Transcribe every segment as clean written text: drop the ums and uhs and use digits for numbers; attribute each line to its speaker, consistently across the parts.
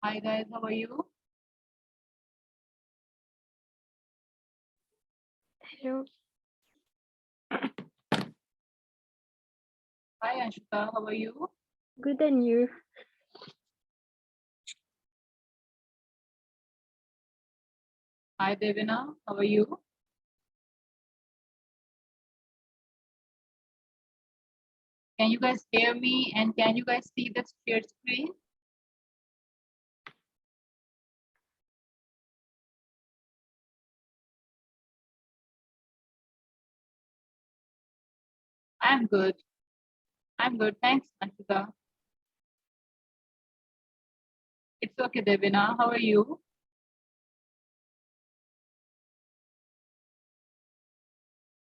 Speaker 1: Hi guys, how are you?
Speaker 2: Hello.
Speaker 1: Hi Anshika, how are you?
Speaker 2: Good, and you?
Speaker 1: Hi Devina, how are you? Can you guys hear me and can you guys see the shared screen? I'm good. I'm good. Thanks, Anshika. It's okay, Devina. How are you?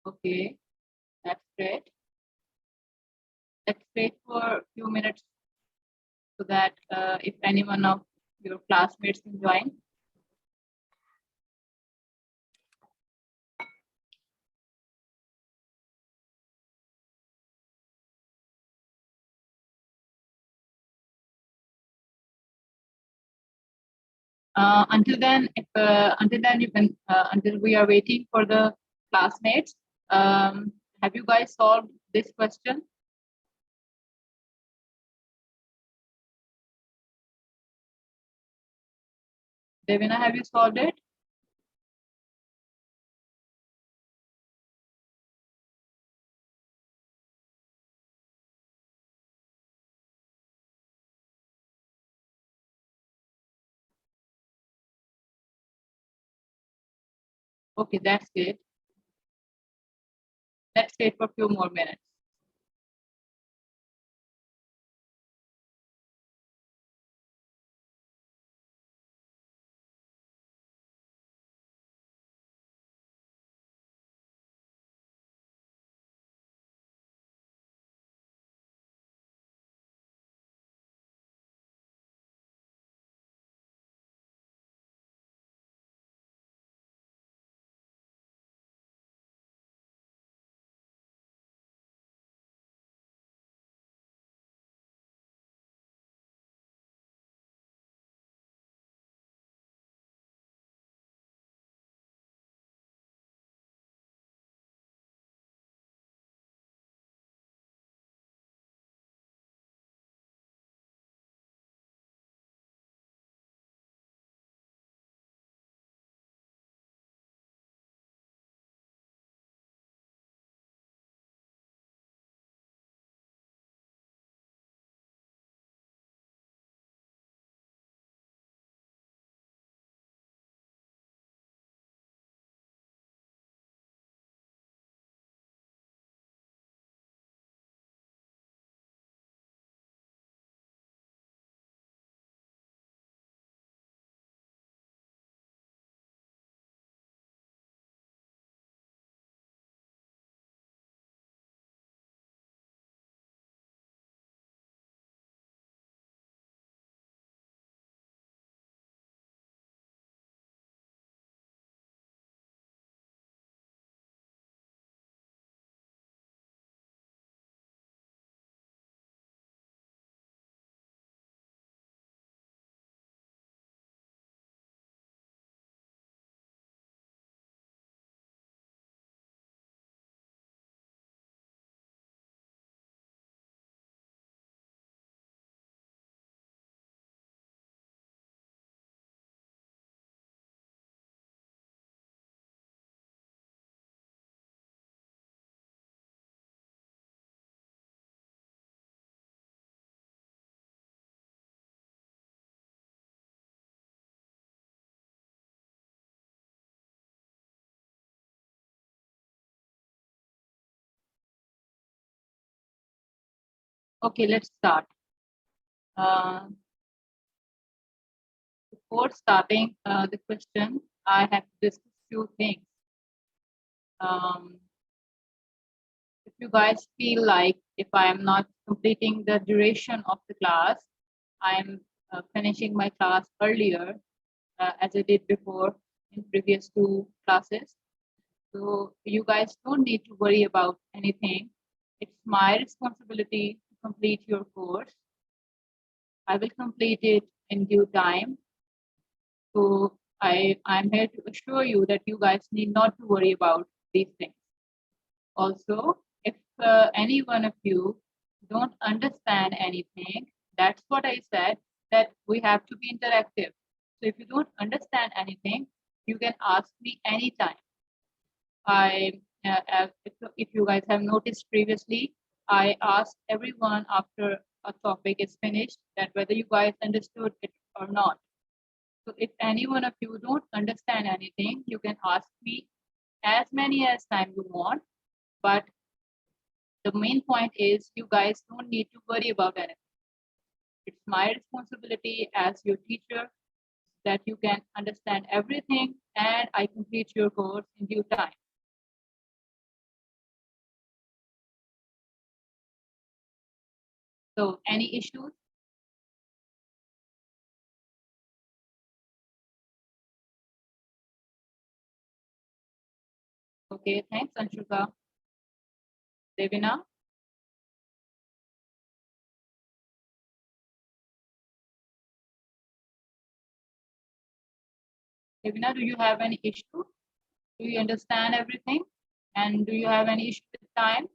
Speaker 1: Okay, that's great. Let's wait for a few minutes so that if anyone of your classmates can join. Until then, you can until we are waiting for the classmates. Have you guys solved this question? Devina, have you solved it? Okay, that's it. Let's wait for a few more minutes. Okay, let's start. Before starting the question, I have to discuss few things. If you guys feel like if I am not completing the duration of the class, I am finishing my class earlier as I did before in previous two classes. So you guys don't need to worry about anything. It's my responsibility to complete your course. I will complete it in due time. So I'm here to assure you that you guys need not to worry about these things. Also, if any one of you don't understand anything, that's what I said, that we have to be interactive. So if you don't understand anything, you can ask me anytime. If you guys have noticed previously, I asked everyone after a topic is finished that whether you guys understood it or not. So if any one of you don't understand anything, you can ask me as many as time you want. But the main point is you guys don't need to worry about anything. It's my responsibility as your teacher that you can understand everything and I complete your course in due time. So any issues? Okay, thanks, Anshuka. Devina? Devina, do you have any issue? Do you understand everything? And do you have any issue with time?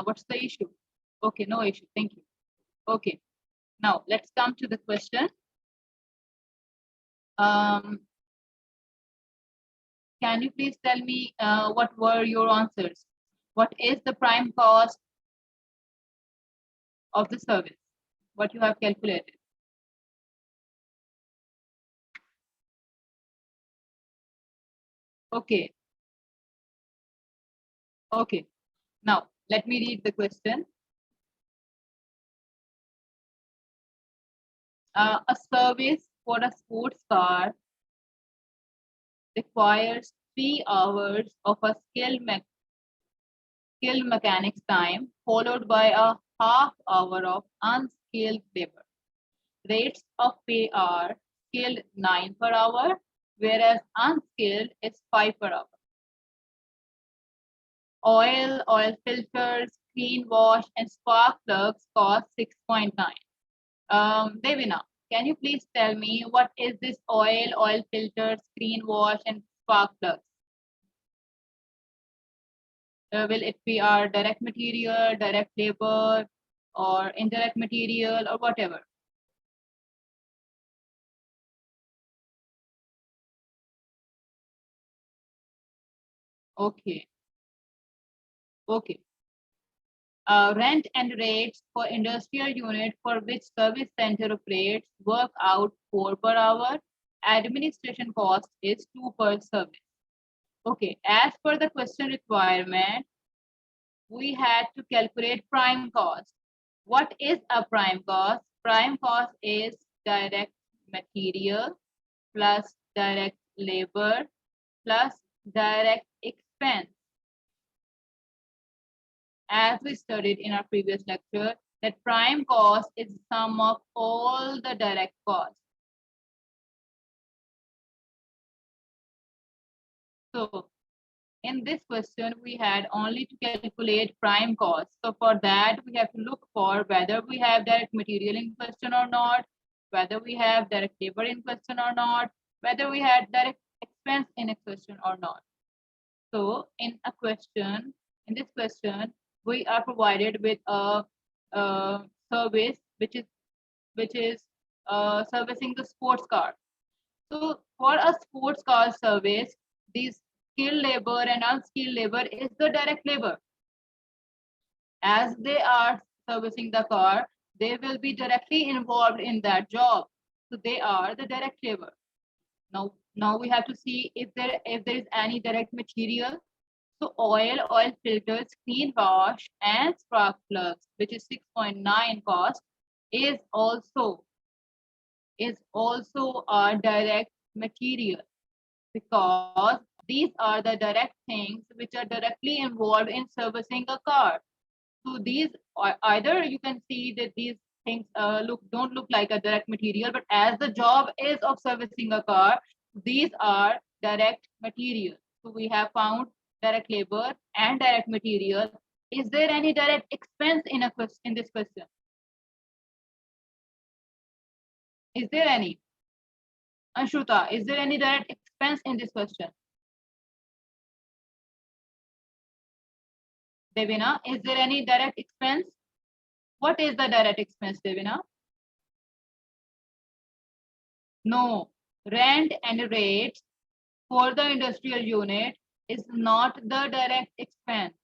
Speaker 1: What's the issue? Okay, no issue. Thank you. Okay, now let's come to the question. Can you please tell me what were your answers? What is the prime cost of the service? What you have calculated? Okay. Okay. Now, let me read the question. A service for a sports car requires 3 hours of a skilled mechanics time, followed by a half hour of unskilled labor. Rates of pay are skilled 9 per hour, whereas unskilled is 5 per hour. Oil filters, clean wash, and spark plugs cost 6.9. Devina, can you please tell me what is this oil filter, screen wash, and spark plugs? Will it be our direct material, direct labor, or indirect material, or whatever? Okay. Okay. Rent and rates for industrial unit for which service center operates work out 4 per hour. Administration cost is 2 per service. Okay, as per the question requirement, we had to calculate prime cost. What is a prime cost? Prime cost is direct material plus direct labor plus direct expense. As we studied in our previous lecture, that prime cost is the sum of all the direct costs. So in this question, we had only to calculate prime cost. So for that, we have to look for whether we have direct material in question or not, whether we have direct labor in question or not, whether we had direct expense in a question or not. So in this question, we are provided with a service which is servicing the sports car. So for a sports car service, these skilled labor and unskilled labor is the direct labor. As they are servicing the car, they will be directly involved in that job. So they are the direct labor. Now we have to see if there is any direct material. So oil filters, clean wash, and spark plugs, which is 6.9 cost, is also a direct material, because these are the direct things which are directly involved in servicing a car. So these either you can see that these things don't look like a direct material, but as the job is of servicing a car, these are direct material. So we have found direct labor and direct material. Is there any direct expense in this question? Is there any? Anshruta, is there any direct expense in this question? Devina, is there any direct expense? What is the direct expense, Devina? No, rent and rates for the industrial unit is not the direct expense.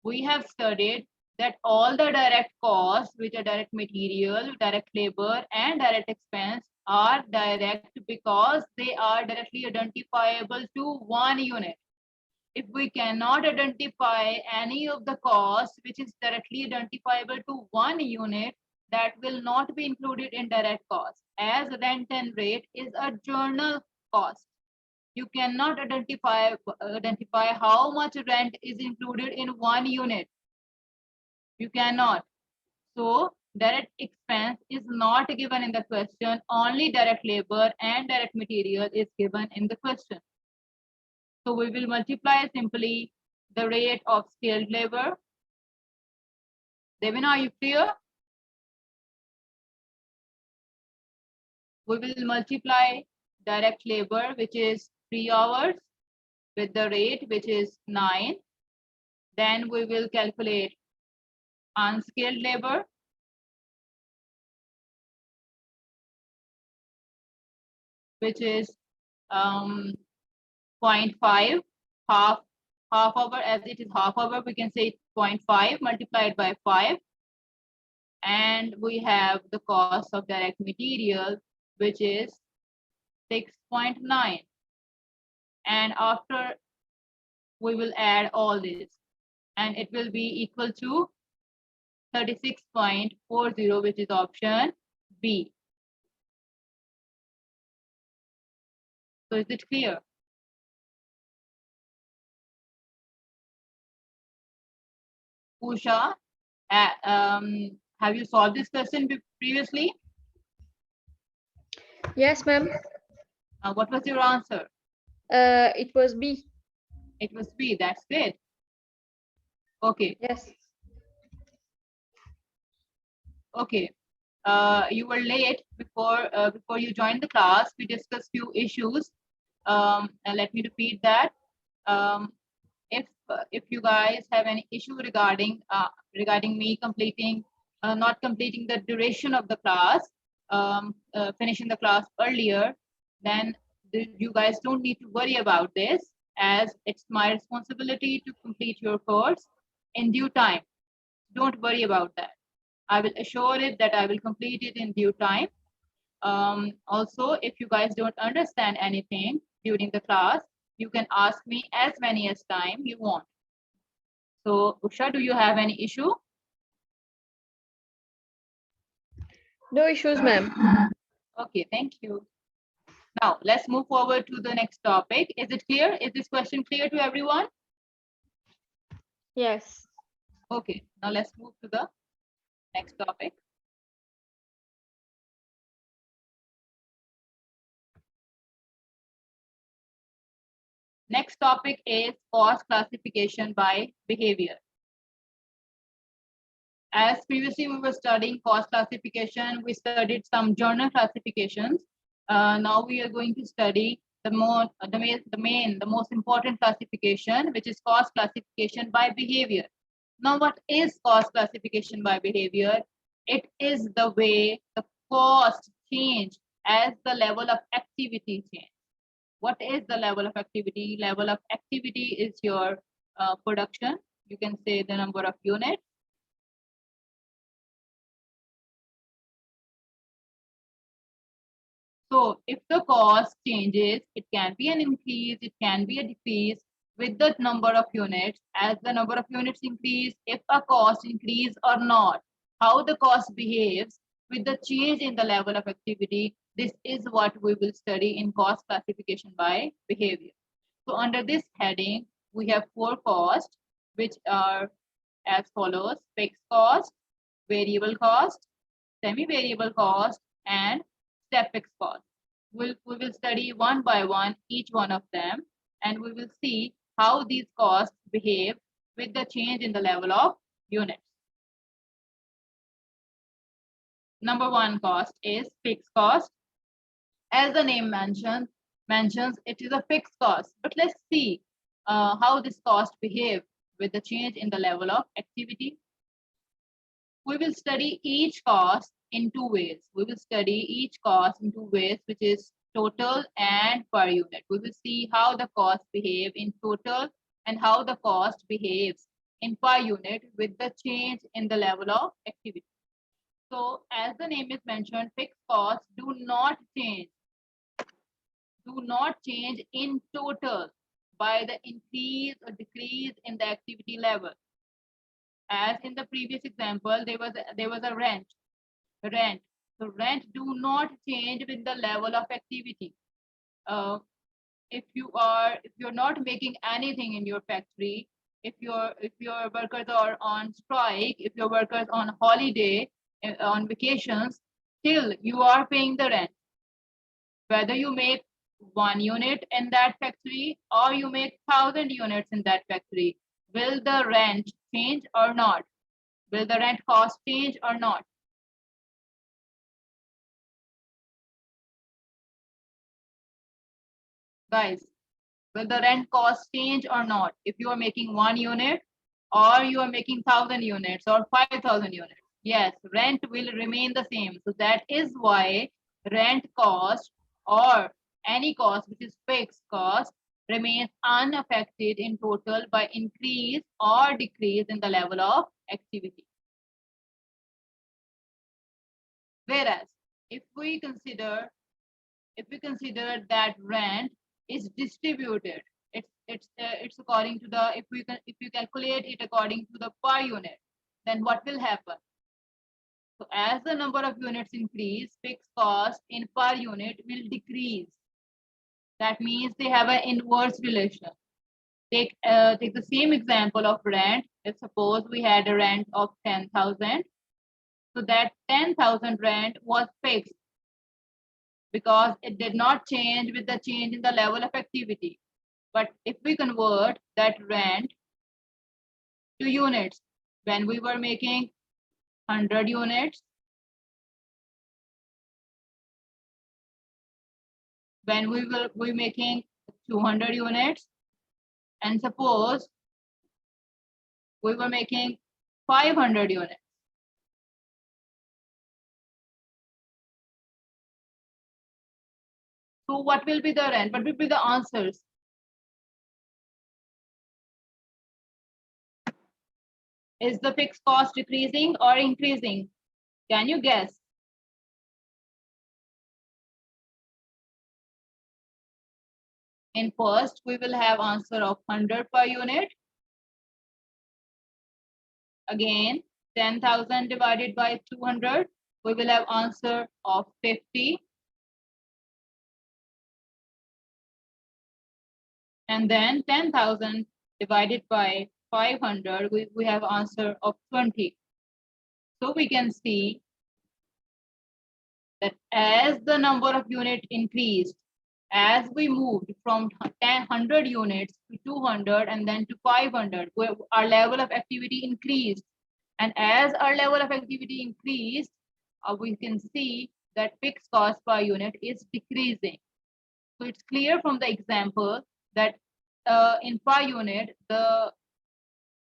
Speaker 1: We have studied that all the direct costs, which are direct material, direct labor, and direct expense, are direct because they are directly identifiable to one unit. If we cannot identify any of the costs which is directly identifiable to one unit, that will not be included in direct cost, as rent and rate is a journal cost. You cannot identify how much rent is included in one unit. You cannot. So direct expense is not given in the question. Only direct labor and direct material is given in the question. So we will multiply simply the rate of skilled labor. Devina, are you clear? We will multiply direct labor, which is 3 hours, with the rate, which is 9. Then we will calculate unskilled labor, which is 0.5, half hour, as it is half hour, we can say 0.5 multiplied by 5. And we have the cost of direct material, which is 6.9. And after we will add all this, and it will be equal to 36.40, which is option B. So is it clear? Usha, have you solved this question previously?
Speaker 2: Yes, ma'am.
Speaker 1: What was your answer?
Speaker 2: It was B.
Speaker 1: It was B. That's great. Okay.
Speaker 2: Yes.
Speaker 1: Okay. You were late before you joined the class. We discussed few issues. And let me repeat that. If you guys have any issue regarding me completing not completing the duration of the class, finishing the class earlier, then you guys don't need to worry about this, as it's my responsibility to complete your course in due time. Don't worry about that. I will assure it that I will complete it in due time. Also, if you guys don't understand anything during the class, you can ask me as many as time you want. So, Usha, do you have any issue?
Speaker 2: No issues, ma'am.
Speaker 1: Okay, thank you. Now, let's move forward to the next topic. Is it clear? Is this question clear to everyone?
Speaker 2: Yes.
Speaker 1: Okay, now let's move to the next topic. Next topic is cost classification by behavior. As previously we were studying cost classification, we studied some journal classifications. Now we are going to study the most important classification, which is cost classification by behavior. Now, what is cost classification by behavior? It is the way the cost change as the level of activity change. What is the level of activity? Level of activity is your production. You can say the number of units. So if the cost changes, it can be an increase, it can be a decrease with the number of units. As the number of units increase, if a cost increase or not, how the cost behaves with the change in the level of activity, this is what we will study in cost classification by behavior. So under this heading, we have 4 costs, which are as follows: fixed cost, variable cost, semi-variable cost, and step fixed cost. We will study one by one each one of them, and we will see how these costs behave with the change in the level of units. Number one cost is fixed cost. As the name mentions, it is a fixed cost. But let's see how this cost behave with the change in the level of activity. We will study each cost in two ways. We will study each cost in two ways, which is total and per unit. We will see how the cost behave in total and how the cost behaves in per unit with the change in the level of activity. So as the name is mentioned, fixed costs do not change in total by the increase or decrease in the activity level. As in the previous example, there was a rent. So rent do not change with the level of activity. If you're not making anything in your factory, if your workers are on strike, if your workers on holiday, on vacations, still you are paying the rent. Whether you make 1 unit in that factory or you make 1,000 units in that factory, will the rent change or not? Will the rent cost change or not? Guys, will the rent cost change or not? If you are making 1 unit or you are making 1,000 units or 5,000 units? Yes, rent will remain the same. So that is why rent cost or any cost which is fixed cost remains unaffected in total by increase or decrease in the level of activity. Whereas if we consider that rent is distributed, it's according to the, if you calculate it according to the per unit, then what will happen? So as the number of units increase, fixed cost in per unit will decrease. That means they have an inverse relation. Take the same example of rent. Let's suppose we had a rent of 10,000. So that 10,000 rent was fixed because it did not change with the change in the level of activity. But if we convert that rent to units, when we were making 100 units, when we will be making 200 units, and suppose we were making 500 units. So what will be the rent? What will be the answers? Is the fixed cost decreasing or increasing? Can you guess? In first, we will have answer of 100 per unit. Again, 10,000 divided by 200, we will have answer of 50. And then 10,000 divided by 500, we have answer of 20. So we can see that as the number of units increased, as we moved from 100 units to 200 and then to 500, our level of activity increased. And as our level of activity increased, we can see that fixed cost per unit is decreasing. So it's clear from the example that in per unit, the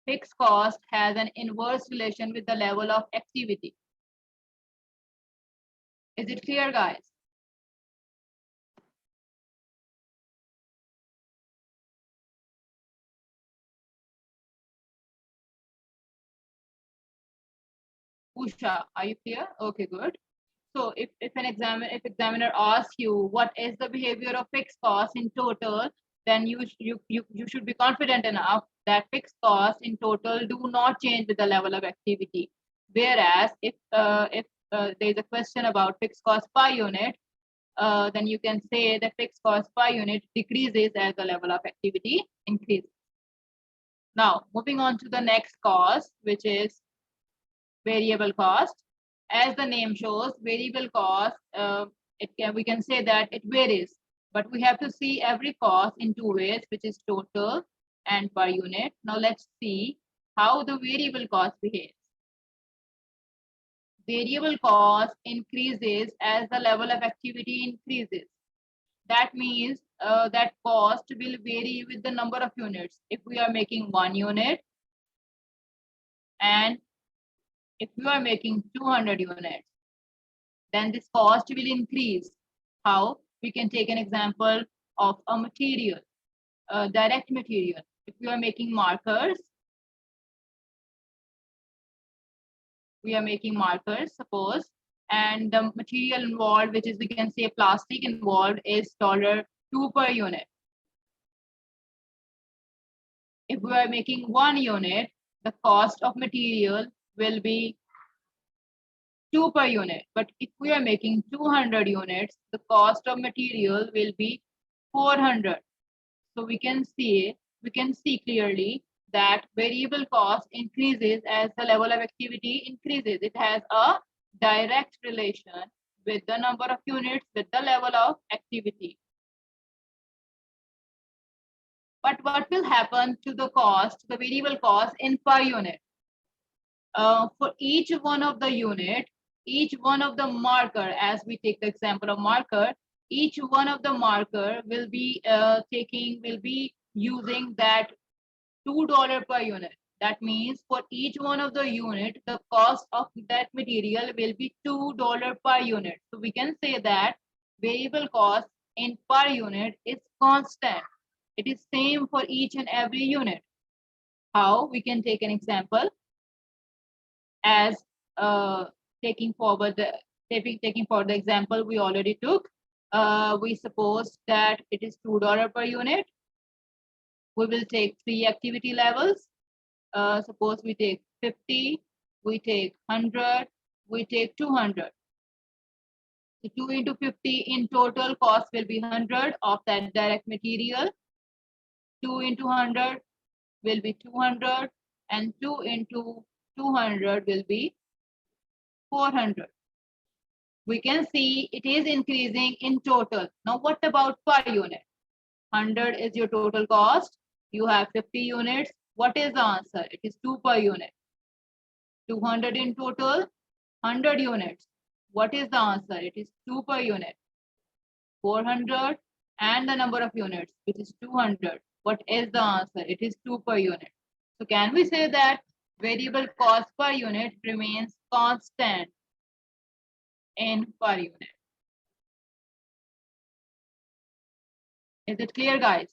Speaker 1: fixed cost has an inverse relation with the level of activity. Is it clear, guys? Usha, are you clear? Okay, good. So if examiner asks you what is the behavior of fixed cost in total, then you should be confident enough that fixed costs in total do not change with the level of activity. Whereas if there is a question about fixed cost per unit, then you can say that fixed cost per unit decreases as the level of activity increases. Now, moving on to the next cost, which is variable cost. As the name shows, variable cost, we can say that it varies, but we have to see every cost in two ways, which is total and per unit. Now let's see how the variable cost behaves. variable cost increases as the level of activity increases. That means that cost will vary with the number of units. If we are making 1 unit and if you are making 200 units, then this cost will increase. How? We can take an example of a material, direct material. If you are making markers, suppose, and the material involved, which is we can say plastic involved, is $2 per unit. If we are making 1 unit, the cost of material will be 2 per unit. But if we are making 200 units, the cost of material will be 400. So we can see clearly that variable cost increases as the level of activity increases. It has a direct relation with the number of units with the level of activity. But what will happen to the cost, the variable cost in per unit? For each one of the unit, each one of the marker, as we take the example of marker, each one of the marker will be using that $2 per unit. That means for each one of the unit, the cost of that material will be $2 per unit. So we can say that variable cost in per unit is constant. It is same for each and every unit. How? We can take an example as taking forward the example we already took. We suppose that it is $2 per unit. We will take 3 activity levels. Suppose we take 50, we take 100, we take 200. So 2 into 50 in total cost will be 100 of that direct material. 2 into 100 will be 200, and 2 into 200 will be 400. We can see it is increasing in total. Now what about per unit? 100 is your total cost. You have 50 units. What is the answer? It is 2 per unit. 200 in total, 100 units. What is the answer? It is 2 per unit. 400 and the number of units, which is 200. What is the answer? It is 2 per unit. So can we say that variable cost per unit remains constant in per unit? Is it clear, guys?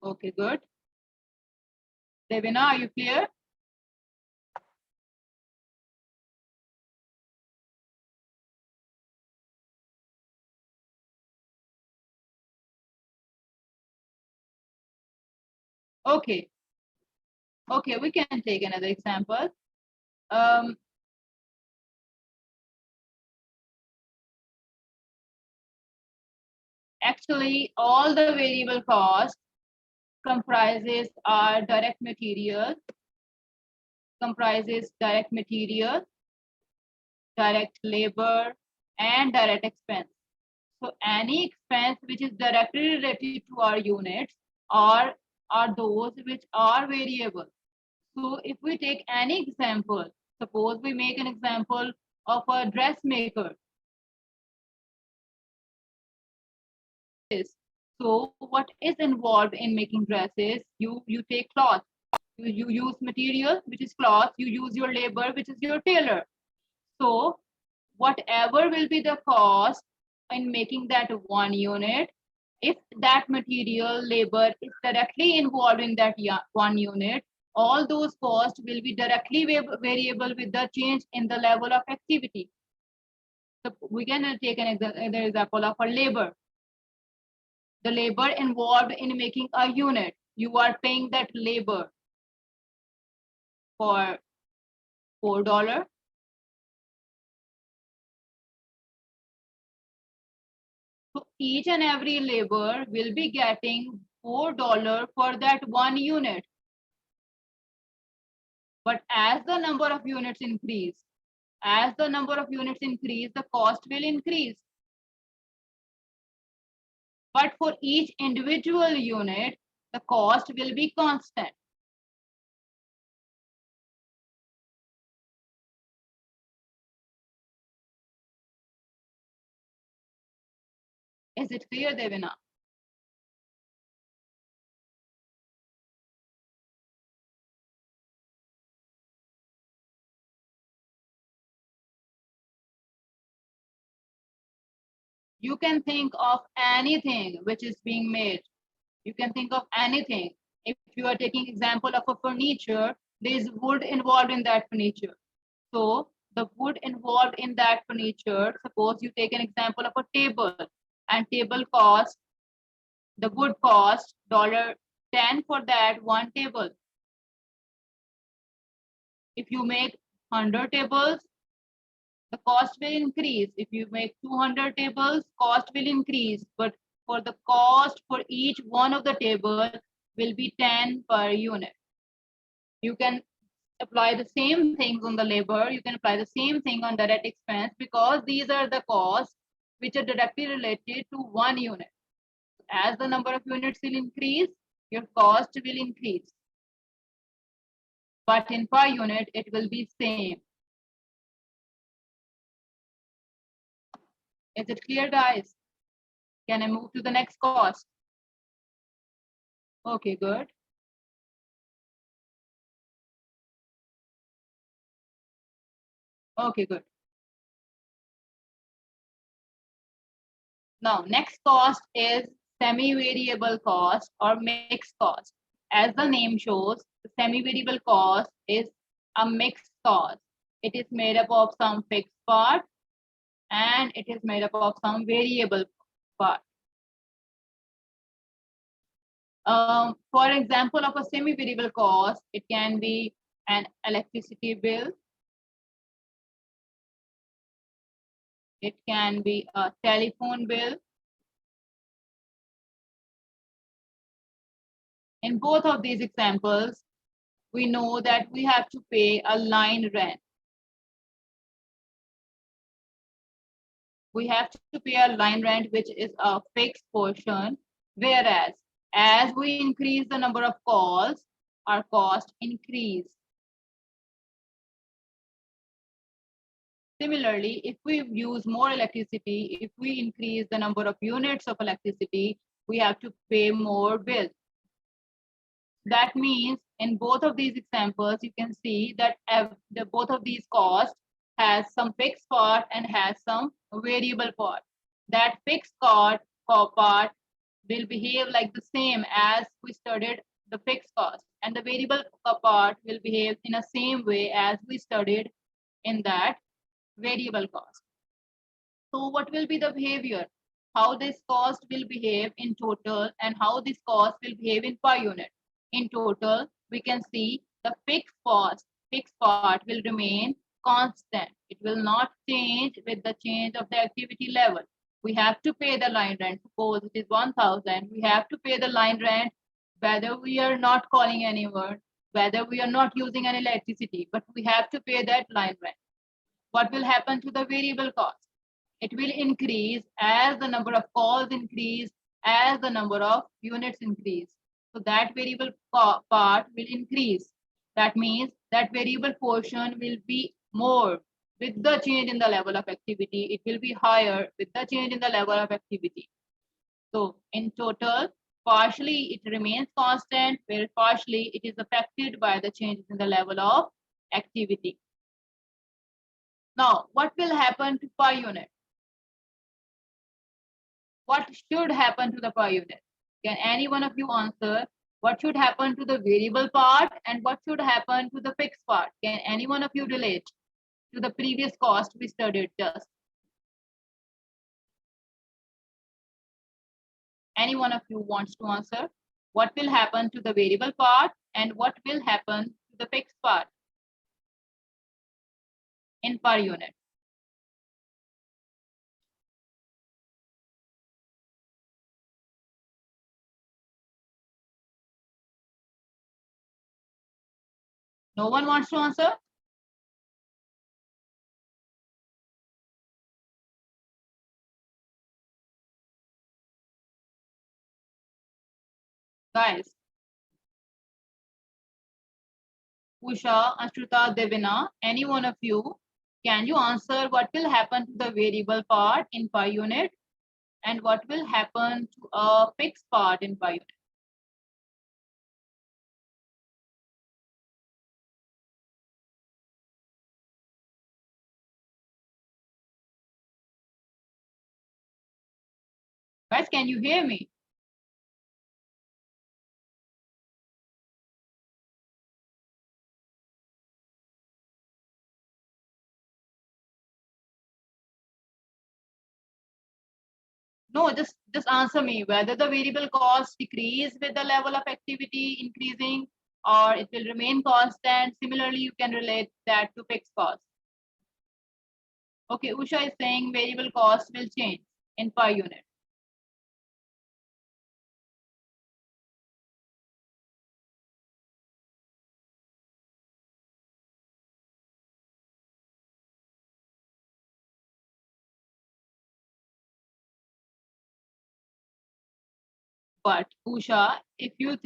Speaker 1: Okay, good. Devina, are you clear? Okay. Okay, we can take another example. Actually, all the variable cost comprises our direct material, direct labor, and direct expense. So any expense which is directly related to our units are those which are variable. So if we take any example, suppose we make an example of a dressmaker. So what is involved in making dresses? You take cloth, you use material, which is cloth, you use your labor, which is your tailor. So whatever will be the cost in making that 1 unit, if that material labor is directly involved in that 1 unit, all those costs will be directly variable with the change in the level of activity. So we can take an example of a labor. The labor involved in making a unit, you are paying that labor for $4. So each and every labor will be getting $4 for that 1 unit. But as the number of units increase, the cost will increase. But for each individual unit, the cost will be constant. Is it clear, Devina? You can think of anything which is being made. You can think of anything. If you are taking example of a furniture, there is wood involved in that furniture. So the wood involved in that furniture, suppose you take an example of a table, and table cost, the wood cost $10 for that one table. If you make 100 tables, the cost will increase. If you make 200 tables, cost will increase. But for the cost for each one of the table will be 10 per unit. You can apply the same things on the labor. You can apply the same thing on direct expense, because these are the costs which are directly related to one unit. As the number of units will increase, your cost will increase. But in per unit, it will be same. Is it clear, guys? Can I move to the next cost? Okay, good. Okay, good. Now, next cost is semi-variable cost or mixed cost. As the name shows, the semi-variable cost is a mixed cost. It is made up of some fixed part and it is made up of some variable part. For example of a semi-variable cost, it can be an electricity bill. It can be a telephone bill. In both of these examples, we know that we have to pay a line rent. We have to pay a line rent, which is a fixed portion, whereas as we increase the number of calls, our cost increase. Similarly, if we use more electricity, if we increase the number of units of electricity, we have to pay more bills. That means in both of these examples, you can see that both of these costs has some fixed part and has some variable part. That fixed part will behave like the same as we studied the fixed cost, and the variable part will behave in the same way as we studied in that variable cost. So what will be the behavior? How this cost will behave in total and how this cost will behave in per unit. In total, we can see the fixed part will remain constant. It will not change with the change of the activity level. We have to pay the line rent. Suppose it is 1,000. We have to pay the line rent whether we are not calling anyone, whether we are not using any electricity, but we have to pay that line rent. What will happen to the variable cost? It will increase as the number of calls increase, as the number of units increase. So that variable part will increase. That means that variable portion will be more with the change in the level of activity. It will be higher with the change in the level of activity. So in total, partially it remains constant, where partially it is affected by the changes in the level of activity. Now, what will happen to per unit? What should happen to the per unit? Can any one of you answer? What should happen to the variable part and what should happen to the fixed part? Can any one of you relate to the previous cost we studied just? Any one of you wants to answer? What will happen to the variable part and what will happen to the fixed part in per unit? No one wants to answer? Guys, Usha, Ashruta, Devina, any one of you, can you answer what will happen to the variable part in per unit and what will happen to a fixed part in per unit? Guys, can you hear me? No, just answer me whether the variable cost decrease with the level of activity increasing or it will remain constant. Similarly, you can relate that to fixed cost. Okay, Usha is saying variable cost will change in per unit. But Usha, if you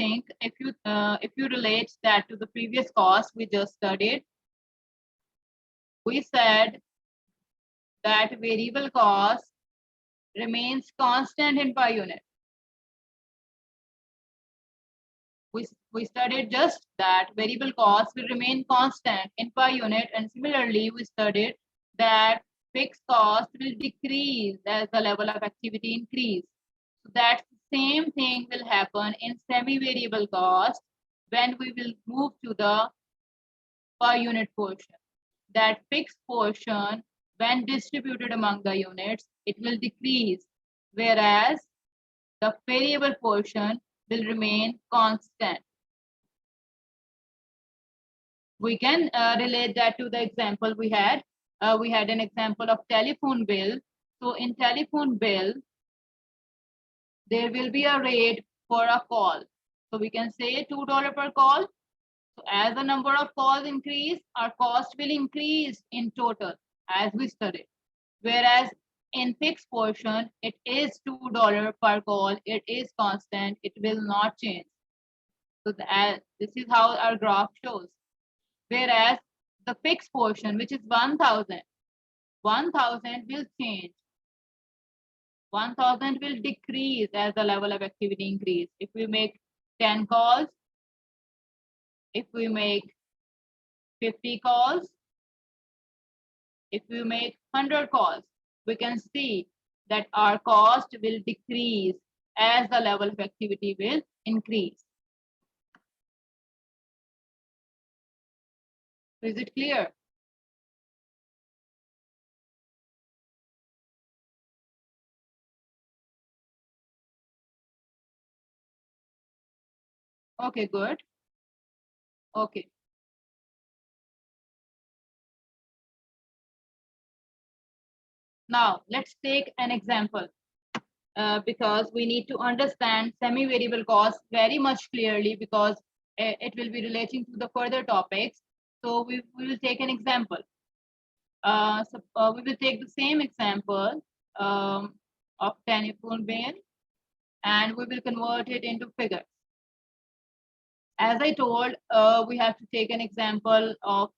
Speaker 1: relate that to the previous cost we just studied, we said that variable cost remains constant in per unit. We studied just that variable cost will remain constant in per unit, and similarly we studied that fixed cost will decrease as the level of activity increase. So that same thing will happen in semi-variable cost when we will move to the per unit portion. That fixed portion, when distributed among the units, it will decrease, whereas the variable portion will remain constant. We can relate that to the example we had. We had an example of telephone bill. So in telephone bill, there will be a rate for a call. So we can say $2 per call. So as the number of calls increase, our cost will increase in total as we studied. Whereas in fixed portion, it is $2 per call. It is constant. It will not change. So this is how our graph shows. Whereas the fixed portion, which is 1,000 will change. 1,000 will decrease as the level of activity increase. If we make 10 calls, if we make 50 calls, if we make 100 calls, we can see that our cost will decrease as the level of activity will increase. Is it clear? Okay, good. Okay. Now, let's take an example because we need to understand semi-variable cost very much clearly because it will be relating to the further topics. So we will take an example. We will take the same example of telephone bill and we will convert it into figures. As I told, we have to take an example of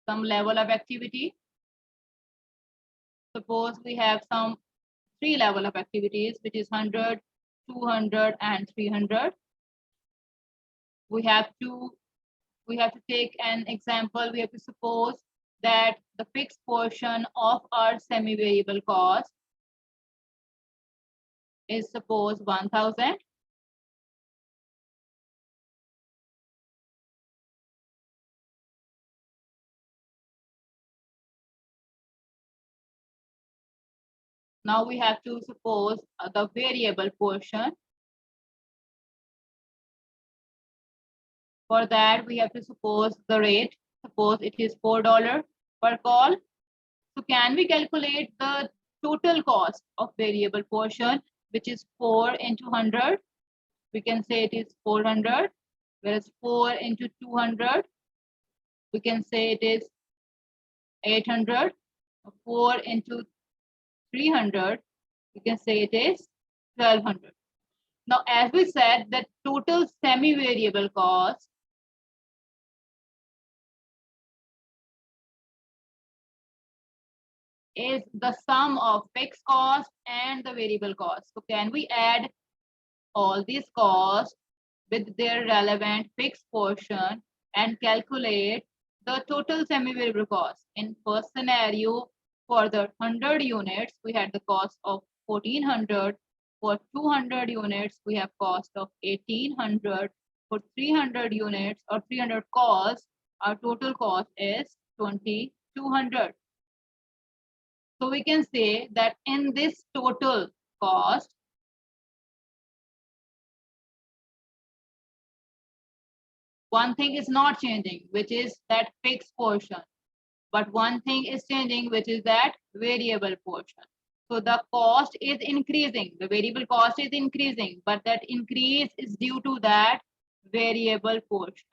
Speaker 1: some level of activity. Suppose we have some 3 level of activities, which is 100, 200, and 300. We have to take an example. We have to suppose that the fixed portion of our semi-variable cost is suppose 1,000. Now we have to suppose the variable portion. For that, we have to suppose the rate. Suppose it is $4 per call. So can we calculate the total cost of variable portion, which is 4 into 100? We can say it is 400, whereas 4 into 200, we can say it is 800. 4 into 300, we can say it is 1200. Now, as we said, the total semi-variable cost is the sum of fixed cost and the variable cost. So can we add all these costs with their relevant fixed portion and calculate the total semi-variable cost? In first scenario, for the 100 units, we had the cost of 1400. For 200 units, we have cost of 1800. For 300 units or 300 costs, our total cost is 2200. So we can say that in this total cost, one thing is not changing, which is that fixed portion. But one thing is changing, which is that variable portion. So the cost is increasing, the variable cost is increasing, but that increase is due to that variable portion.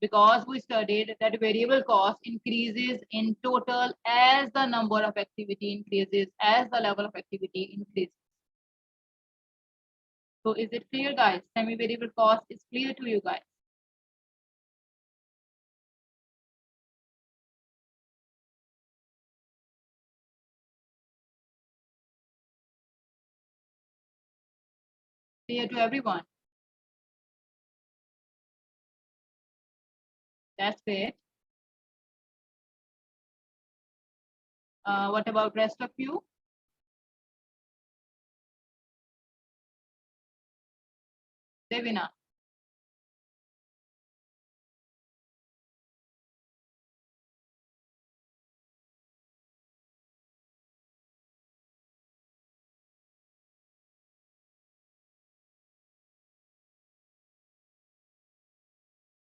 Speaker 1: Because we studied that variable cost increases in total as the number of activity increases, as the level of activity increases. So is it clear, guys? Semi-variable cost is clear to you guys? Clear to everyone? That's great. What about rest of you? Devina.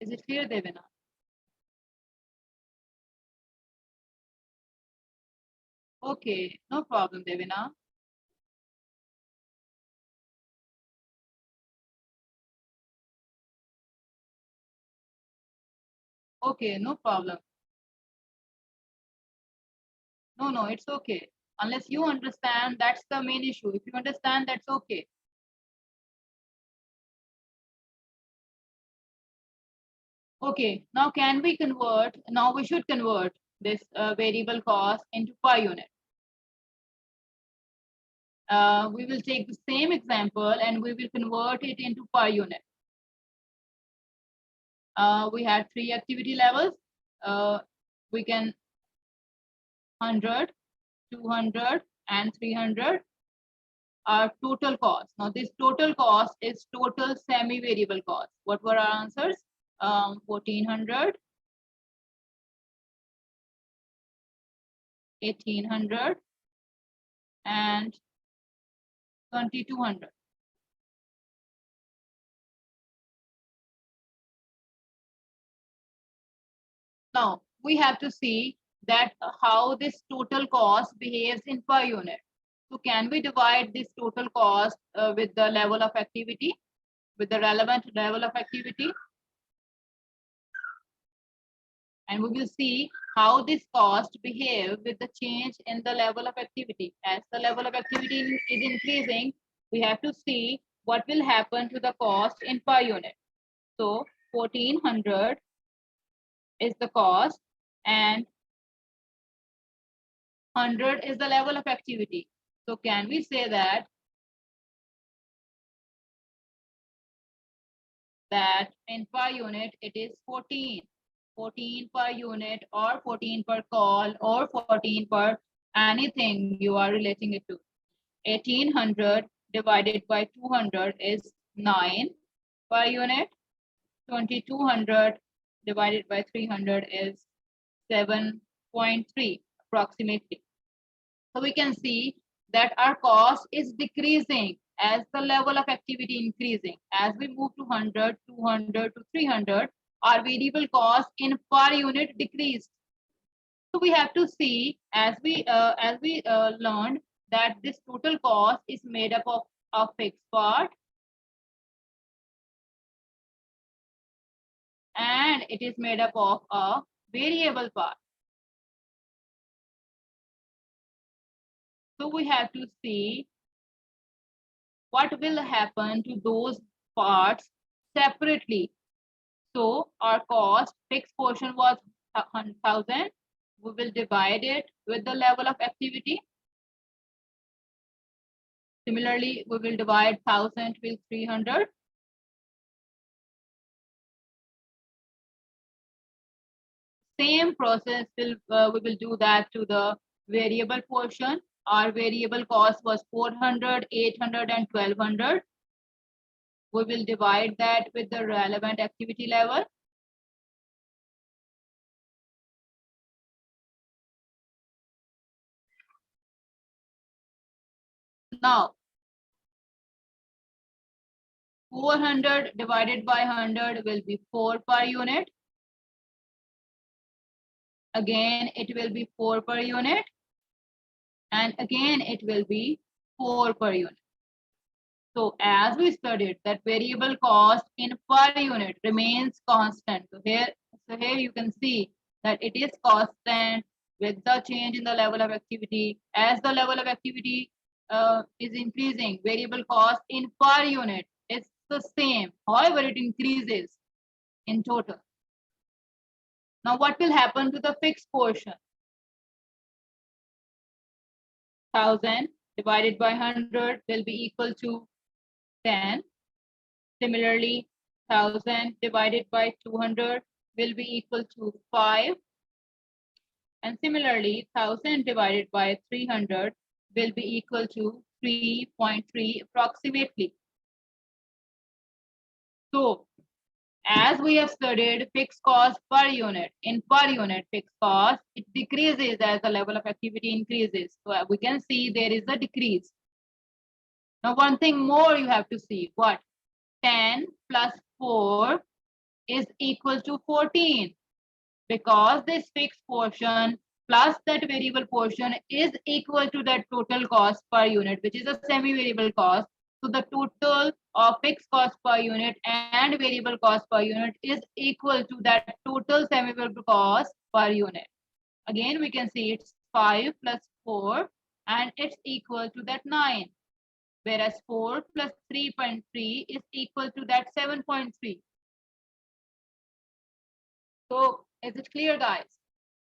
Speaker 1: Is it clear, Devina? Okay, no problem, Devina. Okay, no problem. No, it's okay. Unless you understand, that's the main issue. If you understand, that's okay. Okay, now can we convert? Now we should convert this variable cost into per unit. We will take the same example and we will convert it into per unit. We had 3 activity levels. We can 100, 200, and 300 are total cost. Now this total cost is total semi-variable cost. What were our answers? 1400, 1800, and 2200. Now we have to see that how this total cost behaves in per unit. So can we divide this total cost with the level of activity, with the relevant level of activity? And we will see how this cost behave with the change in the level of activity. As the level of activity is increasing, we have to see what will happen to the cost in per unit. So 1400 is the cost and 100 is the level of activity. So can we say that in per unit it is 14 per unit, or 14 per call, or 14 per anything you are relating it to. 1800 divided by 200 is 9 per unit. 2200 divided by 300 is 7.3 approximately. So we can see that our cost is decreasing as the level of activity increasing. As we move to 100, 200 to 300, our variable cost in per unit decreased. So we have to see, as we learned, that this total cost is made up of a fixed part and it is made up of a variable part. So we have to see what will happen to those parts separately. So our cost fixed portion was 1,000. We will divide it with the level of activity. Similarly, we will divide 1,000 with 300. Same process we will do that to the variable portion. Our variable cost was 400, 800, and 1,200. We will divide that with the relevant activity level. Now, 400 divided by 100 will be 4 per unit. Again, it will be 4 per unit. And again, it will be 4 per unit. So as we studied, that variable cost in per unit remains constant. So here you can see that it is constant with the change in the level of activity. As the level of activity is increasing, variable cost in per unit is the same. However, it increases in total. Now, what will happen to the fixed portion? 1,000 divided by 100 will be equal to 10. Similarly, 1,000 divided by 200 will be equal to 5. And similarly, 1,000 divided by 300 will be equal to 3.3 approximately. So, as we have studied fixed cost per unit, in per unit fixed cost, it decreases as the level of activity increases. So we can see there is a decrease. Now, one thing more you have to see, what? 10 plus 4 is equal to 14, because this fixed portion plus that variable portion is equal to that total cost per unit, which is a semi-variable cost. So the total of fixed cost per unit and variable cost per unit is equal to that total semi-variable cost per unit. Again, we can see it's 5 plus 4 and it's equal to that 9. Whereas 4 plus 3.3 is equal to that 7.3. So is it clear, guys,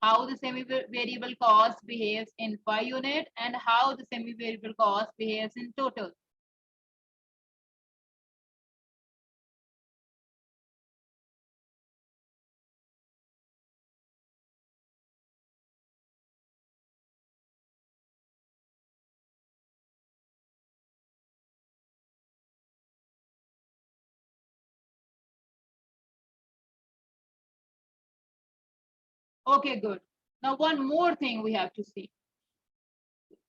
Speaker 1: how the semi-variable cost behaves in per unit and how the semi-variable cost behaves in total? Okay, good. Now, one more thing we have to see.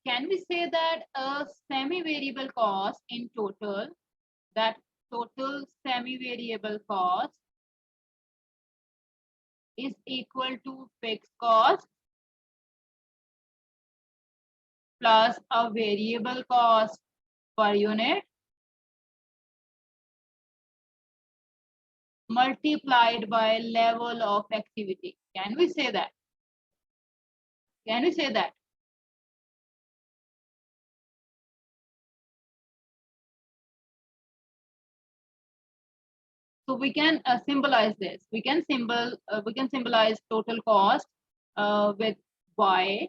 Speaker 1: Can we say that a semi-variable cost in total, that total semi-variable cost is equal to fixed cost plus a variable cost per unit multiplied by level of activity? Can we say that? Can we say that? So we can symbolize this. We can symbolize total cost with y,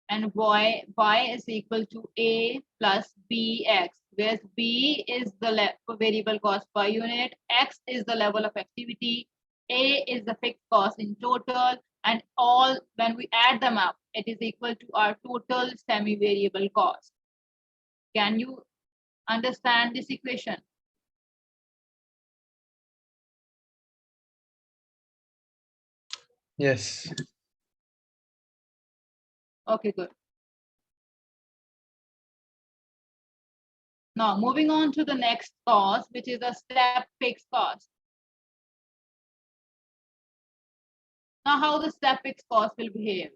Speaker 1: and y is equal to a plus bx, where b is the variable cost per unit, x is the level of activity, a is the fixed cost in total, and all when we add them up, it is equal to our total semi-variable cost. Can you understand this equation?
Speaker 3: Yes.
Speaker 1: Okay, good. Now, moving on to the next cost, which is a step fixed cost. Now, how the step fixed cost will behave?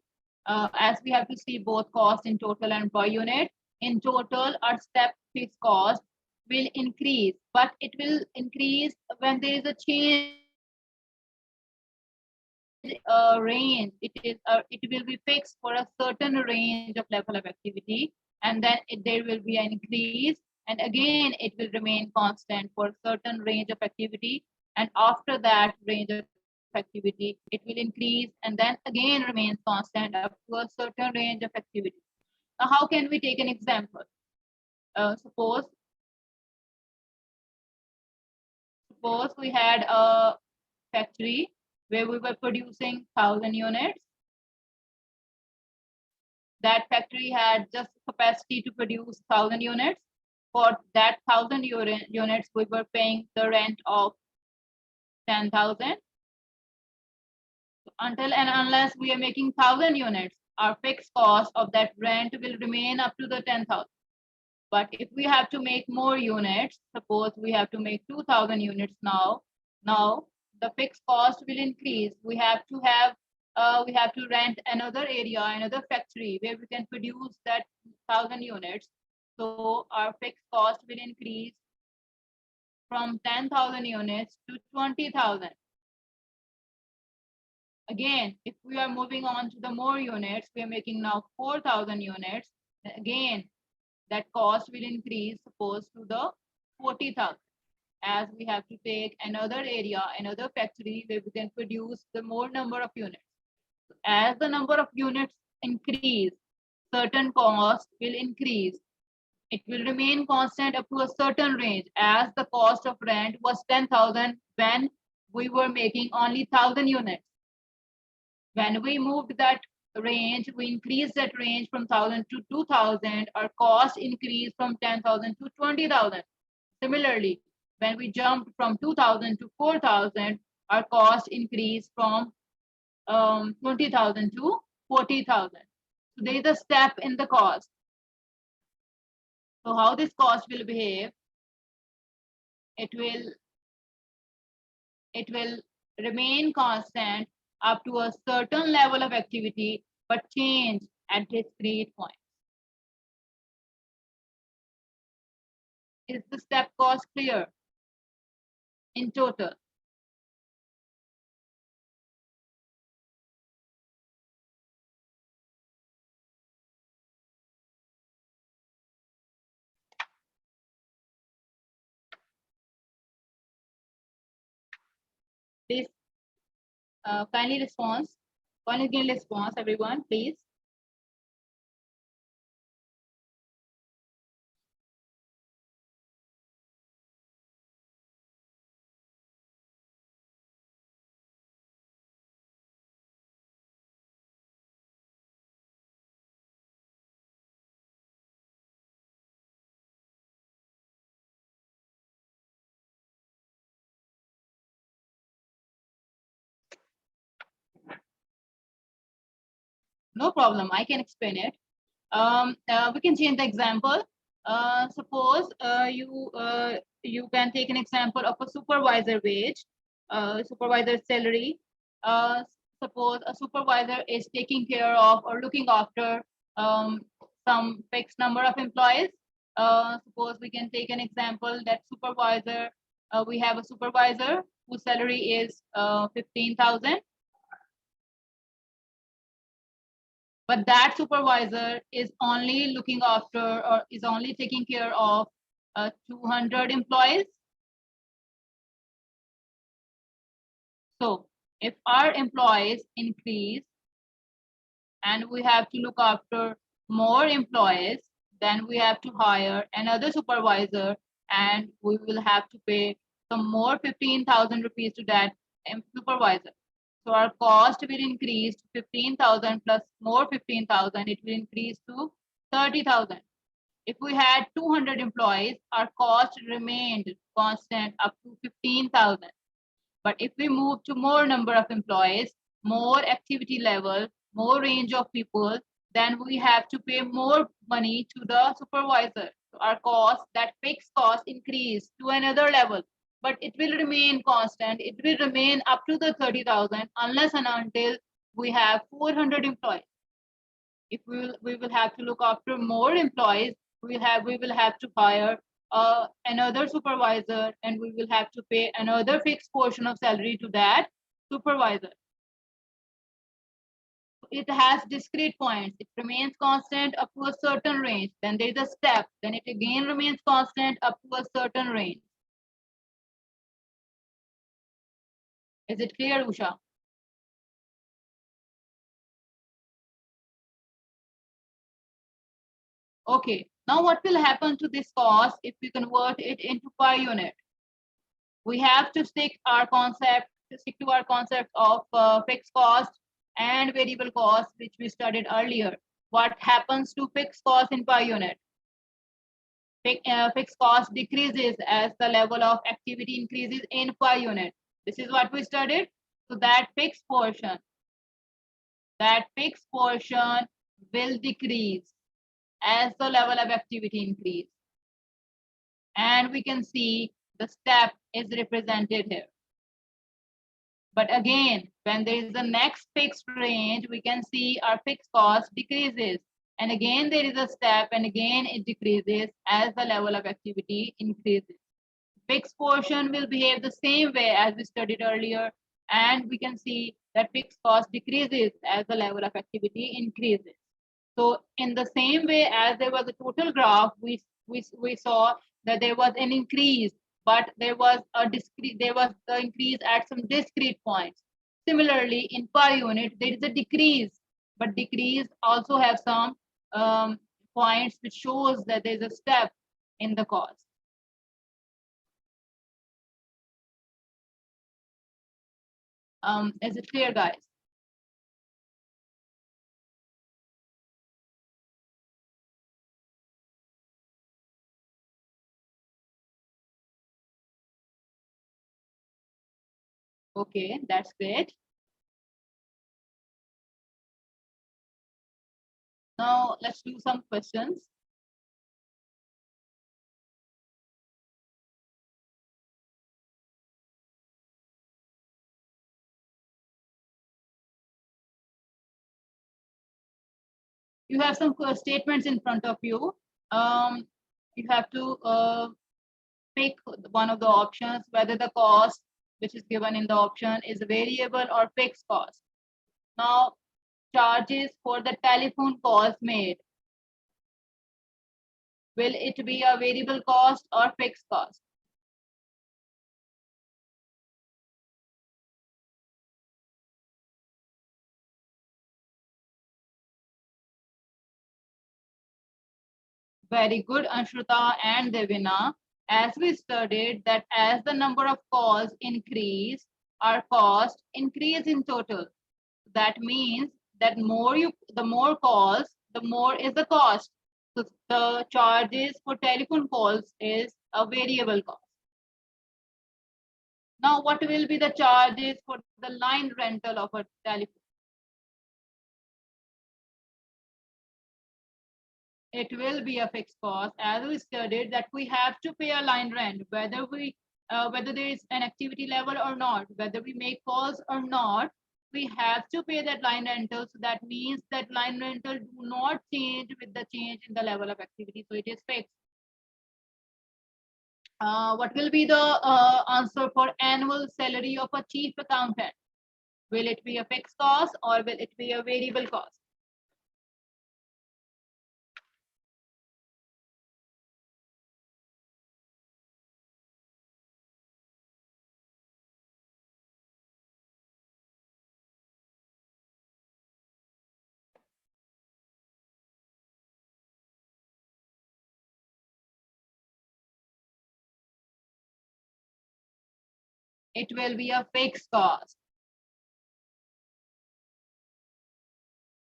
Speaker 1: As we have to see both cost in total and per unit. In total, our step fixed cost will increase, but it will increase when there is a change range. It will be fixed for a certain range of level of activity, and then there will be an increase, and again it will remain constant for a certain range of activity, and after that range of activity it will increase and then again remains constant up to a certain range of activity. Now how can we take an example? Suppose we had a factory where we were producing 1,000 units. That factory had just capacity to produce 1,000 units. For that 1,000 units, we were paying the rent of 10,000. Until and unless we are making 1,000 units, our fixed cost of that rent will remain up to the 10,000. But if we have to make more units, suppose we have to make 2,000 units now the fixed cost will increase. We have to rent another area, another factory where we can produce that 1,000 units. So our fixed cost will increase from 10,000 units to 20,000. Again, if we are moving on to the more units, we are making now 4,000 units. Again, that cost will increase, suppose, to the 40,000, as we have to take another area, another factory where we can produce the more number of units. As the number of units increase, certain costs will increase. It will remain constant up to a certain range, as the cost of rent was 10,000 when we were making only 1,000 units. When we moved that range, we increased that range from 1,000 to 2,000, our cost increased from 10,000 to 20,000. Similarly, when we jumped from 2,000 to 4,000, our cost increased from 20,000 to 40,000. So there is a step in the cost. So how this cost will behave? It will remain constant up to a certain level of activity, but change at discrete points. Is the step cost clear in total? Please kindly response. Kindly response, everyone, please. No problem, I can explain it. We can change the example. Suppose you can take an example of a supervisor wage, supervisor salary. Suppose a supervisor is taking care of or looking after some fixed number of employees. Suppose we can take an example that supervisor, we have a supervisor whose salary is 15,000. But that supervisor is only looking after or is only taking care of 200 employees. So if our employees increase and we have to look after more employees, then we have to hire another supervisor and we will have to pay some more 15,000 rupees to that supervisor. So our cost will increase to 15,000 plus more 15,000, it will increase to 30,000. If we had 200 employees, our cost remained constant up to 15,000. But if we move to more number of employees, more activity level, more range of people, then we have to pay more money to the supervisor. So our cost, that fixed cost, increase to another level. But it will remain constant. It will remain up to the 30,000 unless and until we have 400 employees. If we will have to look after more employees, we will have to hire another supervisor and we will have to pay another fixed portion of salary to that supervisor. It has discrete points. It remains constant up to a certain range. Then there is a step. Then it again remains constant up to a certain range. Is it clear, Usha? Okay. Now what will happen to this cost if we convert it into per unit? We have to stick to our concept of fixed cost and variable cost, which we studied earlier. What happens to fixed cost in per unit? Fixed cost decreases as the level of activity increases in per unit. This is what we studied. So that fixed portion will decrease as the level of activity increase. And we can see the step is represented here. But again, when there is the next fixed range, we can see our fixed cost decreases. And again, there is a step, and again, it decreases as the level of activity increases. Fixed portion will behave the same way as we studied earlier. And we can see that fixed cost decreases as the level of activity increases. So in the same way as there was a total graph, we saw that there was an increase, but there was the increase at some discrete points. Similarly, in per unit, there is a decrease, but decrease also have some points which shows that there's a step in the cost. Is it clear, guys? Okay, that's great. Now let's do some questions. You have some statements in front of you. You have to pick one of the options, whether the cost which is given in the option is variable or fixed cost. Now, charges for the telephone calls made. Will it be a variable cost or fixed cost? Very good, Anshruta and Devina. As we studied that as the number of calls increase, our cost increase in total. That means that the more calls, the more is the cost. So the charges for telephone calls is a variable cost. Now, what will be the charges for the line rental of a telephone? It will be a fixed cost. As we studied that we have to pay a line rent, whether there is an activity level or not, whether we make calls or not, we have to pay that line rental. So that means that line rental do not change with the change in the level of activity. So it is fixed. What will be the answer for annual salary of a chief accountant? Will it be a fixed cost or will it be a variable cost? It will be a fixed cost.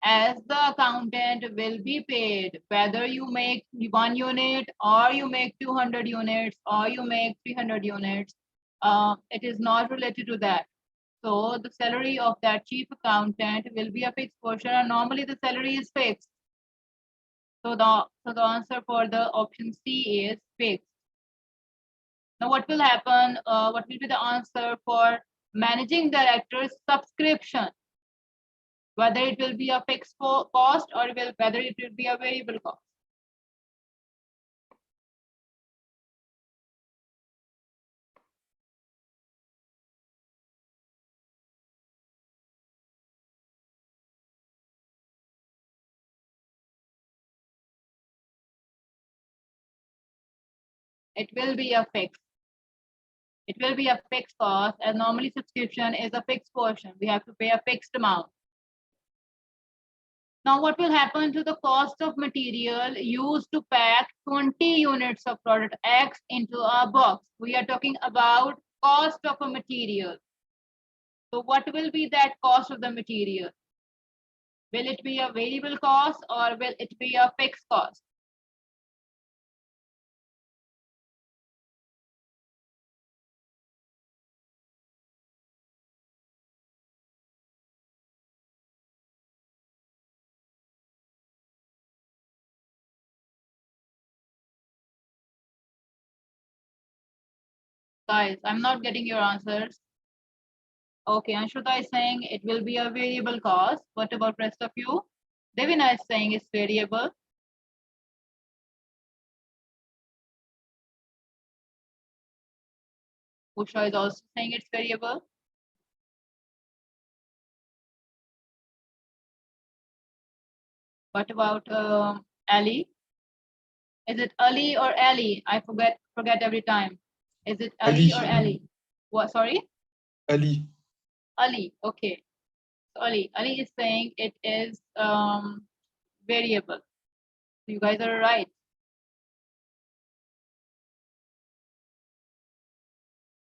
Speaker 1: As the accountant will be paid, whether you make 1 unit or you make 200 units or you make 300 units, it is not related to that. So the salary of that chief accountant will be a fixed portion, and normally the salary is fixed. So the answer for the option C is fixed. Now what will happen? What will be the answer for managing director's subscription? Whether it will be a fixed cost or whether it will be a variable cost. It will be a fixed. It will be a fixed cost, and normally subscription is a fixed portion. We have to pay a fixed amount. Now, what will happen to the cost of material used to pack 20 units of product X into a box? We are talking about cost of a material. So what will be that cost of the material? Will it be a variable cost or will it be a fixed cost? Guys, I'm not getting your answers. Okay, Anshruta is saying it will be a variable cost. What about rest of you? Devina is saying it's variable. Usha is also saying it's variable. What about Ali? Is it Ali or Ali? I forget every time. Is it Ali or Ali? What? Sorry?
Speaker 3: Ali.
Speaker 1: Ali. Okay. So Ali is saying it is variable. So you guys are right.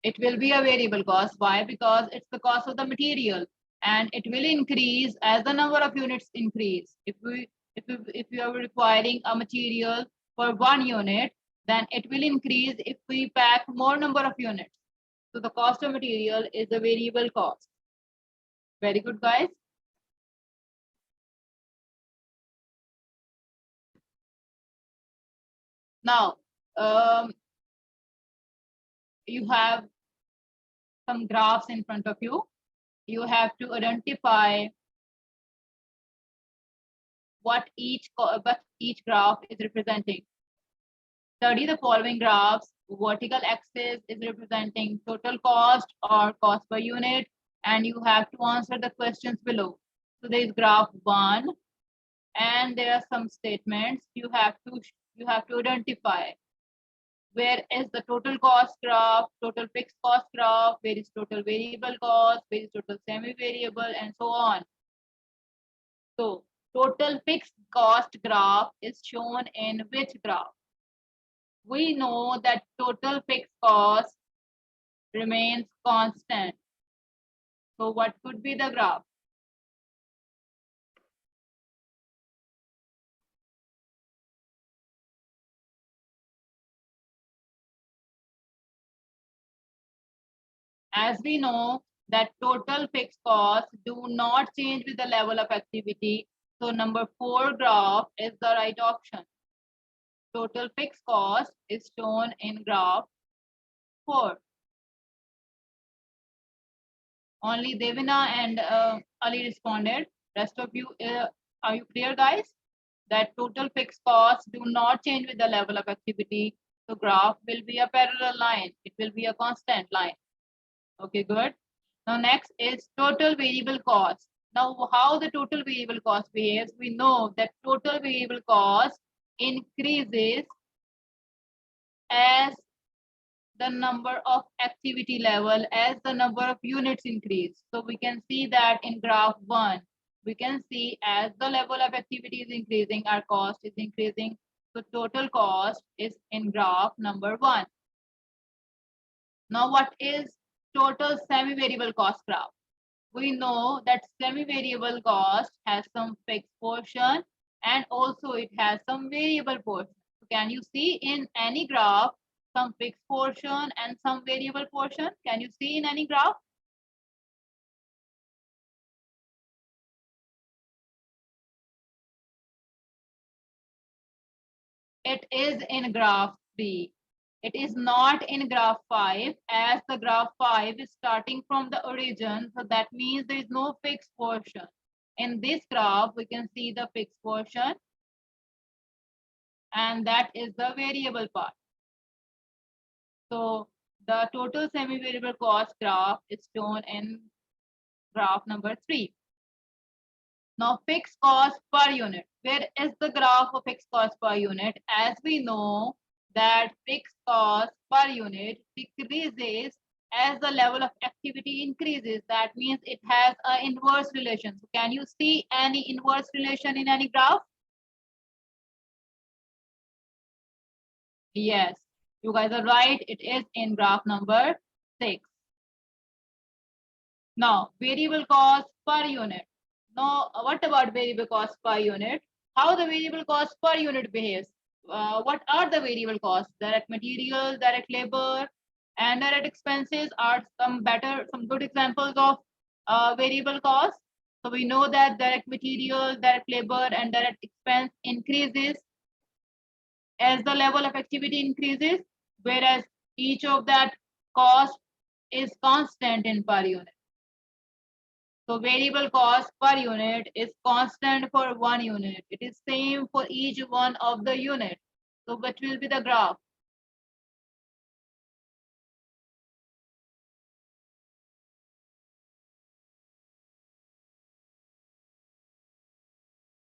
Speaker 1: It will be a variable cost. Why? Because it's the cost of the material, and it will increase as the number of units increase. If you are requiring a material for 1 unit, then it will increase if we pack more number of units. So the cost of material is a variable cost. Very good, guys. Now, you have some graphs in front of you. You have to identify what each graph is representing. Study the following graphs. Vertical axis is representing total cost or cost per unit, and you have to answer the questions below. So there is graph 1, and there are some statements you have to identify. Where is the total cost graph, total fixed cost graph, where is total variable cost, where is total semi-variable, and so on. So total fixed cost graph is shown in which graph? We know that total fixed cost remains constant. So what could be the graph? As we know that total fixed costs do not change with the level of activity. So number 4 graph is the right option. Total fixed cost is shown in graph 4. Only Devina and Ali responded. Rest of you, are you clear, guys? That total fixed costs do not change with the level of activity. So graph will be a parallel line. It will be a constant line. Okay, good. Now next is total variable cost. Now how the total variable cost behaves, we know that total variable cost increases as the number of activity level, as the number of units increase. So we can see that in graph 1, we can see as the level of activity is increasing, our cost is increasing. So total cost is in graph number 1. Now what is total semi-variable cost graph? We know that semi-variable cost has some fixed portion and also it has some variable portion. So can you see in any graph some fixed portion and some variable portion? Can you see in any graph? It is in graph 3. It is not in graph 5, as the graph 5 is starting from the origin. So that means there is no fixed portion. In this graph, we can see the fixed portion, and that is the variable part. So the total semi-variable cost graph is shown in graph number 3. Now fixed cost per unit. Where is the graph of fixed cost per unit? As we know that fixed cost per unit decreases as the level of activity increases. That means it has an inverse relation. So can you see any inverse relation in any graph? Yes, you guys are right. It is in graph number 6. Now, variable cost per unit. Now, what about variable cost per unit? How the variable cost per unit behaves? What are the variable costs? Direct material, direct labor, and direct expenses are some good examples of variable costs. So we know that direct material, direct labor, and direct expense increases as the level of activity increases, whereas each of that cost is constant in per unit. So variable cost per unit is constant for one unit. It is same for each one of the unit. So what will be the graph?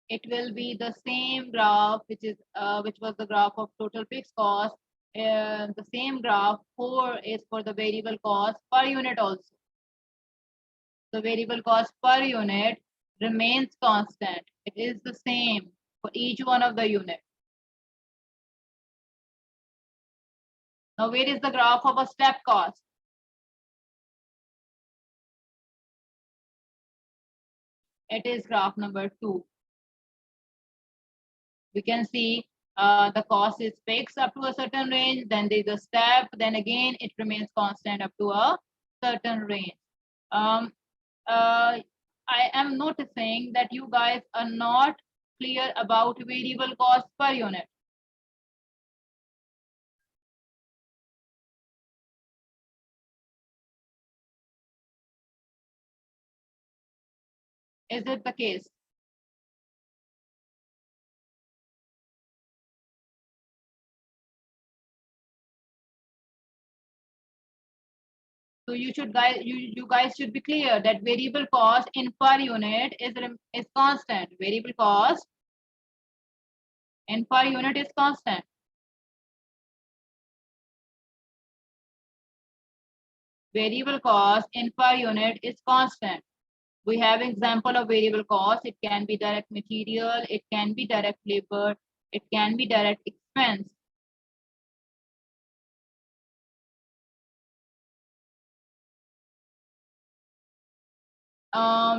Speaker 1: It will be the same graph, which was the graph of total fixed cost. The same graph 4 is for the variable cost per unit also. The variable cost per unit remains constant. It is the same for each one of the units. Now, where is the graph of a step cost? It is graph number 2. We can see the cost is fixed up to a certain range, then there's a step, then again it remains constant up to a certain range. I am noticing that you guys are not clear about variable cost per unit. Is it the case? So you guys should be clear that variable cost in per unit is constant. Variable cost in per unit is constant. Variable cost in per unit is constant. We have example of variable cost. It can be direct material, it can be direct labor, it can be direct expense.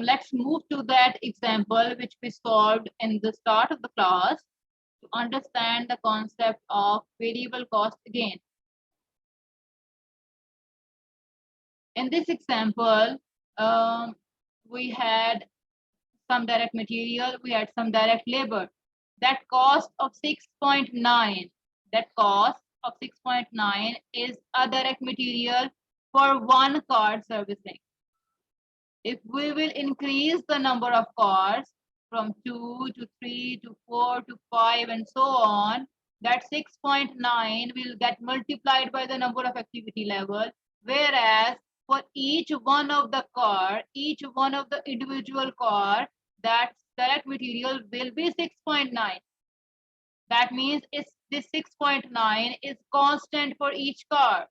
Speaker 1: Let's move to that example which we solved in the start of the class to understand the concept of variable cost again. In this example, we had some direct material, we had some direct labor. That cost of 6.9, that cost of 6.9 is a direct material for one card servicing. If we will increase the number of cards from 2 to 3 to 4 to 5 and so on, that 6.9 will get multiplied by the number of activity level, whereas for each one of the car, each one of the individual car, that direct material will be 6.9. That means this 6.9 is constant for each car.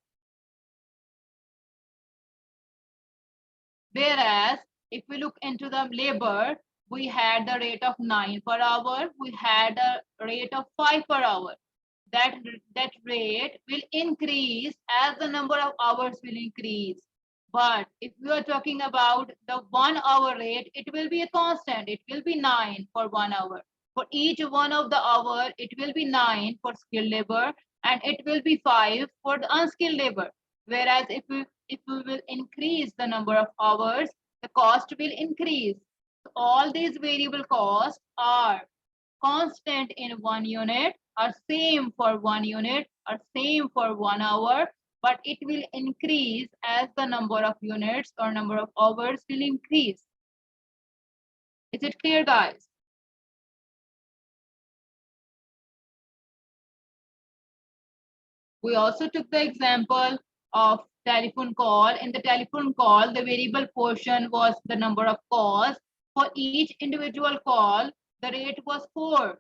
Speaker 1: Whereas if we look into the labor, we had the rate of 9 per hour, we had a rate of 5 per hour. That rate will increase as the number of hours will increase. But if we are talking about the 1 hour rate, it will be a constant. It will be 9 for 1 hour. For each one of the hour, it will be 9 for skilled labor and it will be 5 for the unskilled labor. Whereas if we will increase the number of hours, the cost will increase. So all these variable costs are constant in 1 unit, are same for 1 unit, are same for 1 hour, but it will increase as the number of units or number of hours will increase. Is it clear, guys? We also took the example of telephone call. In the telephone call, the variable portion was the number of calls. For each individual call, the rate was 4.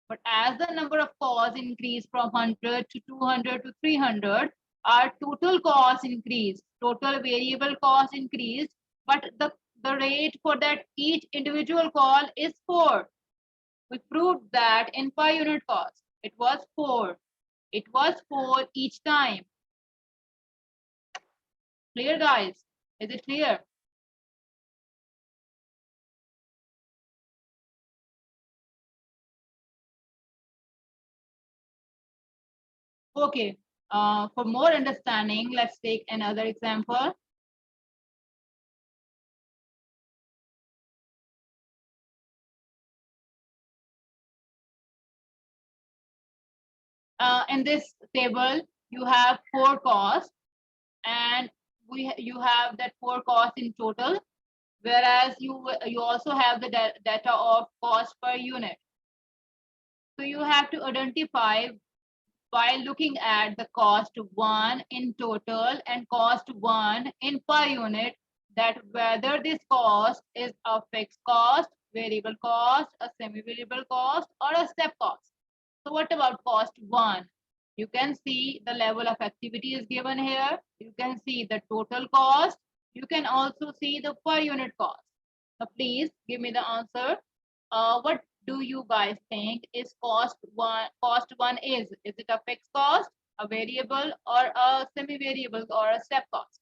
Speaker 1: But as the number of costs increase from 100 to 200 to 300, our total cost increased, total variable cost increased, but the rate for that each individual call is 4. We proved that in per unit cost, it was 4. It was 4 each time. Clear, guys? Is it clear? Okay. For more understanding, let's take another example. In this table, you have 4 costs, and you have that 4 costs in total, whereas you also have the data of cost per unit. So you have to identify by looking at the cost 1 in total and cost 1 in per unit, that whether this cost is a fixed cost, variable cost, a semi-variable cost, or a step cost. So what about cost 1? You can see the level of activity is given here. You can see the total cost. You can also see the per unit cost. So please give me the answer. What do you guys think is cost one? Cost one is it a fixed cost, a variable, or a semi-variable, or a step cost?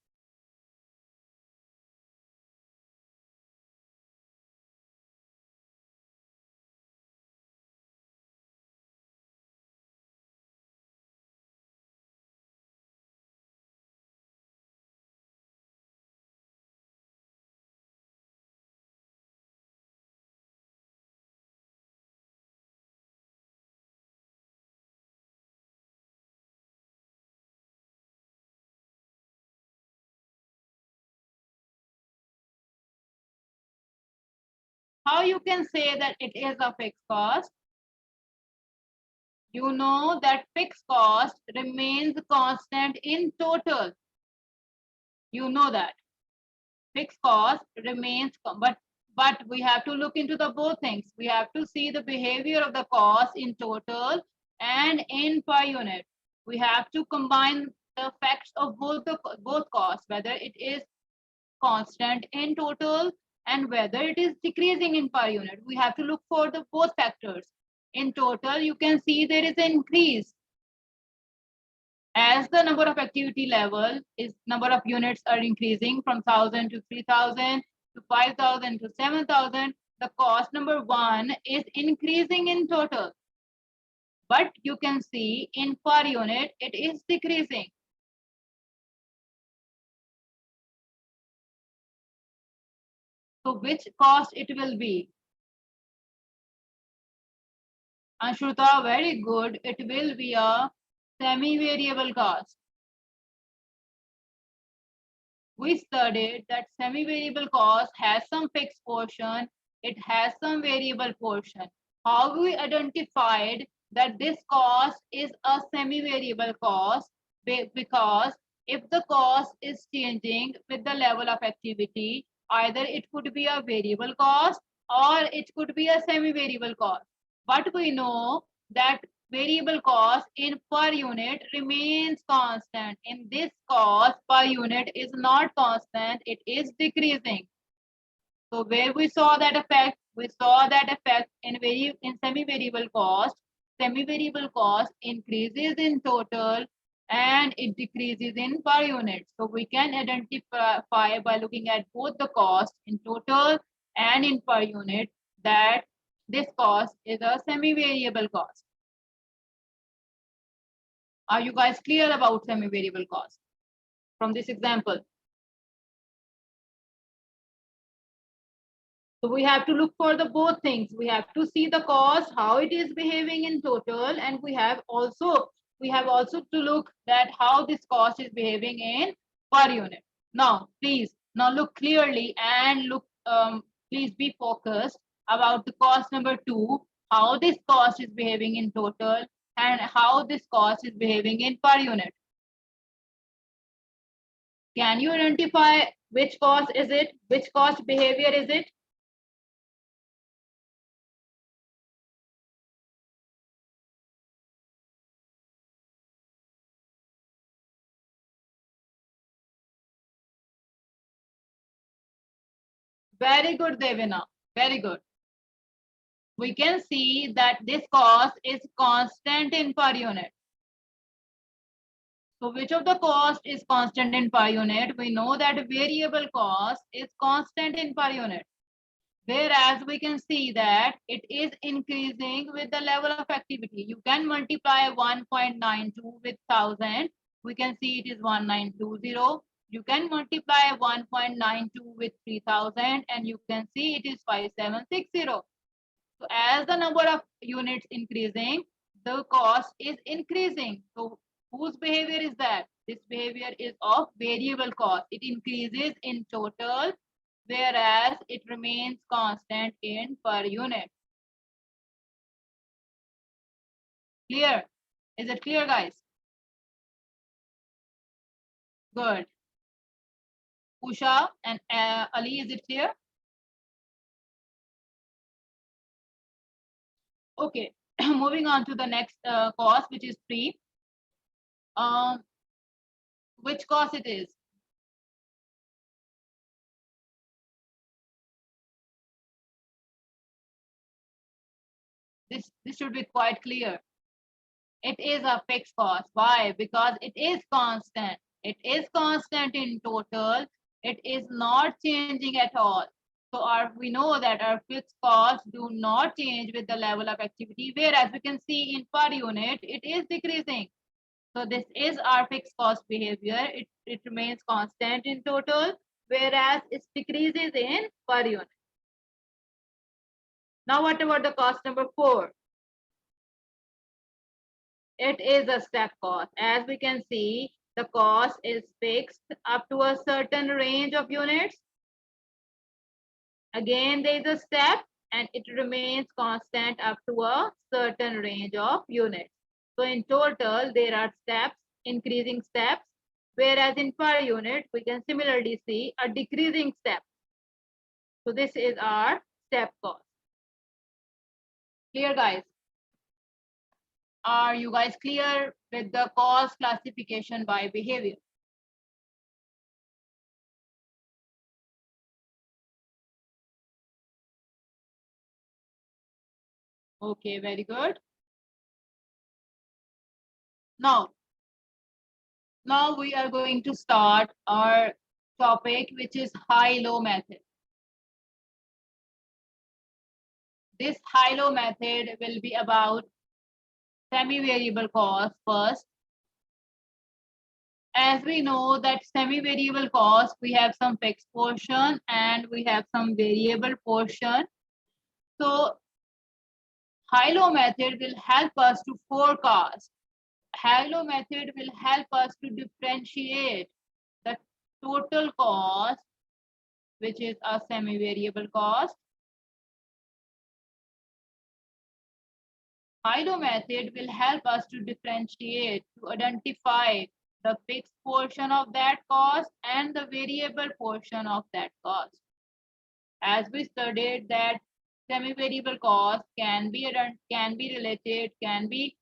Speaker 1: How you can say that it is a fixed cost? You know that fixed cost remains constant in total. You know that fixed cost remains, but we have to look into the both things. We have to see the behavior of the cost in total and in per unit. We have to combine the facts of both costs, whether it is constant in total and whether it is decreasing in per unit. We have to look for the both factors. In total, you can see there is an increase as the number of activity level is number of units are increasing from 1000 to 3000 to 5000 to 7000. The cost number 1 is increasing in total, but you can see in per unit it is decreasing. So which cost it will be? Anshruta, very good. It will be a semi-variable cost. We studied that semi-variable cost has some fixed portion, it has some variable portion. How we identified that this cost is a semi-variable cost? Because if the cost is changing with the level of activity, either it could be a variable cost or it could be a semi-variable cost. But we know that variable cost in per unit remains constant. In this cost per unit is not constant, it is decreasing. So where we saw that effect, we saw that effect in semi-variable cost. Semi-variable cost increases in total and it decreases in per unit. So we can identify by looking at both the cost in total and in per unit that this cost is a semi-variable cost. Are you guys clear about semi-variable cost from this example? So we have to look for the both things. We have to see the cost, how it is behaving in total, and we have also to look at how this cost is behaving in per unit. Now, please, now look clearly and look, please be focused about the cost number 2, how this cost is behaving in total and how this cost is behaving in per unit. Can you identify which cost is it? Which cost behavior is it? Very good, Devina. Very good. We can see that this cost is constant in per unit. So which of the cost is constant in per unit? We know that variable cost is constant in per unit. Whereas we can see that it is increasing with the level of activity. You can multiply 1.92 with 1000. We can see it is 1920. You can multiply 1.92 with 3000 and you can see it is 5760. So as the number of units increasing, the cost is increasing. So whose behavior is that? This behavior is of variable cost. It increases in total, whereas it remains constant in per unit. Clear? Is it clear, guys? Good. Usha and Ali, is it clear? Okay, moving on to the next cost, which is free. Which cost it is? This should be quite clear. It is a fixed cost. Why? Because it is constant. It is constant in total. It is not changing at all. So we know that our fixed costs do not change with the level of activity, whereas we can see in per unit, it is decreasing. So this is our fixed cost behavior. It remains constant in total, whereas it decreases in per unit. Now what about the cost number 4? It is a step cost. As we can see, the cost is fixed up to a certain range of units. Again, there is a step and it remains constant up to a certain range of units. So in total, there are steps, increasing steps, whereas in per unit, we can similarly see a decreasing step. So this is our step cost. Clear, guys? Are you guys clear with the cost classification by behavior? Okay, very good. Now we are going to start our topic, which is high-low method. This high-low method will be about semi-variable cost first. As we know that semi-variable cost, we have some fixed portion and we have some variable portion. So high-low method will help us to forecast. High-low method will help us to differentiate the total cost, which is a semi-variable cost. High-low method will help us to differentiate, to identify the fixed portion of that cost and the variable portion of that cost. As we studied that semi-variable cost can be related, can be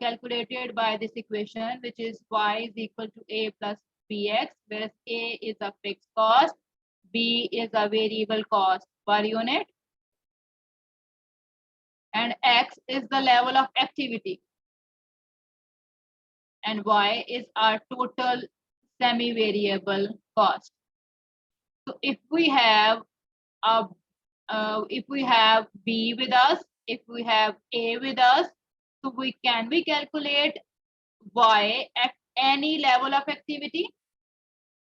Speaker 1: calculated by this equation, which is y is equal to a plus bx, whereas a is a fixed cost, b is a variable cost per unit, and x is the level of activity, and y is our total semi-variable cost. So if we have b with us, if we have a with us, so we calculate y at any level of activity.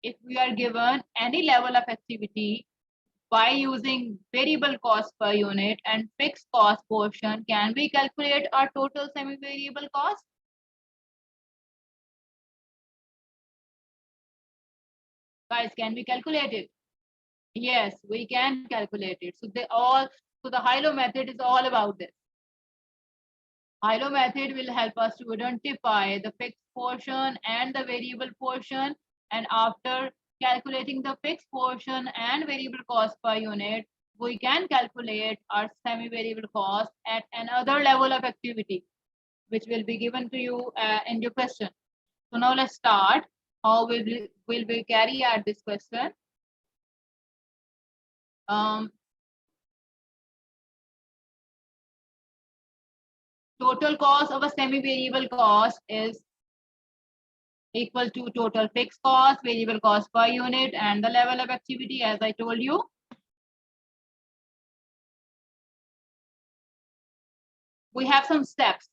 Speaker 1: If we are given any level of activity, by using variable cost per unit and fixed cost portion, can we calculate our total semi-variable cost? Guys, can we calculate it? Yes, we can calculate it. So the high-low method is all about this. High-low method will help us to identify the fixed portion and the variable portion, and after calculating the fixed portion and variable cost per unit, we can calculate our semi-variable cost at another level of activity, which will be given to you in your question. So now let's start. How will we carry out this question? Total cost of a semi-variable cost is equal to total fixed cost, variable cost per unit, and the level of activity, as I told you. We have some steps.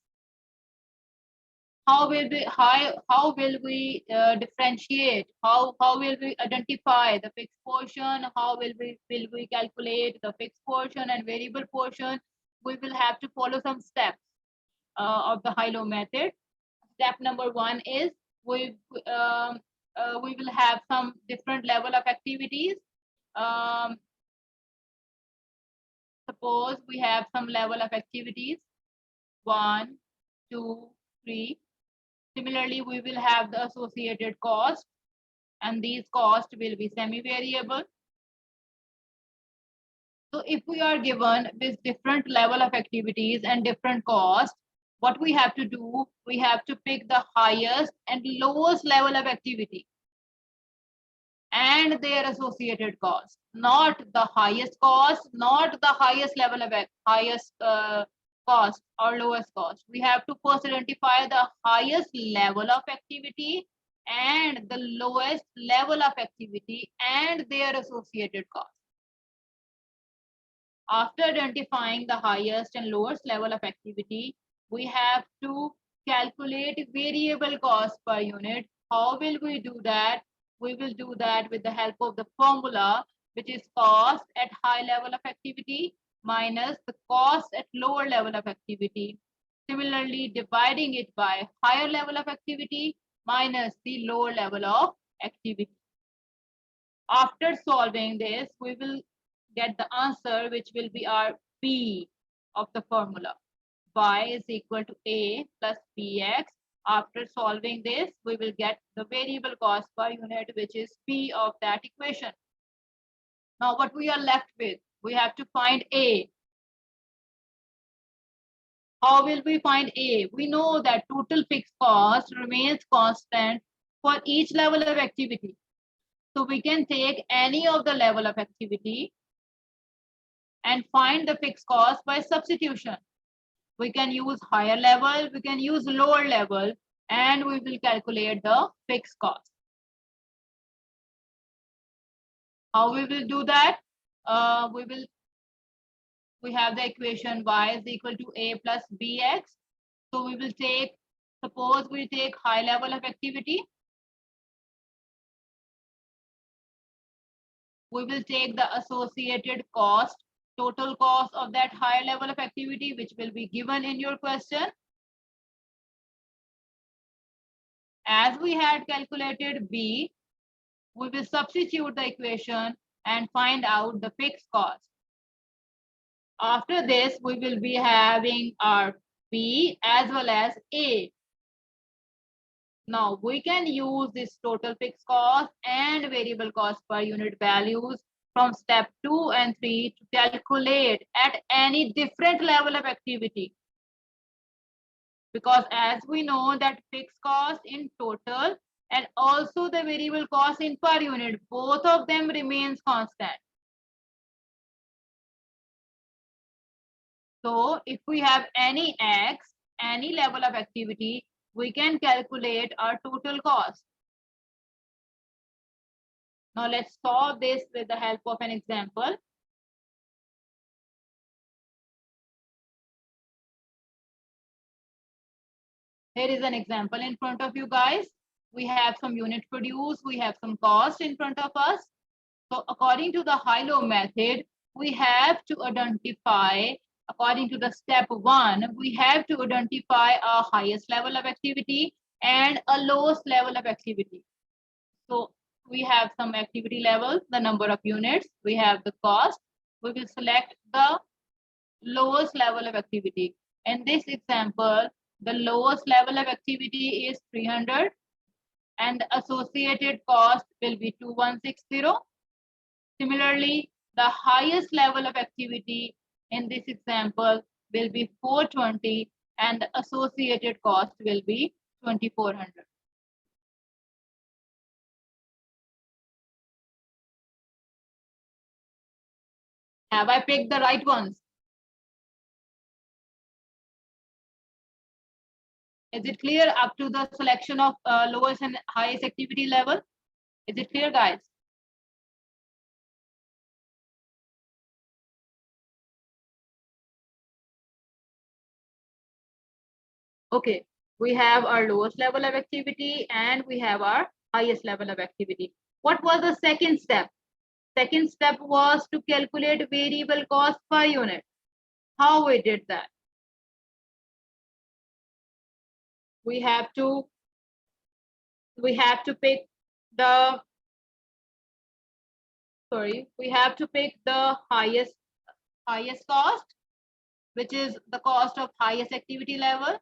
Speaker 1: How will we differentiate? How will we identify the fixed portion? How will we calculate the fixed portion and variable portion? We will have to follow some steps of the high-low method. Step number 1 is we will have some different level of activities. Suppose we have some level of activities 1, 2, 3. Similarly, we will have the associated cost, and these costs will be semi-variable. So if we are given this different level of activities and different costs, what we have to do, we have to pick the highest and lowest level of activity and their associated cost, not the highest cost, not the highest level of highest cost or lowest cost. We have to first identify the highest level of activity and the lowest level of activity and their associated cost. After identifying the highest and lowest level of activity, we have to calculate variable cost per unit. How will we do that? We will do that with the help of the formula, which is cost at high level of activity minus the cost at lower level of activity. Similarly, dividing it by higher level of activity minus the lower level of activity. After solving this, we will get the answer, which will be our P of the formula. Y is equal to A plus BX. After solving this, we will get the variable cost per unit, which is P of that equation. Now, what we are left with, we have to find A. How will we find A? We know that total fixed cost remains constant for each level of activity. So we can take any of the level of activity and find the fixed cost by substitution. We can use higher level, we can use lower level, and we will calculate the fixed cost. How we will do that? We have the equation y is equal to a plus bx. So we will take, suppose we take high level of activity. We will take the associated cost, total cost of that higher level of activity, which will be given in your question. As we had calculated B, we will substitute the equation and find out the fixed cost. After this, we will be having our B as well as A. Now we can use this total fixed cost and variable cost per unit values from step 2 and 3 to calculate at any different level of activity. Because as we know that fixed cost in total and also the variable cost in per unit, both of them remains constant. So if we have any X, any level of activity, we can calculate our total cost. Now let's solve this with the help of an example. Here is an example in front of you guys. We have some unit produced, we have some cost in front of us. So according to the high-low method, we have to identify, according to the step 1, we have to identify a highest level of activity and a lowest level of activity. So we have some activity levels, the number of units, we have the cost. We will select the lowest level of activity. In this example, the lowest level of activity is 300 and the associated cost will be 2160. Similarly, the highest level of activity in this example will be 420 and the associated cost will be 2400. Have I picked the right ones? Is it clear up to the selection of lowest and highest activity level? Is it clear, guys? Okay, we have our lowest level of activity and we have our highest level of activity. What was the second step? Second step was to calculate variable cost per unit. How we did that? We have to pick the highest cost, which is the cost of highest activity level,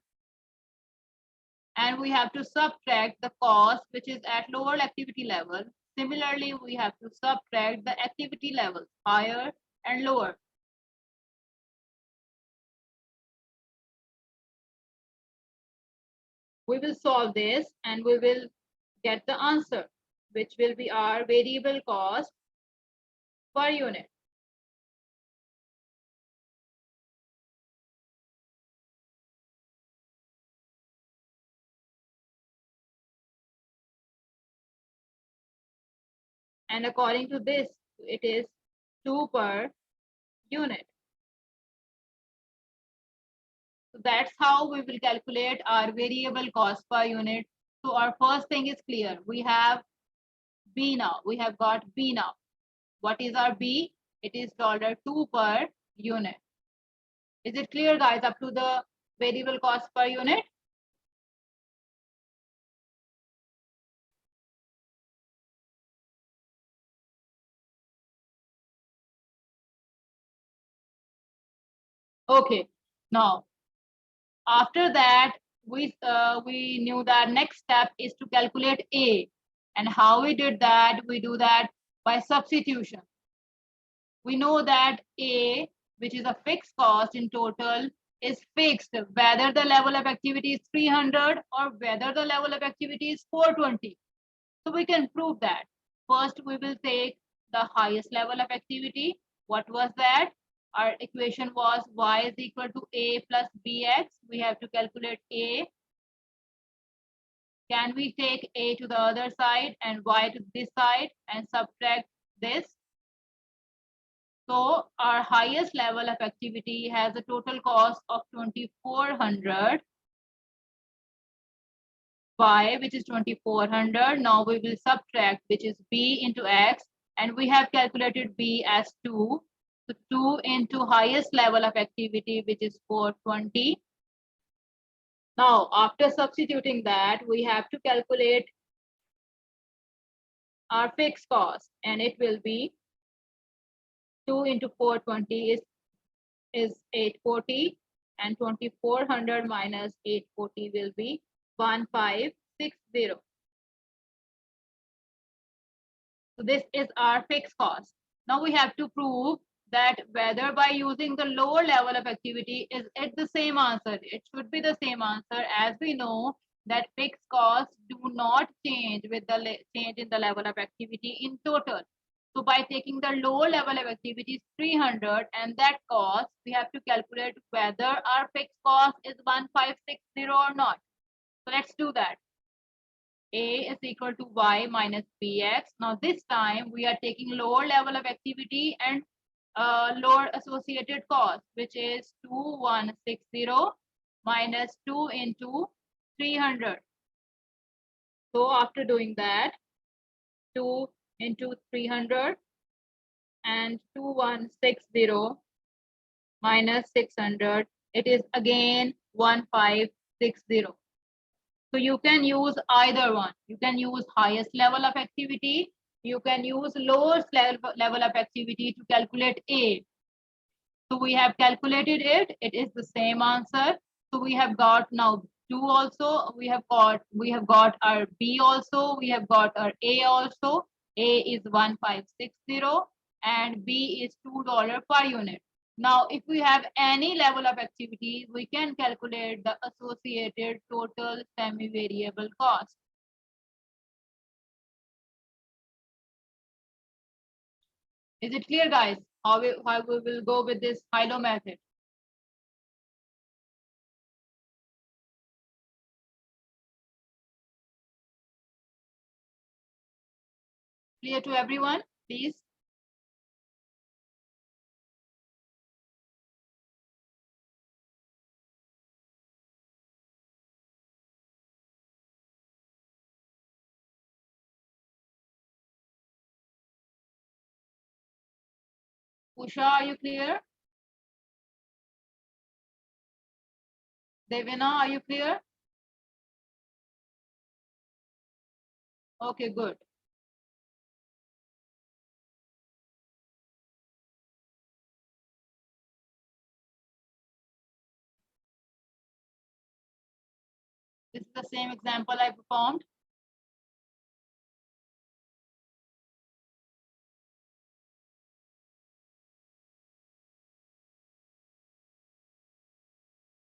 Speaker 1: and we have to subtract the cost which is at lower activity level. Similarly, we have to subtract the activity levels, higher and lower. We will solve this and we will get the answer, which will be our variable cost per unit. And according to this, it is 2 per unit. So that's how we will calculate our variable cost per unit. So our first thing is clear. We have B now. We have got B now. What is our B? It is $2 per unit. Is it clear, guys, up to the variable cost per unit? Okay. Now, after that, we knew that next step is to calculate A. And how we did that? We do that by substitution. We know that A, which is a fixed cost in total, is fixed whether the level of activity is 300 or whether the level of activity is 420. So we can prove that. First, we will take the highest level of activity. What was that? Our equation was y is equal to a plus bx. We have to calculate a. Can we take a to the other side and y to this side and subtract this? So our highest level of activity has a total cost of 2400. Y, which is 2400. Now we will subtract, which is b into x, and we have calculated b as 2. So 2 into highest level of activity, which is 420. Now, after substituting that, we have to calculate our fixed cost, and it will be 2 into 420 is 840, and 2400 minus 840 will be 1560. So this is our fixed cost. Now we have to prove that whether by using the lower level of activity, is it the same answer? It should be the same answer, as we know that fixed costs do not change with the change in the level of activity in total. So by taking the lower level of activity is 300 and that cost, we have to calculate whether our fixed cost is 1560 or not. So let's do that. A is equal to y minus bx. Now this time we are taking lower level of activity and lower associated cost, which is 2160 minus 2 into 300. So after doing that, 2 into 300 and 2160 minus 600, it is again 1560. So you can use either one. You can use highest level of activity. You can use lowest level of activity to calculate A. So we have calculated it. It is the same answer. So we have got now 2 also. We have got our B also. We have got our A also. A is 1560 and B is $2 per unit. Now, if we have any level of activity, we can calculate the associated total semi-variable cost. Is it clear, guys? how we will go with this Lifo method? Clear to everyone, please? Usha, are you clear? Devina, are you clear? Okay, good. This is the same example I performed.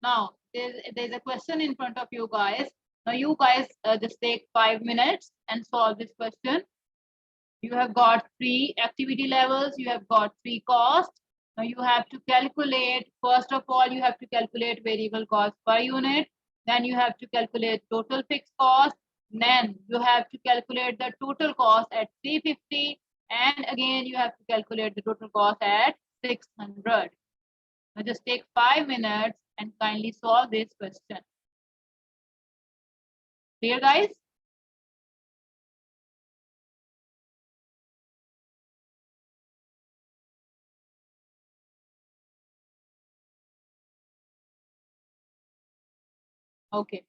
Speaker 1: Now, there's a question in front of you guys. Now, you guys just take 5 minutes and solve this question. You have got 3 activity levels. You have got 3 costs. Now, you have to calculate, first of all, you have to calculate variable cost per unit. Then you have to calculate total fixed cost. Then you have to calculate the total cost at 350. And again, you have to calculate the total cost at 600. Now just take 5 minutes and kindly solve this question. Clear, guys? Okay.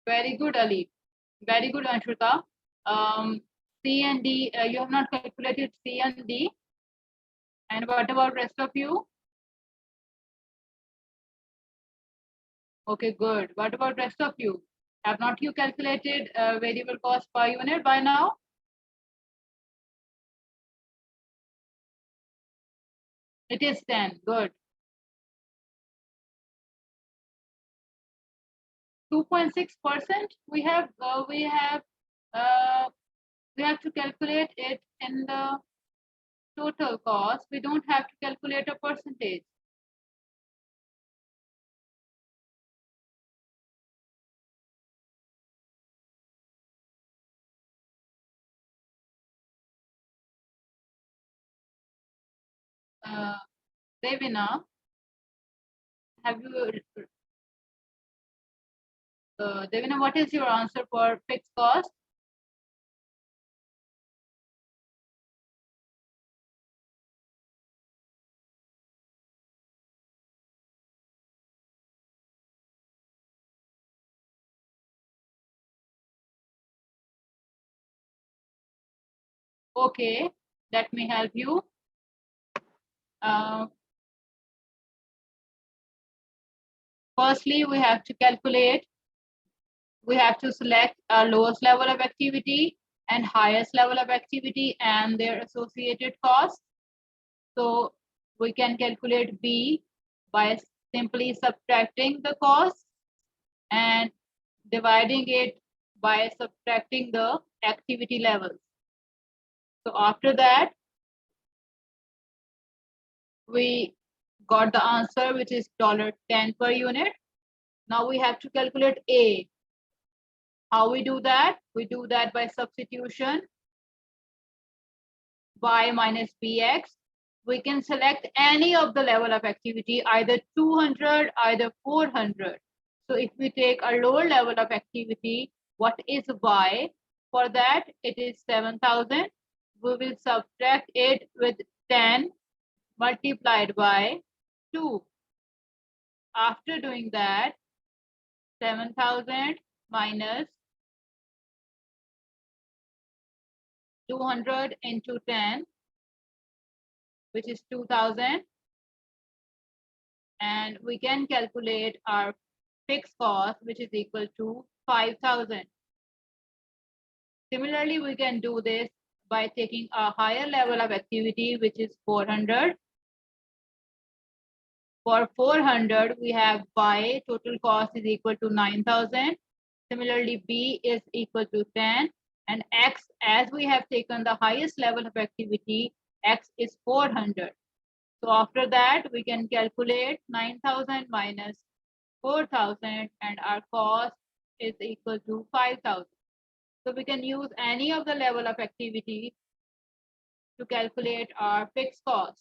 Speaker 1: Very good, Ali. Very good, Anshrita. C and D, you have not calculated C and D. And what about rest of you? Okay, good. What about rest of you? Have not you calculated variable cost per unit by now? It is 10. Good. 2.6%. We have to calculate it in the total cost. We don't have to calculate a percentage. Devina, have you, Devina, what is your answer for fixed cost? Okay, let me help you. Firstly, we have to calculate, we have to select a lowest level of activity and highest level of activity and their associated costs. So we can calculate B by simply subtracting the cost and dividing it by subtracting the activity levels. So after that, we got the answer, which is $10 per unit. Now we have to calculate A. How we do that? We do that by substitution. Y minus BX. We can select any of the level of activity, either 200, either 400. So if we take a lower level of activity, what is Y? For that, it is 7,000. We will subtract it with 10 multiplied by 2. After doing that, 7,000 minus 200 into 10, which is 2,000. And we can calculate our fixed cost, which is equal to 5,000. Similarly, we can do this by taking a higher level of activity, which is 400. For 400, we have Y total cost is equal to 9,000. Similarly, B is equal to 10. And X, as we have taken the highest level of activity, X is 400. So after that, we can calculate 9,000 minus 4,000 and our cost is equal to 5,000. So we can use any of the level of activity to calculate our fixed cost.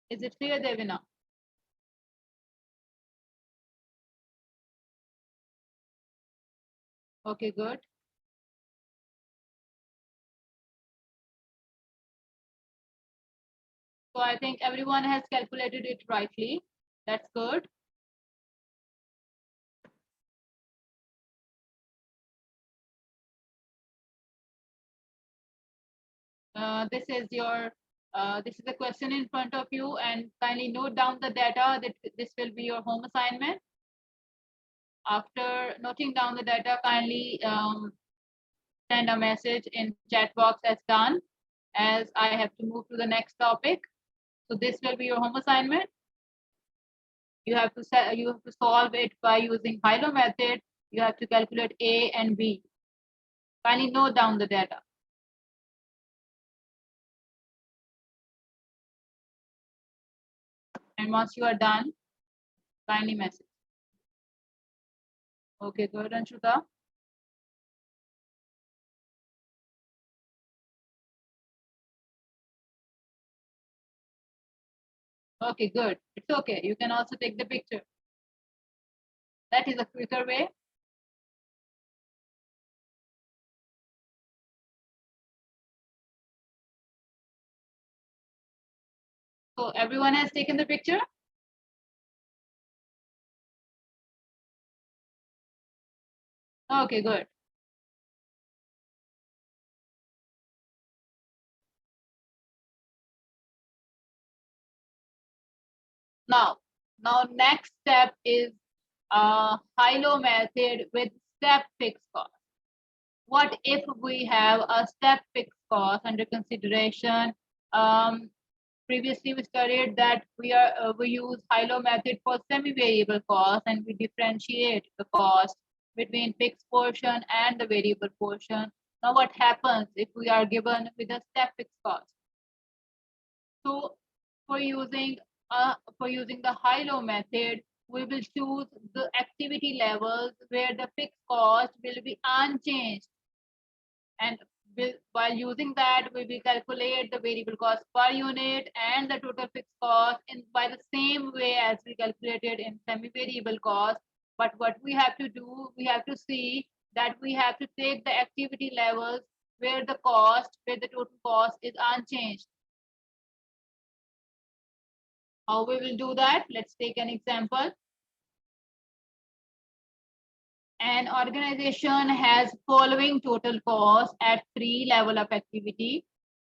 Speaker 1: Is it clear, Devina? Okay, good. So I think everyone has calculated it rightly. That's good. This is the question in front of you, and kindly note down the data. That this will be your home assignment. After noting down the data, kindly send a message in chat box as done, as I have to move to the next topic. So this will be your home assignment. You have to solve it by using Lifo Method. You have to calculate A and B. Kindly note down the data. And once you are done, kindly message. Okay, good, Anshuta. Okay, good. It's okay. You can also take the picture. That is a quicker way. So everyone has taken the picture? Okay, good. Now next step is high-low method with step fixed cost. What if we have a step fixed cost under consideration? Previously we studied that we use high-low method for semi-variable cost, and we differentiate the cost between fixed portion and the variable portion. Now what happens if we are given with a step fixed cost? So for using the high-low method, we will choose the activity levels where the fixed cost will be unchanged, and while using that, we will calculate the variable cost per unit and the total fixed cost by the same way as we calculated in semi-variable cost. But what we have to do, we have to see that we have to take the activity levels where the total cost is unchanged. How we will do that? Let's take an example. An organization has following total cost at 3 level of activity.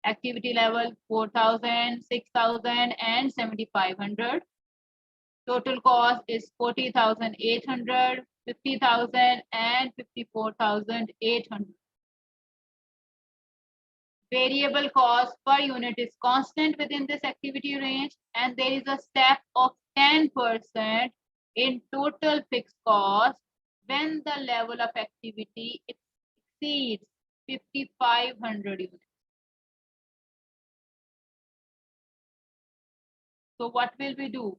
Speaker 1: Activity level 4,000, 6,000, and 7,500. Total cost is 40,800, 50,000, and 54,800. Variable cost per unit is constant within this activity range, and there is a step of 10% in total fixed cost when the level of activity exceeds 5,500 units. So what will we do?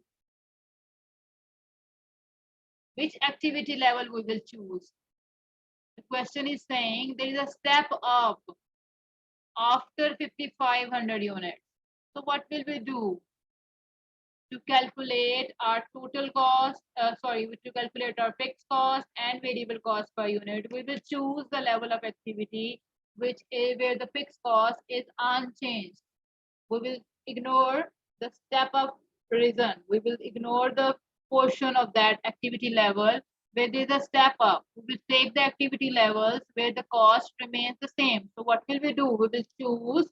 Speaker 1: Which activity level we will choose? The question is saying there is a step up after 5,500 units. So what will we do? To calculate our total cost, to calculate our fixed cost and variable cost per unit, we will choose the level of activity which is where the fixed cost is unchanged. We will ignore the step up reason. We will ignore the portion of that activity level where there is a step up. We will take the activity levels where the cost remains the same. So what will we do? We will choose.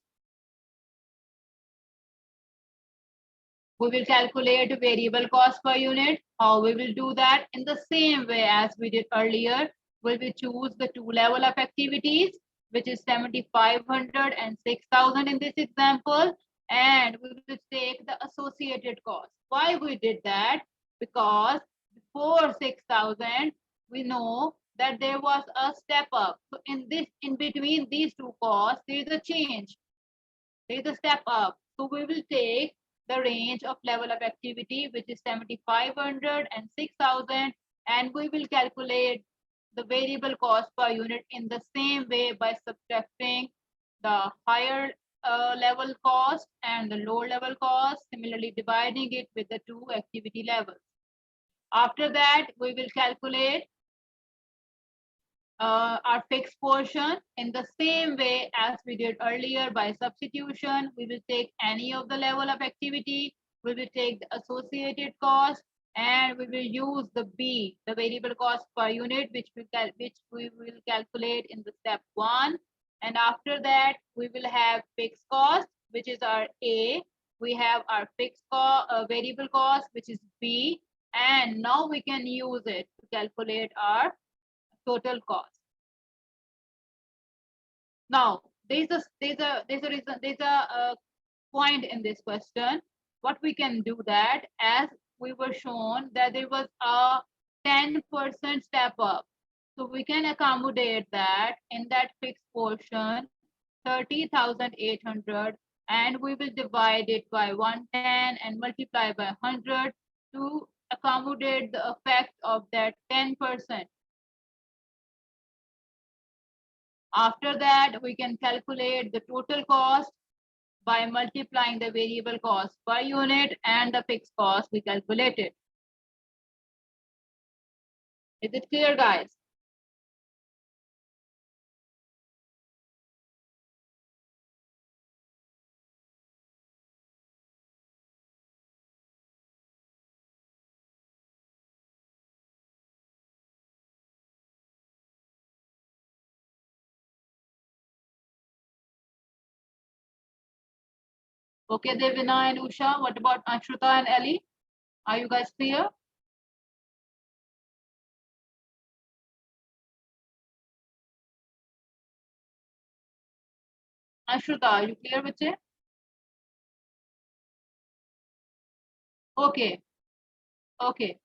Speaker 1: We will calculate variable cost per unit. How we will do that? In the same way as we did earlier, we will choose the 2 level of activities, which is 7,500 and 6,000 in this example, and we will take the associated cost. Why we did that? Because before 6,000, we know that there was a step up. So in between these two costs, there is a change. There is a step up. So we will take the range of level of activity, which is 7,500 and 6,000, and we will calculate the variable cost per unit in the same way by subtracting the higher level cost and the lower level cost, similarly dividing it with the 2 activity levels. After that, we will calculate our fixed portion in the same way as we did earlier by substitution. We will take any of the level of activity, we will take the associated cost, and we will use the B, the variable cost per unit, which we will calculate in the step 1. And after that, we will have fixed cost, which is our A. We have our fixed cost, variable cost, which is B. And now we can use it to calculate our total cost. Now, there's a point in this question. What we can do that, as we were shown that there was a 10% step up. So we can accommodate that in that fixed portion, 30,800, and we will divide it by 110 and multiply by 100 to accommodate the effect of that 10%. After that, we can calculate the total cost by multiplying the variable cost per unit and the fixed cost we calculated. Is it clear, guys? Okay, Devina and Usha. What about Ashruta and Ellie? Are you guys clear? Ashruta, are you clear with it? Okay, okay.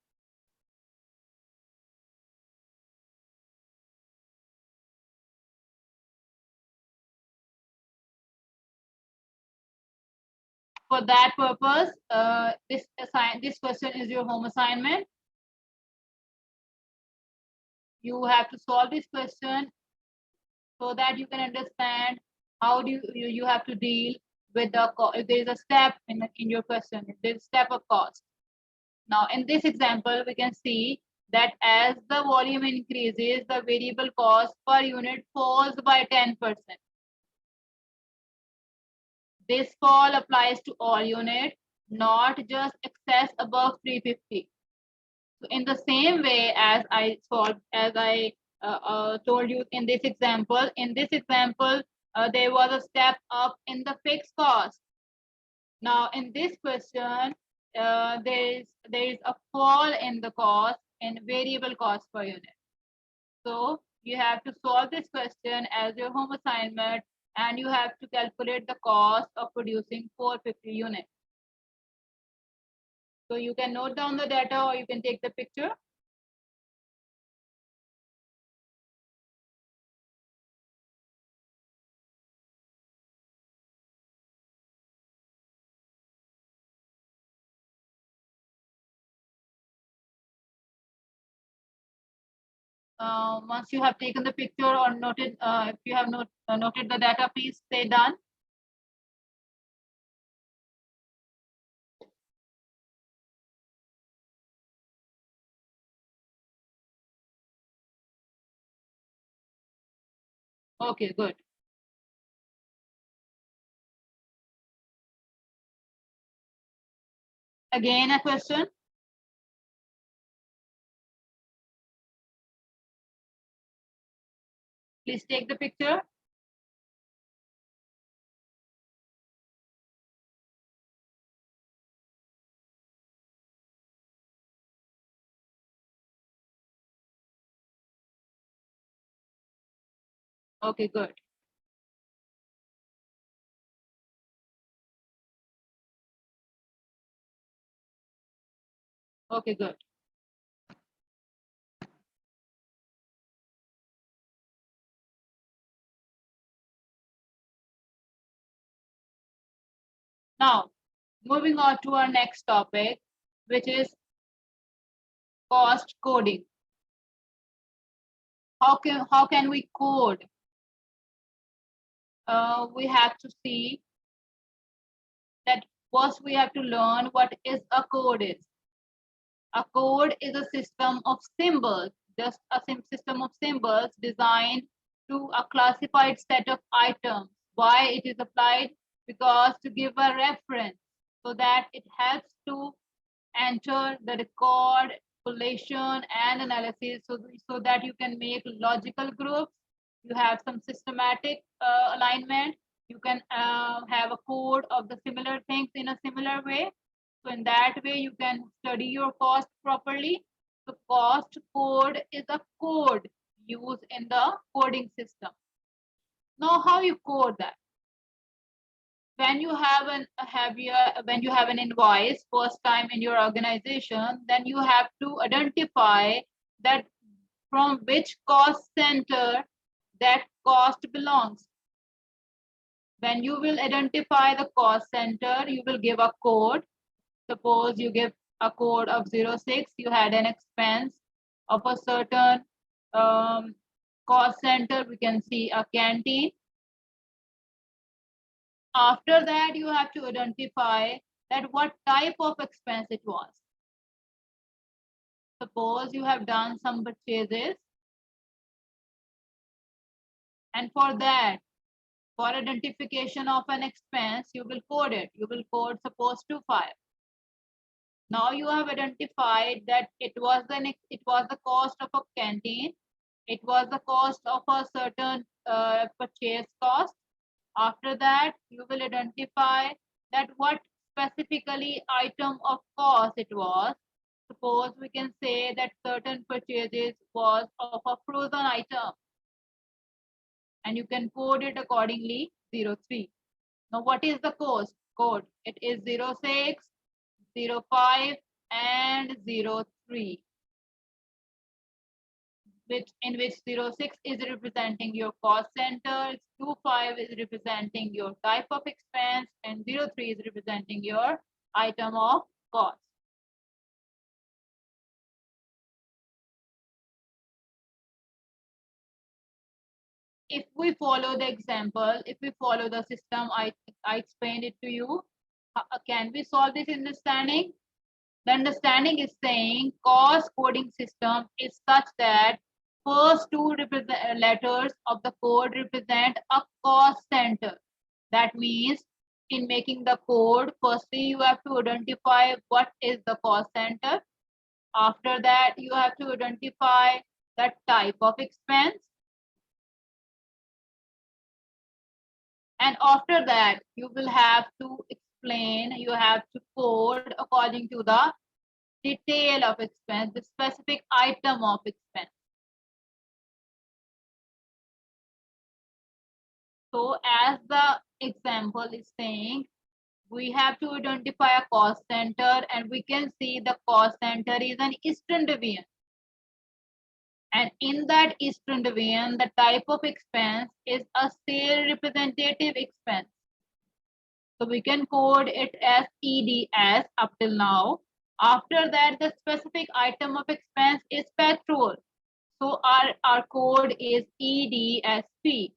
Speaker 1: For that purpose, this question is your home assignment. You have to solve this question so that you can understand how do you have to deal with the if there is a step in your question, if there is a step of cost. Now, in this example, we can see that as the volume increases, the variable cost per unit falls by 10%. This fall applies to all units, not just excess above 350. So in the same way as I told you in this example, there was a step up in the fixed cost. Now in this question, there is a fall in the cost in variable cost per unit. So you have to solve this question as your home assignment, and you have to calculate the cost of producing 450 units. So you can note down the data or you can take the picture. Once you have taken the picture or noted, if you have noted the data, please say done. Okay, good. Again, a question. Please take the picture. Okay, good. Okay, good. Now, moving on to our next topic, which is cost coding. How can we code? We have to see that first we have to learn what is a code is. A code is a system of symbols, just a system of symbols designed to a classified set of items. Why it is applied? Because to give a reference so that it helps to enter the record, collation, and analysis so that you can make logical groups. You have some systematic alignment. You can have a code of the similar things in a similar way. So in that way, you can study your cost properly. So cost code is a code used in the coding system. Now, how you code that? When you have an invoice first time in your organization, then you have to identify that from which cost center that cost belongs. When you will identify the cost center, you will give a code. Suppose you give a code of 06, you had an expense of a certain cost center. We can see a canteen. After that, you have to identify that what type of expense it was. Suppose you have done some purchases, and for that, for identification of an expense, you will code it. You will code suppose 25. Now you have identified that it was the cost of a canteen. It was the cost of a certain purchase cost. After that, you will identify that what specifically item of cost it was. Suppose we can say that certain purchases was of a frozen item, and you can code it accordingly 03. Now what is the cost code? It is 06, 05 and 03, in which 06 is representing your cost center, 25 is representing your type of expense, and 03 is representing your item of cost. If we follow the example, if we follow the system, I explained it to you. Can we solve this understanding? The understanding is saying cost coding system is such that first two letters of the code represent a cost center. That means in making the code, firstly you have to identify what is the cost center. After that, you have to identify the type of expense. And after that, you will have to explain, you have to code according to the detail of expense, the specific item of expense. So as the example is saying, we have to identify a cost center, and we can see the cost center is an Eastern deviation. And in that Eastern deviation, the type of expense is a sale representative expense. So we can code it as EDS up till now. After that, the specific item of expense is petrol. So our code is EDSP.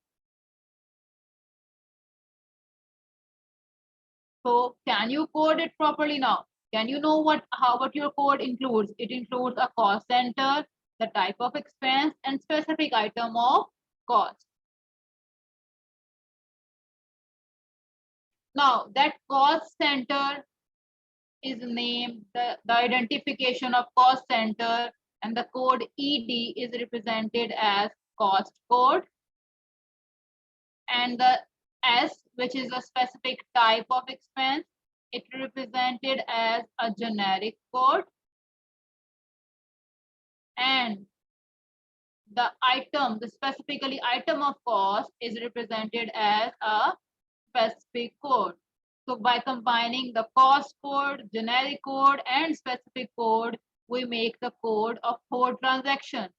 Speaker 1: So can you code it properly now? Can you know what your code includes? It includes a cost center, the type of expense, and specific item of cost. Now that cost center is named the identification of cost center, and the code ED is represented as cost code, and the S, which is a specific type of expense, it represented as a generic code, and the item, the specifically item of cost is represented as a specific code. So by combining the cost code, generic code, and specific code, we make the code of whole transaction.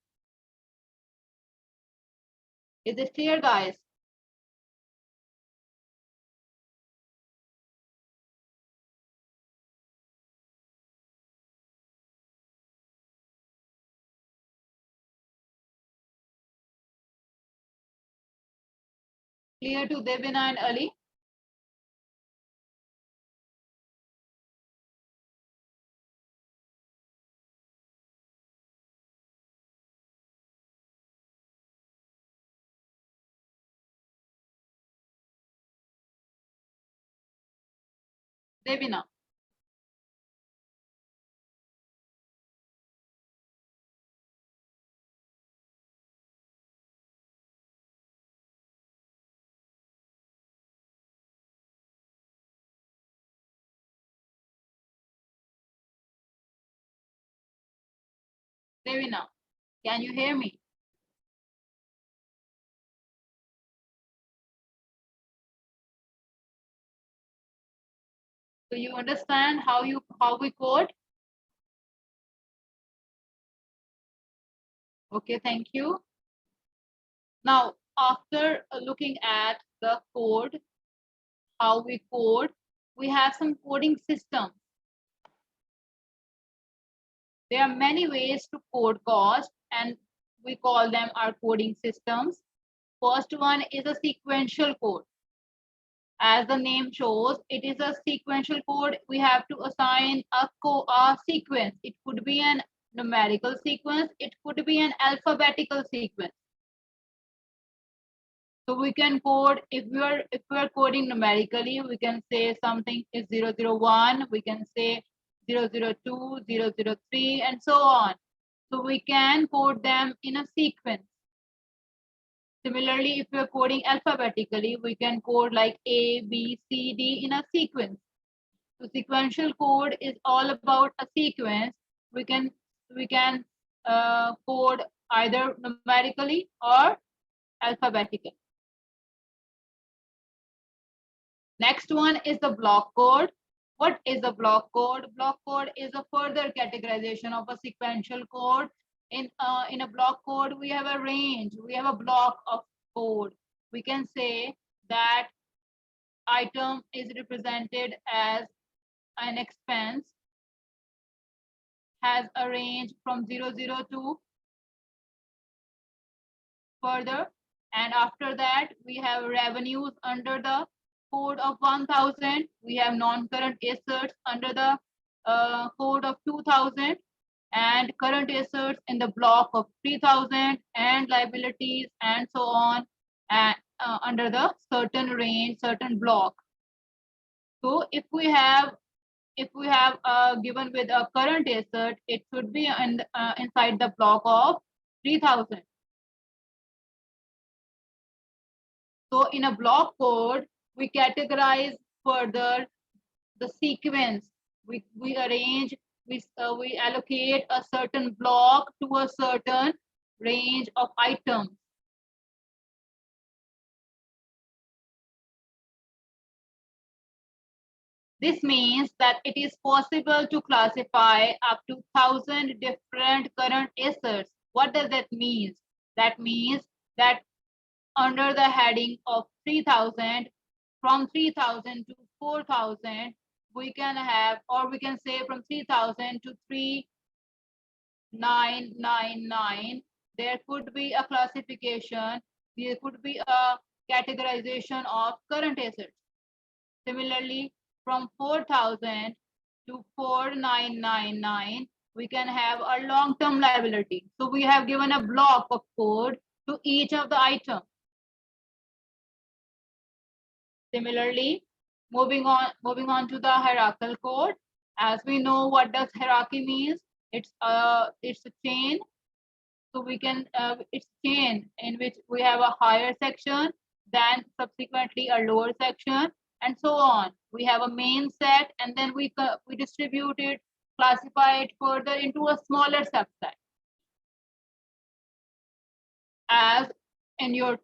Speaker 1: Is it clear, guys? Clear to Devina and Ali? Devina. Devina, can you hear me? Do you understand how we code? Okay, thank you. Now, after looking at the code, how we code, we have some coding systems. There are many ways to code cost, and we call them our coding systems. First one is a sequential code. As the name shows, it is a sequential code. We have to assign a sequence. It could be an numerical sequence. It could be an alphabetical sequence. So we can code, if we are coding numerically, we can say something is 001, we can say 002, 003, and so on. So we can code them in a sequence. Similarly, if we are coding alphabetically, we can code like A, B, C, D in a sequence. So sequential code is all about a sequence. We can code either numerically or alphabetically. Next one is the block code. What is a block code? Block code is a further categorization of a sequential code. In a block code, we have a range. We have a block of code. We can say that item is represented as an expense, has a range from 0, 0 to further. And after that, we have revenues under the code of 1000. We have non-current assets under the code of 2000, and current assets in the block of 3000, and liabilities and so on, and under the certain range, certain block. So if we have given with a current asset, it should be inside the block of 3000. So in a block code, we categorize further the sequence. We arrange, we allocate a certain block to a certain range of items. This means that it is possible to classify up to 1000 different current assets. What does that mean? That means that under the heading of 3000, from 3000 to 4000, we can have, or we can say from 3000 to 3999, there could be a classification, there could be a categorization of current assets. Similarly, from 4000 to 4999, we can have a long-term liability. So we have given a block of code to each of the items. Similarly, moving on to the hierarchical code. As we know, what does hierarchy means? It's a chain. So we can it's chain in which we have a higher section, then subsequently a lower section, and so on. We have a main set, and then we distribute it, classify it further into a smaller subset. As in your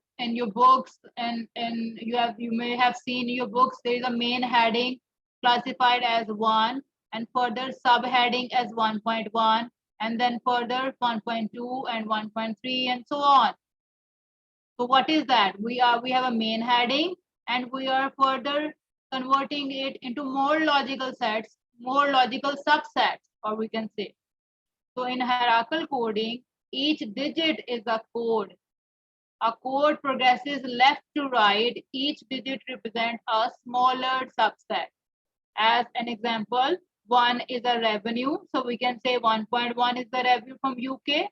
Speaker 1: books, and you may have seen in your books, there is a main heading classified as 1, and further subheading as 1.1, and then further 1.2 and 1.3 and so on. So what is that? We have a main heading, and we are further converting it into more logical sets, more logical subsets, or we can say. So in hierarchical coding, each digit is a code. A code progresses left to right. Each digit represents a smaller subset. As an example, 1 is a revenue. So we can say 1.1 is the revenue from UK.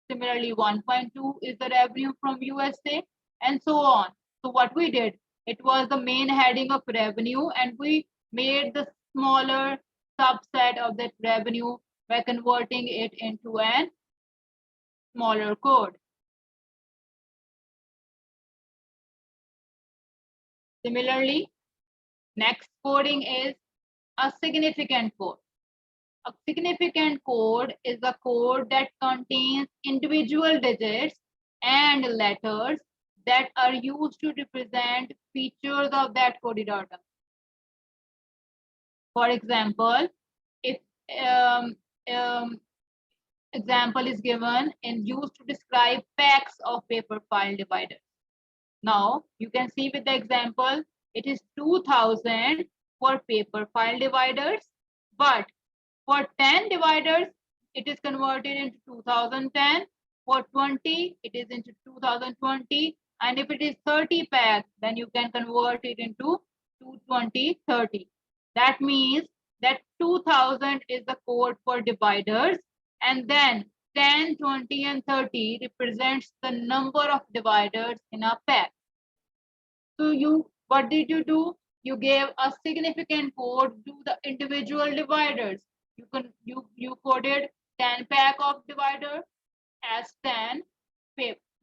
Speaker 1: Similarly, 1.2 is the revenue from USA, and so on. So what we did, it was the main heading of revenue, and we made the smaller subset of that revenue by converting it into a smaller code. Similarly, next coding is a significant code. A significant code is a code that contains individual digits and letters that are used to represent features of that coded item. For example, if example is given and used to describe packs of paper file dividers. Now you can see with the example, it is 2000 for paper file dividers, but for 10 dividers, it is converted into 2010. For 20, it is into 2020. And if it is 30 packs, then you can convert it into 22030. That means that 2000 is the code for dividers, and then 10, 20, and 30 represents the number of dividers in a pack. So what did you do? You gave a significant code to the individual dividers. You coded 10 pack of divider as 10,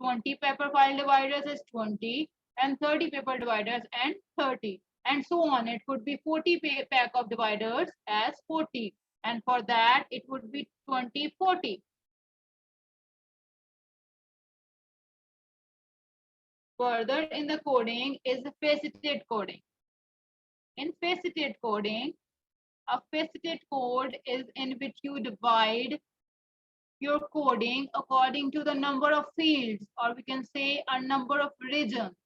Speaker 1: 20 paper file dividers as 20, and 30 paper dividers and 30. and so on. It could be 40 pack of dividers as 40, and for that it would be 2040. Further in the coding is the faceted coding. In faceted coding, a faceted code is in which you divide your coding according to the number of fields, or we can say a number of regions.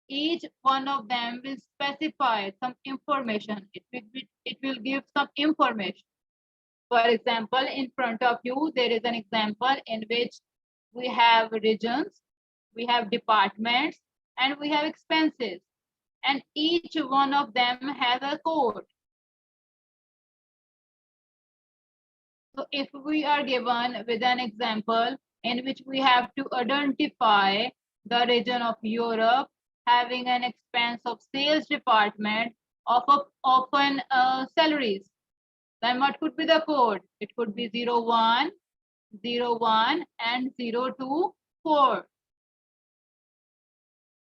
Speaker 1: Each one of them will specify some information. It will give some information. For example, in front of you, there is an example in which we have regions, we have departments, and we have expenses. And each one of them has a code. So if we are given with an example in which we have to identify the region of Europe having an expense of sales department of often salaries, then what could be the code? It could be 01, 01, and 024.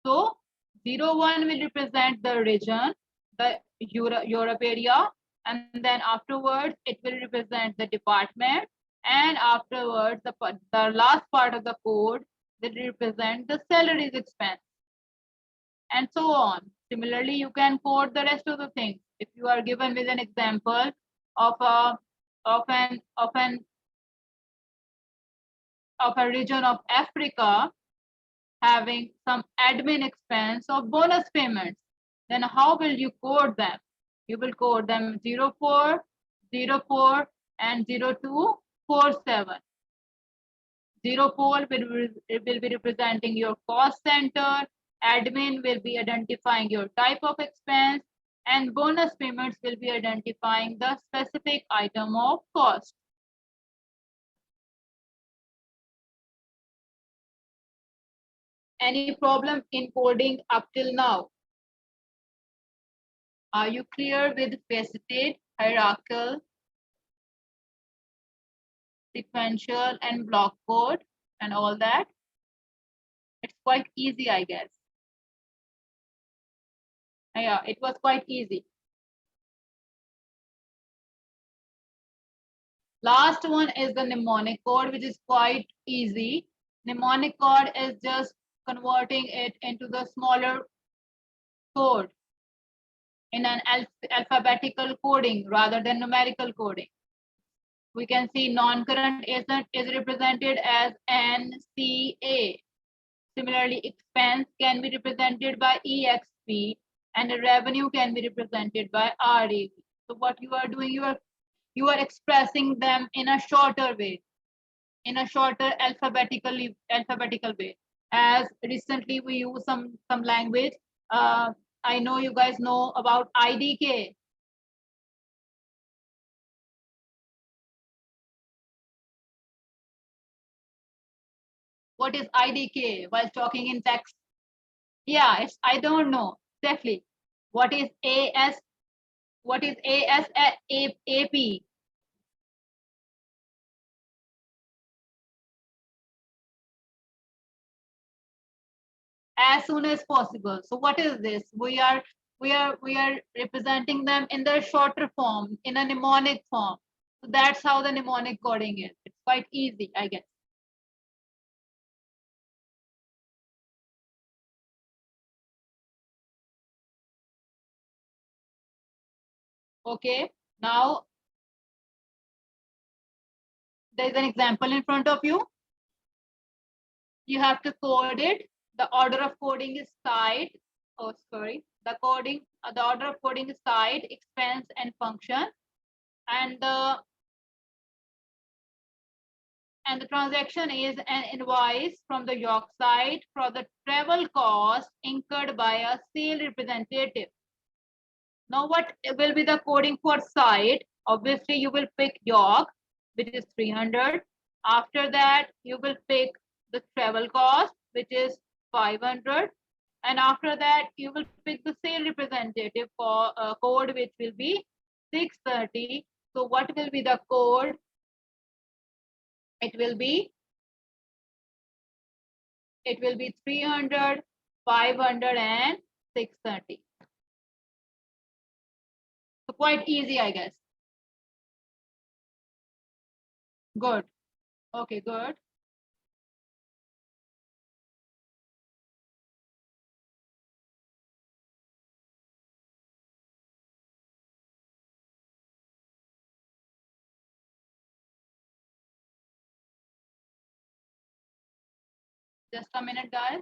Speaker 1: So 01 will represent the region, the Europe area, and then afterwards it will represent the department, and afterwards the last part of the code will represent the salaries expense, and so on. Similarly, you can code the rest of the things. If you are given with an example of a region of Africa having some admin expense of bonus payments, then how will you code them? You will code them 04, 04, and 0247. 04 will be representing your cost center, admin will be identifying your type of expense, and bonus payments will be identifying the specific item of cost. Any problem in coding up till now? Are you clear with faceted, hierarchical, sequential, and block code and all that? It's quite easy, I guess. Yeah, it was quite easy. Last one is the mnemonic code, which is quite easy. Mnemonic code is just converting it into the smaller code in an alphabetical coding rather than numerical coding. We can see non-current is represented as NCA. Similarly, expense can be represented by EXP, and revenue can be represented by RAV. So what you are doing, you are expressing them in a shorter way, in a shorter alphabetical way. As recently we use some language. I know you guys know about IDK. What is IDK while talking in text? Yeah, I don't know exactly. What is ASAP? As soon as possible. So what is this? We are representing them in their shorter form, in a mnemonic form. So that's how the mnemonic coding is. It's quite easy, I guess. Okay, now there's an example in front of you. You have to code it. The order of coding is side. Oh, sorry. The order of coding is side, expense, and function. And the transaction is an invoice from the York side for the travel cost incurred by a sale representative. Now, what will be the coding for side? Obviously, you will pick York, which is 300. After that, you will pick the travel cost, which is 500. And after that, you will pick the sale representative for code, which will be 630. So what will be the code? It will be 300, 500, and 630. So quite easy, I guess. Good. Okay, good. Just a minute, guys.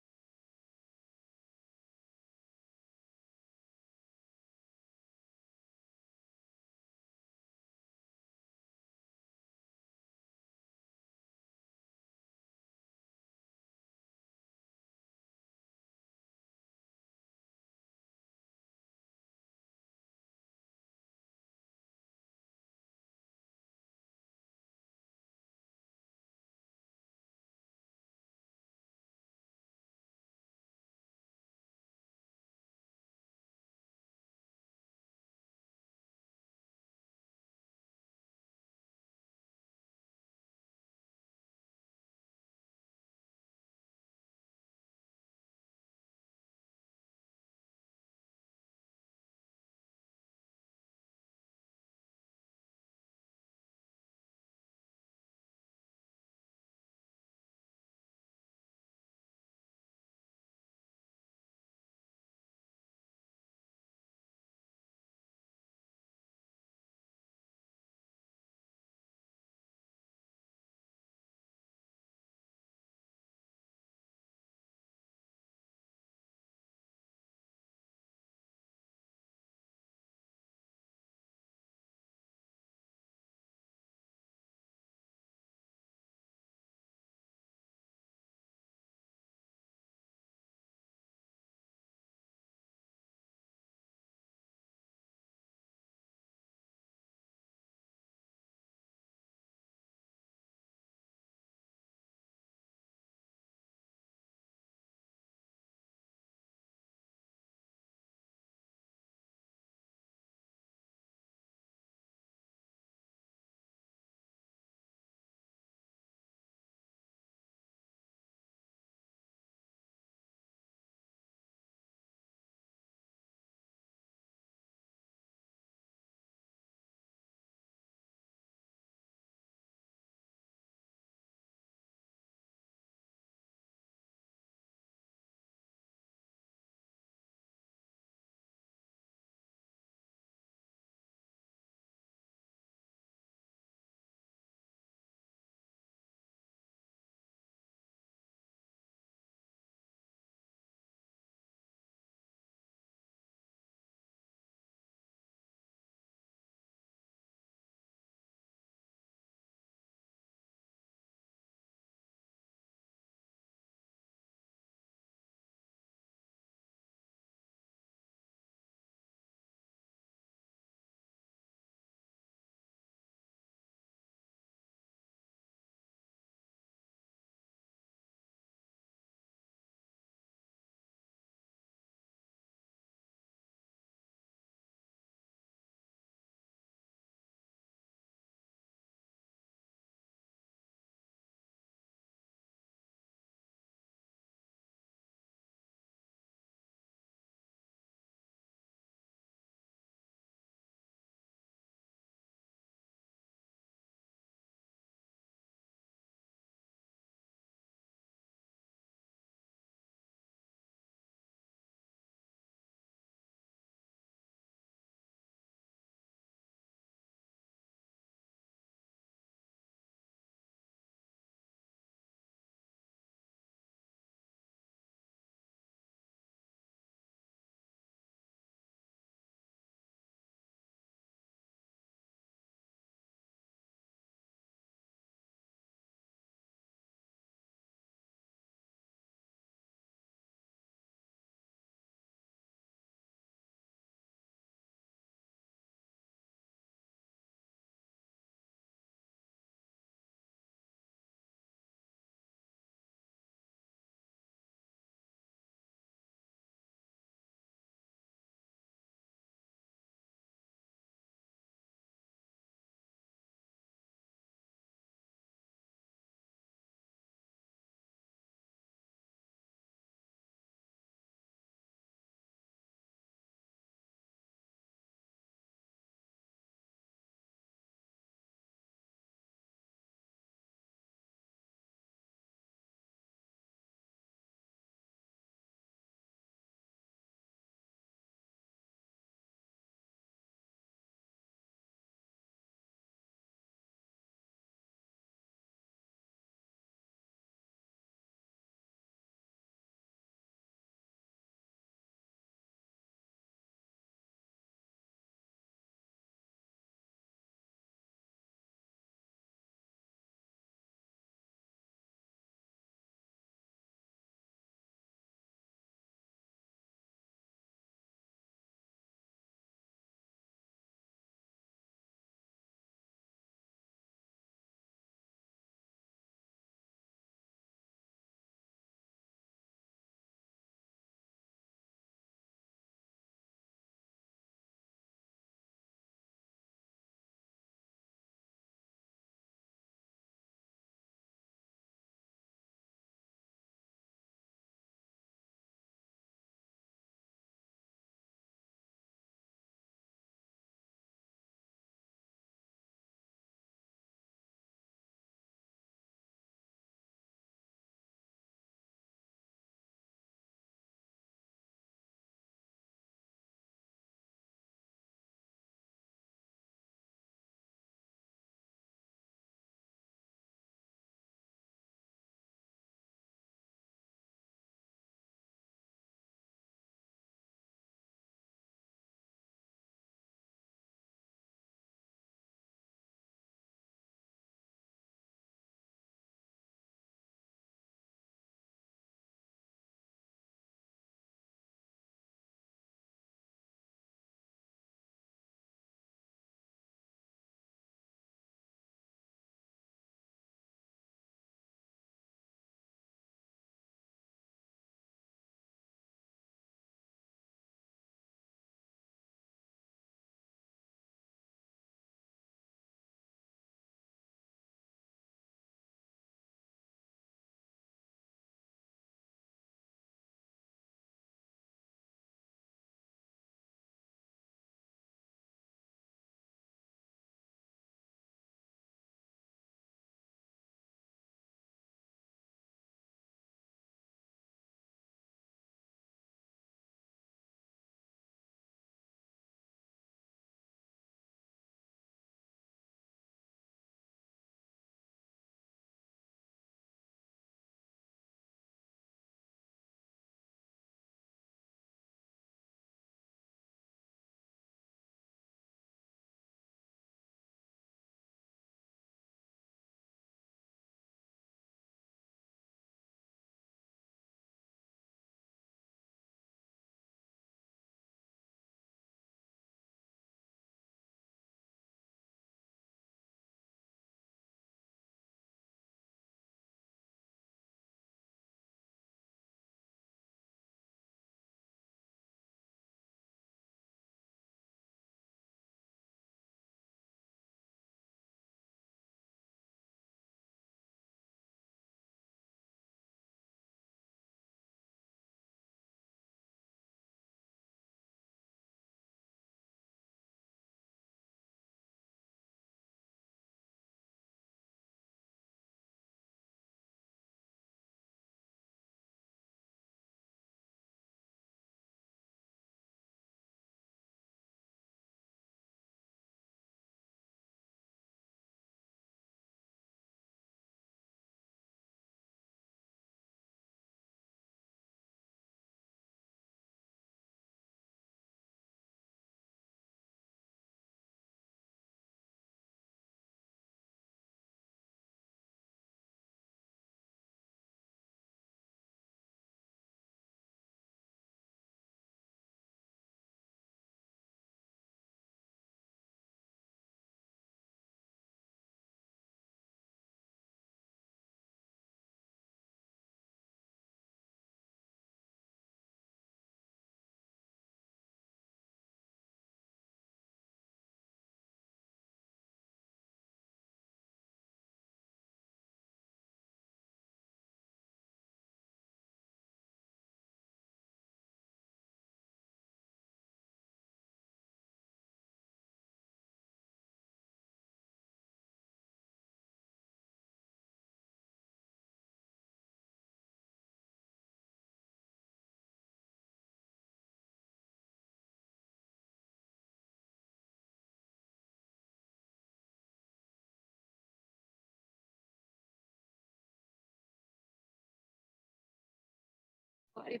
Speaker 1: Sorry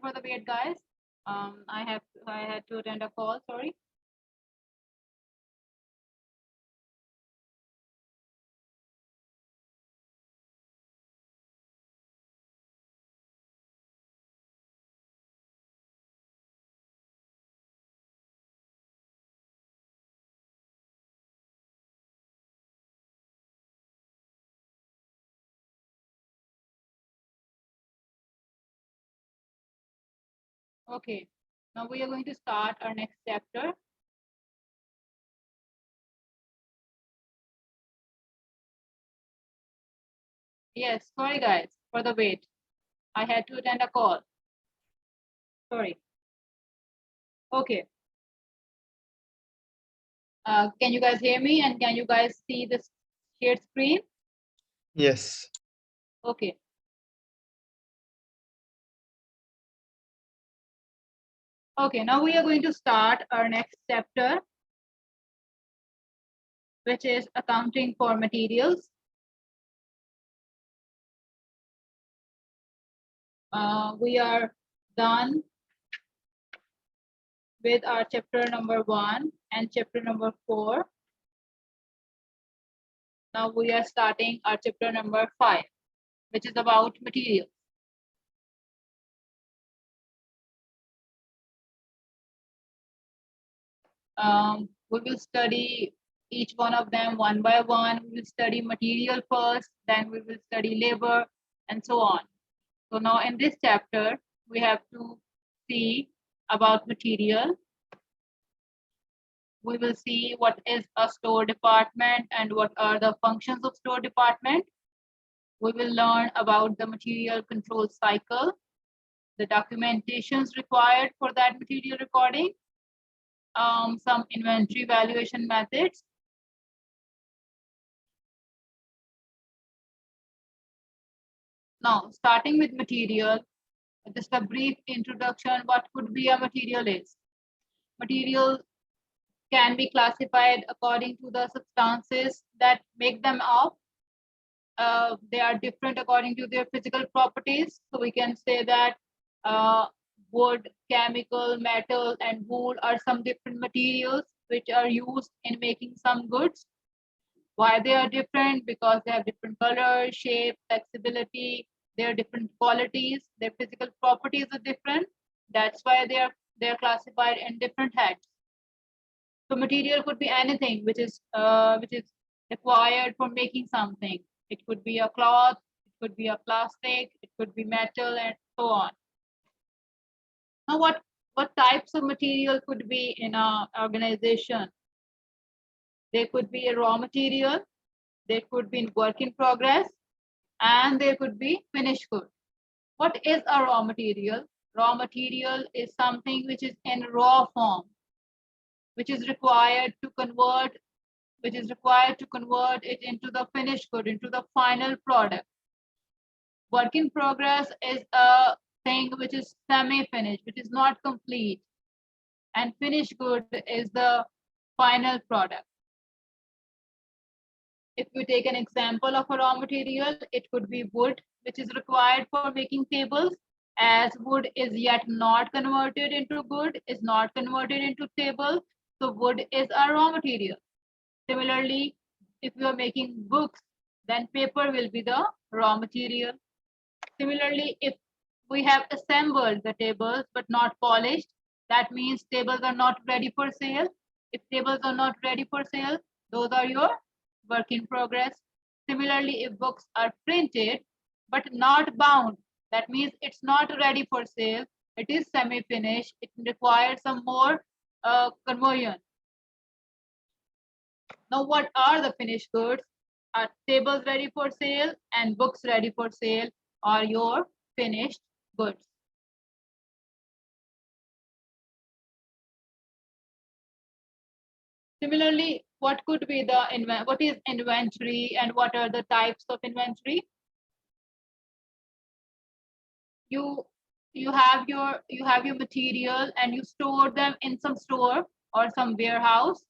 Speaker 1: for the wait, guys. I had to attend a call. Sorry. Okay. Now we are going to start our next chapter. Yes, sorry guys for the wait. I had to attend a call. Sorry. Okay. Can you guys hear me and can you guys see this shared screen?
Speaker 3: Yes.
Speaker 1: Okay. Okay, now we are going to start our next chapter, which is accounting for materials. We are done with our chapter number 1 and chapter number 4. Now we are starting our chapter number 5, which is about materials. We will study each one of them one by one. We will study material first, then we will study labor, and so on. So now in this chapter, we have to see about material. We will see what is a store department and what are the functions of store department. We will learn about the material control cycle, the documentations required for that material recording, some inventory valuation methods. Now, starting with material, just a brief introduction, what could be a material is. Material can be classified according to the substances that make them up. They are different according to their physical properties. So we can say that wood, chemical, metal, and wool are some different materials which are used in making some goods. Why they are different? Because they have different colors, shape, flexibility, their different qualities, their physical properties are different. That's why they are classified in different heads. So material could be anything which is required for making something. It could be a cloth, it could be a plastic, it could be metal, and so on. Now, what types of material could be in an organization? They could be a raw material, they could be in work in progress, and there could be finished good. What is a raw material? Raw material is something which is in raw form, which is required to convert it into the finished good, into the final product. Work in progress is a thing which is semi-finished, which is not complete. And finished good is the final product. If we take an example of a raw material, it could be wood, which is required for making tables, as wood is yet not converted into good, is not converted into table. So wood is a raw material. Similarly, if you are making books, then paper will be the raw material. Similarly, if we have assembled the tables but not polished, that means tables are not ready for sale. If tables are not ready for sale, those are your work in progress. Similarly, if books are printed but not bound, that means it's not ready for sale. It is semi-finished. It requires some more conversion. Now, what are the finished goods? Are tables ready for sale and books ready for sale are your finished goods. Similarly, what is inventory and what are the types of inventory? You have your material and you store them in some store or some warehouse.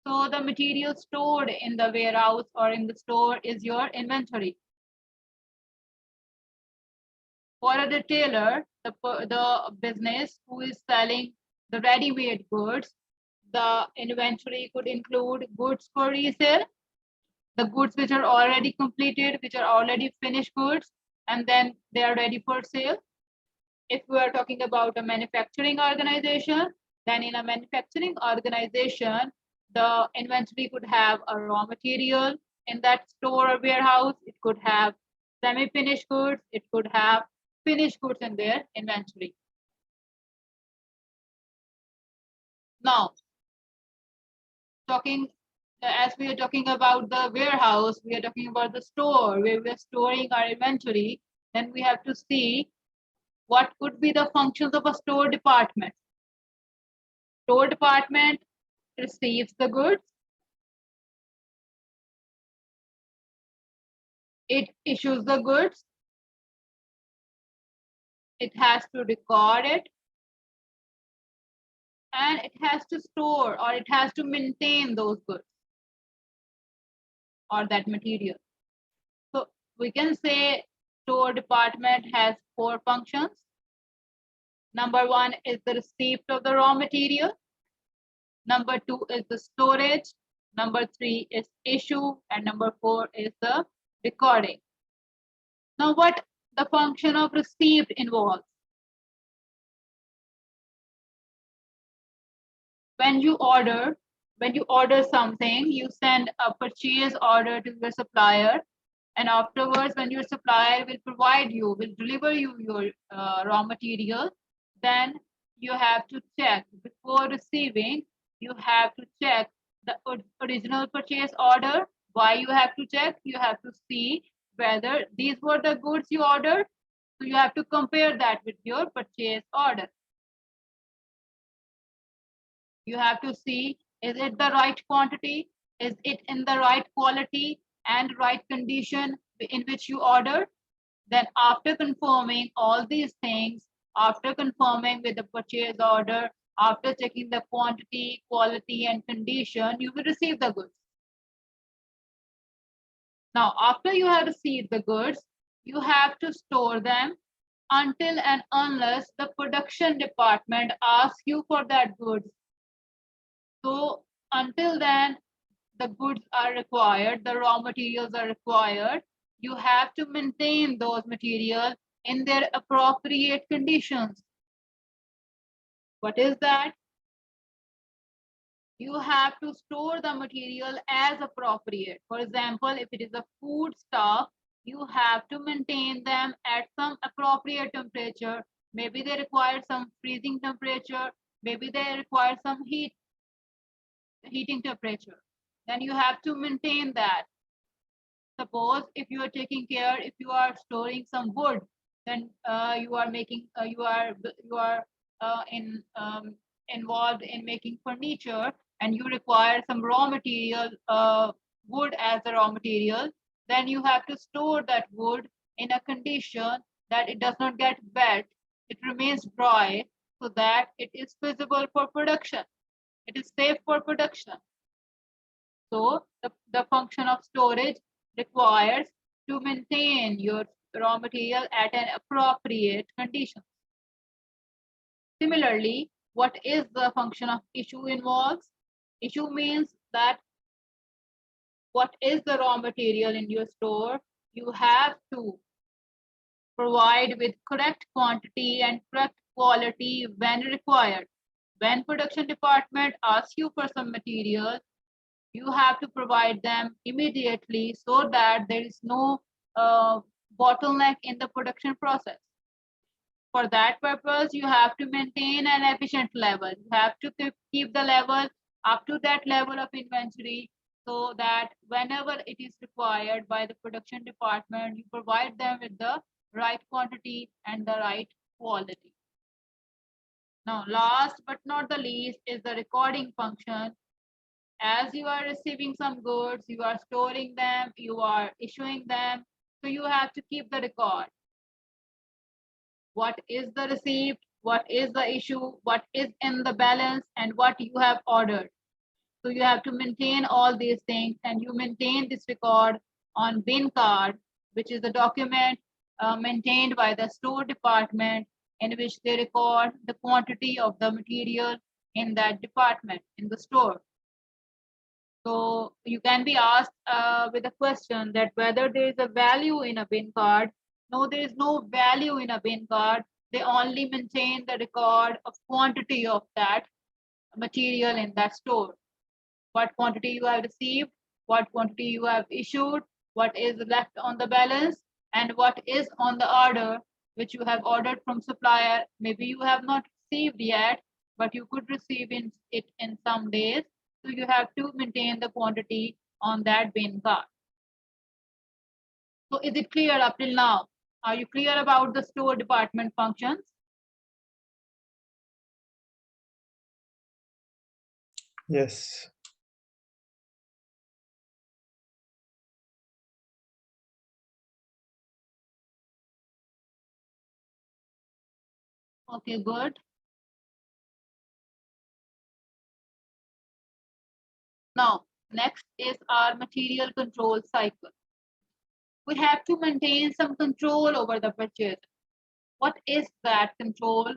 Speaker 1: So the material stored in the warehouse or in the store is your inventory. For a retailer, the business who is selling the ready-made goods, the inventory could include goods for resale, the goods which are already completed, which are already finished goods, and then they are ready for sale. If we are talking about a manufacturing organization, then in a manufacturing organization, the inventory could have a raw material in that store or warehouse. It could have semi-finished goods. It could have finished goods in their inventory. Now, as we are talking about the warehouse, we are talking about the store where we are storing our inventory, then we have to see what could be the functions of a store department. Store department receives the goods. It issues the goods. It has to record it. And it has to store or it has to maintain those goods or that material. So we can say store department has 4 functions. Number 1 is the receipt of the raw material. Number 2 is the storage. Number 3 is issue. And number 4 is the recording. Now, what the function of receipt involves? When you order something, you send a purchase order to your supplier. And afterwards, when your supplier will deliver you your raw material, then you have to check before receiving, you have to check the original purchase order. Why you have to check? You have to see whether these were the goods you ordered. So you have to compare that with your purchase order. You have to see, is it the right quantity? Is it in the right quality and right condition in which you ordered? Then after confirming all these things, after confirming with the purchase order, after checking the quantity, quality, and condition, you will receive the goods. Now, after you have received the goods, you have to store them until and unless the production department asks you for that goods. So until then, the goods are required, the raw materials are required. You have to maintain those materials in their appropriate conditions. What is that? You have to store the material as appropriate. For example, if it is a food stuff, you have to maintain them at some appropriate temperature. Maybe they require some freezing temperature. Maybe they require some heating temperature. Then you have to maintain that. Suppose if you are taking care, if you are storing some wood, then you are involved in making furniture, and you require some raw material, wood as a raw material. Then you have to store that wood in a condition that it does not get wet, it remains dry, so that it is feasible for production. It is safe for production. So the function of storage requires to maintain your raw material at an appropriate condition. Similarly, what is the function of issue involves? Issue means that what is the raw material in your store? You have to provide with correct quantity and correct quality when required. When production department asks you for some material, you have to provide them immediately so that there is no bottleneck in the production process. For that purpose, you have to maintain an efficient level. You have to keep the level up to that level of inventory so that whenever it is required by the production department, you provide them with the right quantity and the right quality. Now, last but not the least is the recording function. As you are receiving some goods, you are storing them, you are issuing them, so you have to keep the record. What is the receipt? What is the issue? What is in the balance? And what you have ordered? So you have to maintain all these things, and you maintain this record on bin card, which is the document maintained by the store department, in which they record the quantity of the material in that department in the store. So you can be asked with a question that whether there is a value in a bin card. No, there is no value in a bin card. They only maintain the record of quantity of that material in that store. What quantity you have received, what quantity you have issued, what is left on the balance, and what is on the order which you have ordered from supplier. Maybe you have not received yet, but you could receive it in some days. So you have to maintain the quantity on that bin card. So is it clear up till now? Are you clear about the store department functions?
Speaker 3: Yes.
Speaker 1: Okay, good. Now, next is our material control cycle. We have to maintain some control over the purchase. What is that control?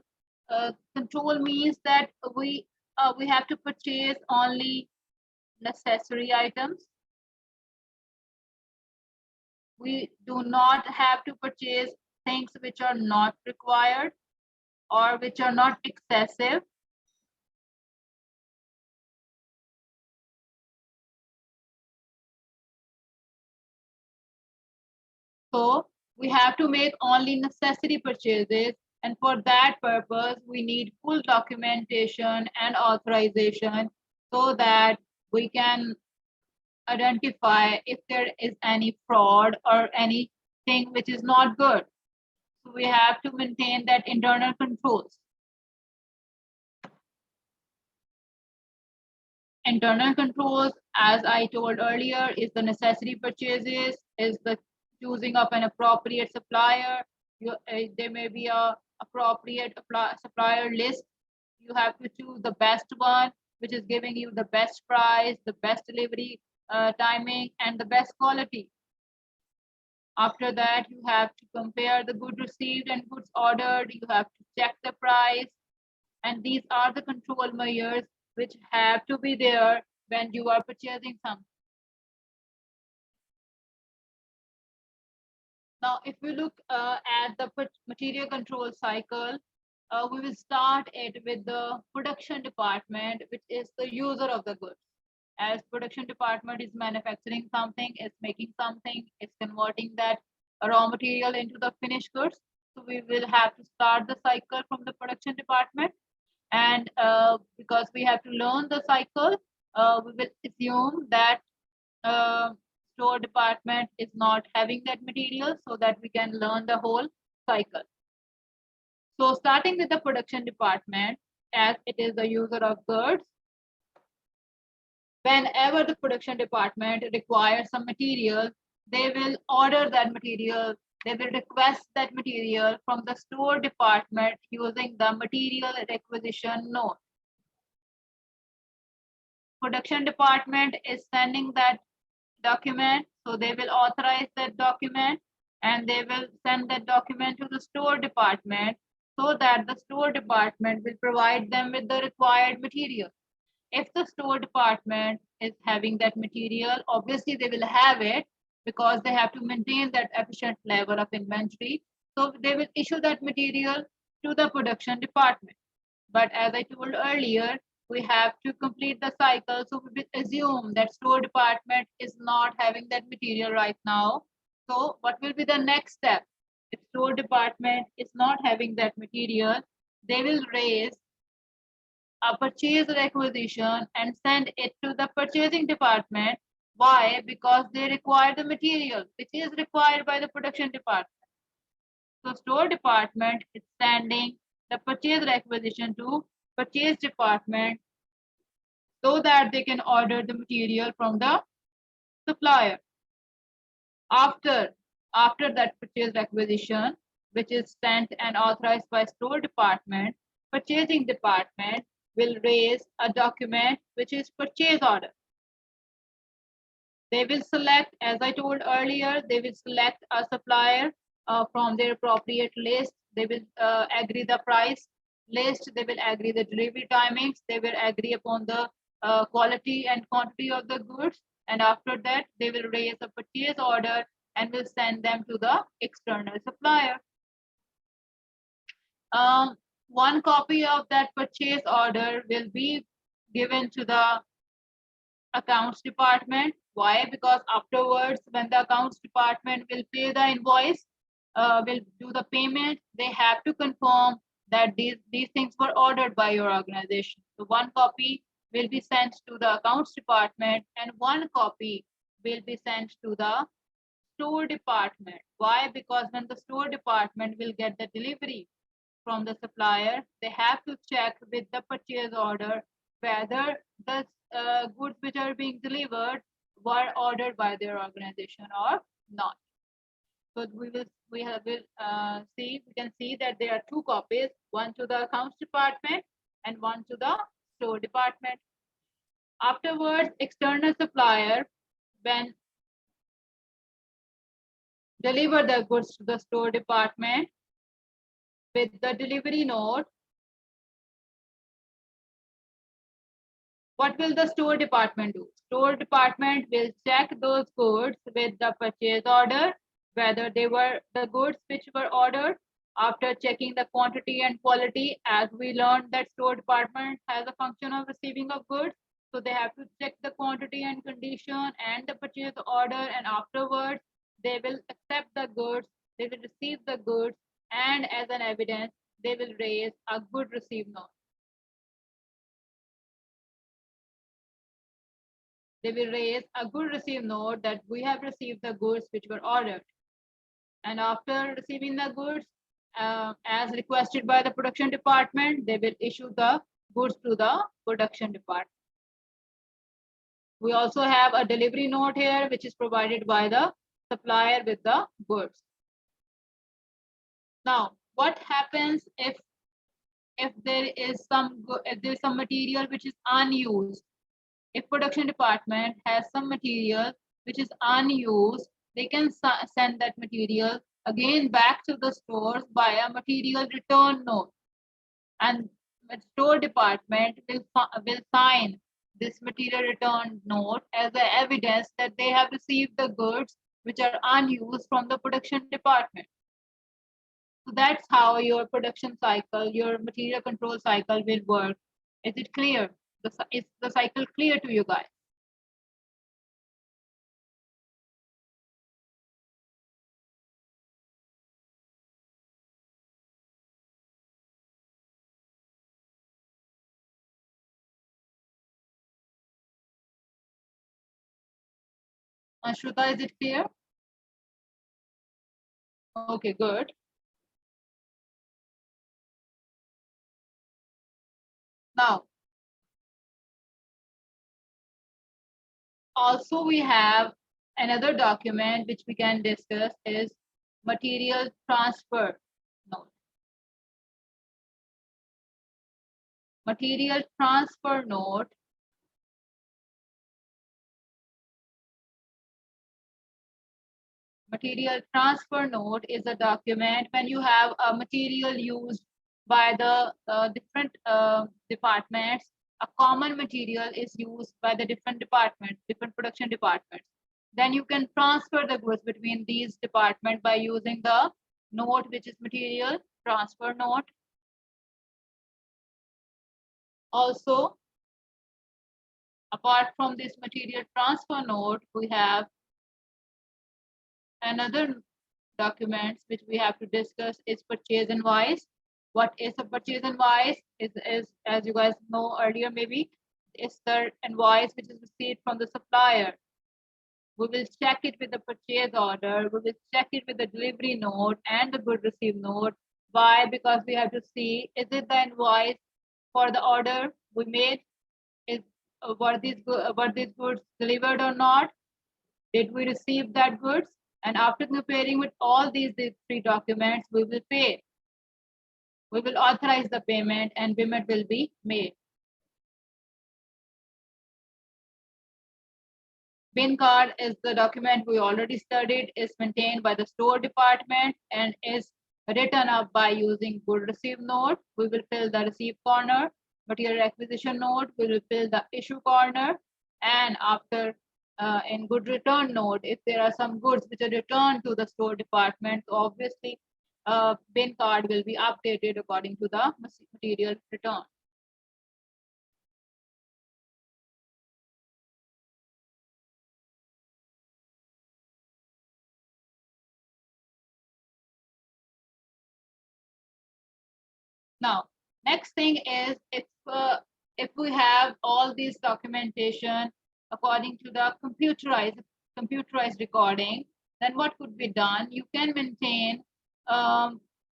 Speaker 1: Control means that we have to purchase only necessary items. We do not have to purchase things which are not required or which are not excessive. So we have to make only necessary purchases, and for that purpose we need full documentation and authorization so that we can identify if there is any fraud or anything which is not good. So we have to maintain that internal controls. Internal controls, as I told earlier, is the necessary purchases, is the choosing of an appropriate supplier. There may be a appropriate supplier list. You have to choose the best one, which is giving you the best price, the best delivery timing, and the best quality. After that, you have to compare the goods received and goods ordered. You have to check the price. And these are the control measures which have to be there when you are purchasing something. Now, if we look at the material control cycle, we will start it with the production department, which is the user of the goods. As production department is manufacturing something, is making something, is converting that raw material into the finished goods. So we will have to start the cycle from the production department. And because we have to learn the cycle, we will assume that store department is not having that material so that we can learn the whole cycle. So starting with the production department, as it is the user of goods, whenever the production department requires some material, they will order that material. They will request that material from the store department using the material requisition note. Production department is sending that document, so they will authorize that document and they will send that document to the store department so that the store department will provide them with the required material. If the store department is having that material, obviously they will have it because they have to maintain that efficient level of inventory. So they will issue that material to the production department. But as I told earlier, we have to complete the cycle. So we will assume that store department is not having that material right now. So what will be the next step? If store department is not having that material, they will raise a purchase requisition and send it to the purchasing department. Why? Because they require the material which is required by the production department. So store department is sending the purchase requisition to purchase department so that they can order the material from the supplier. After that purchase requisition, which is sent and authorized by store department, purchasing department will raise a document which is purchase order. They will select, as I told earlier, they will select a supplier from their appropriate list. They will agree the price list. They will agree the delivery timings. They will agree upon the quality and quantity of the goods. And after that, they will raise a purchase order and will send them to the external supplier. One copy of that purchase order will be given to the accounts department. Why? Because afterwards, when the accounts department will pay the invoice, will do the payment, they have to confirm that these things were ordered by your organization. So one copy will be sent to the accounts department and one copy will be sent to the store department. Why? Because when the store department will get the delivery from the supplier, they have to check with the purchase order whether the goods which are being delivered were ordered by their organization or not. So we can see that there are two copies, one to the accounts department and one to the store department. Afterwards, external supplier, when deliver the goods to the store department with the delivery note, what will the store department do? Store department will check those goods with the purchase order, whether they were the goods which were ordered. After checking the quantity and quality, as we learned that store department has a function of receiving of goods, so they have to check the quantity and condition and the purchase order, and afterwards they will accept the goods, they will receive the goods, and as an evidence, they will raise a good receive note. They will raise a good receive note that we have received the goods which were ordered. And after receiving the goods, as requested by the production department, they will issue the goods to the production department. We also have a delivery note here, which is provided by the supplier with the goods. Now, what happens if there is some material which is unused? If production department has some material which is unused, they can send that material again back to the stores by a material return note, and the store department will sign this material return note as the evidence that they have received the goods which are unused from the production department. So that's how your production cycle, your material control cycle will work. Is it clear? Is the cycle clear to you guys? Shruta, is it clear? Okay, good. Now, also we have another document which we can discuss is material transfer note. Material transfer note is a document when you have a material used by the different departments. A common material is used by the different departments, different production departments. Then you can transfer the goods between these departments by using the note, which is material transfer note. Also, apart from this material transfer note, we have another documents which we have to discuss is purchase invoice. What is a purchase invoice? Is as you guys know earlier, maybe it's the invoice which is received from the supplier. We will check it with the purchase order. We will check it with the delivery note and the good receive note. Why? Because we have to see, is it the invoice for the order we made? Were these goods delivered or not? Did we receive that goods? And after comparing with all these three documents, we will pay. We will authorize the payment and payment will be made. Bin card is the document we already studied, is maintained by the store department and is written up by using good receive note. We will fill the receive corner. Material acquisition note, we will fill the issue corner. And after in good return note, if there are some goods which are returned to the store department, obviously bin card will be updated according to the material return. Now, next thing is if we have all these documentation according to the computerized recording, then what could be done? You can maintain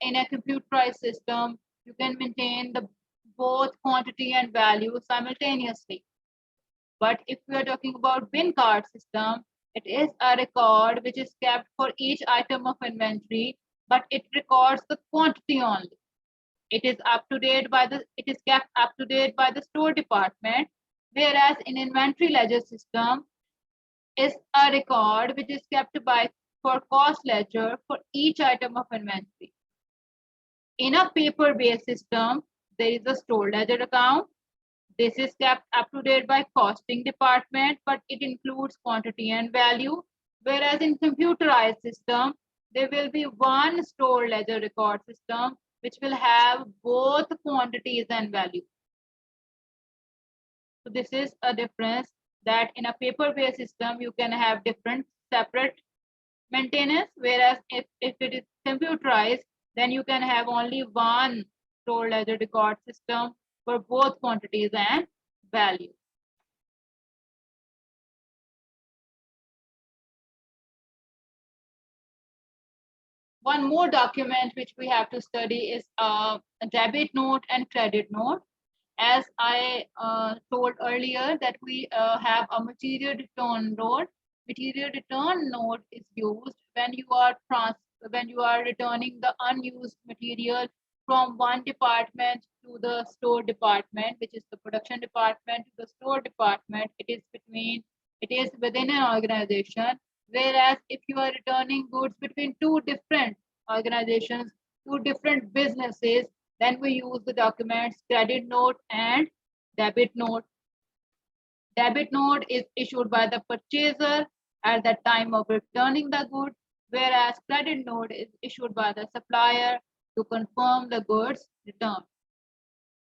Speaker 1: in a computerized system, you can maintain the both quantity and value simultaneously. But if we are talking about bin card system, it is a record which is kept for each item of inventory, but it records the quantity only. It is kept up to date by the store department, whereas in inventory ledger system is a record which is kept for cost ledger for each item of inventory. In a paper-based system, there is a store ledger account. This is kept up to date by costing department, but it includes quantity and value. Whereas in computerized system, there will be one store ledger record system which will have both quantities and value. So this is a difference, that in a paper-based system, you can have different separate maintenance, whereas if it is computerized, then you can have only one store ledger record system for both quantities and value. One more document which we have to study is a debit note and credit note. As I told earlier that we have a material return note. Material return note is used when you are returning the unused material from one department to the store department, which is the production department, to the store department. It is within an organization. Whereas if you are returning goods between two different organizations, two different businesses, then we use the documents credit note and debit note. Debit note is issued by the purchaser at the time of returning the good, whereas credit note is issued by the supplier to confirm the goods return.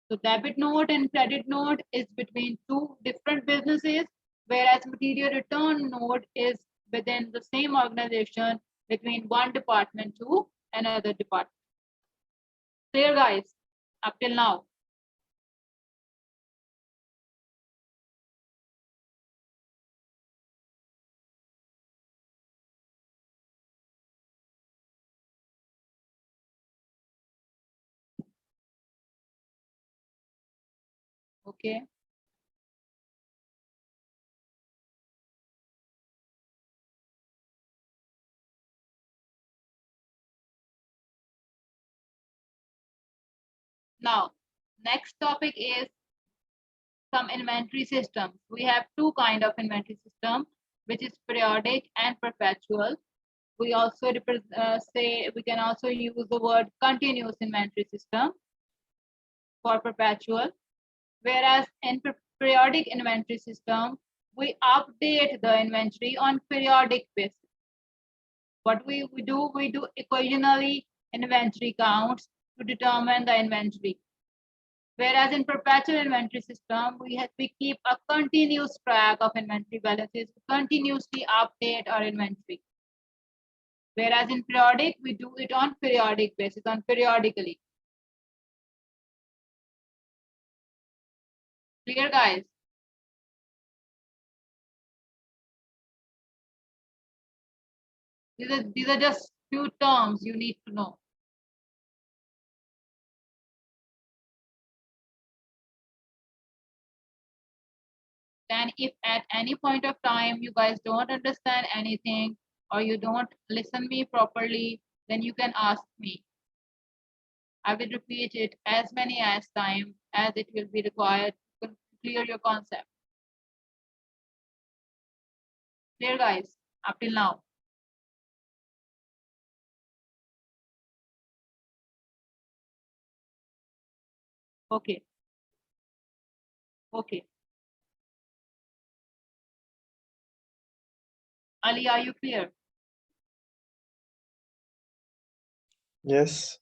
Speaker 1: So debit note and credit note is between two different businesses, whereas material return note is within the same organization between one department to another department. Clear, guys, up till now? Okay. Now, next topic is some inventory systems. We have two kind of inventory system, which is periodic and perpetual. We also we can also use the word continuous inventory system for perpetual. Whereas in periodic inventory system, we update the inventory on periodic basis. What we do occasionally inventory counts to determine the inventory. Whereas in perpetual inventory system, we keep a continuous track of inventory balances, continuously update our inventory. Whereas in periodic, we do it on periodic basis, on periodically. Clear, guys? These are just few terms you need to know. And if at any point of time you guys don't understand anything or you don't listen me properly, then you can ask me. I will repeat it as many as time as it will be required to clear your concept. Clear, guys, up till now? Okay. Okay. Ali, are you clear?
Speaker 3: Yes.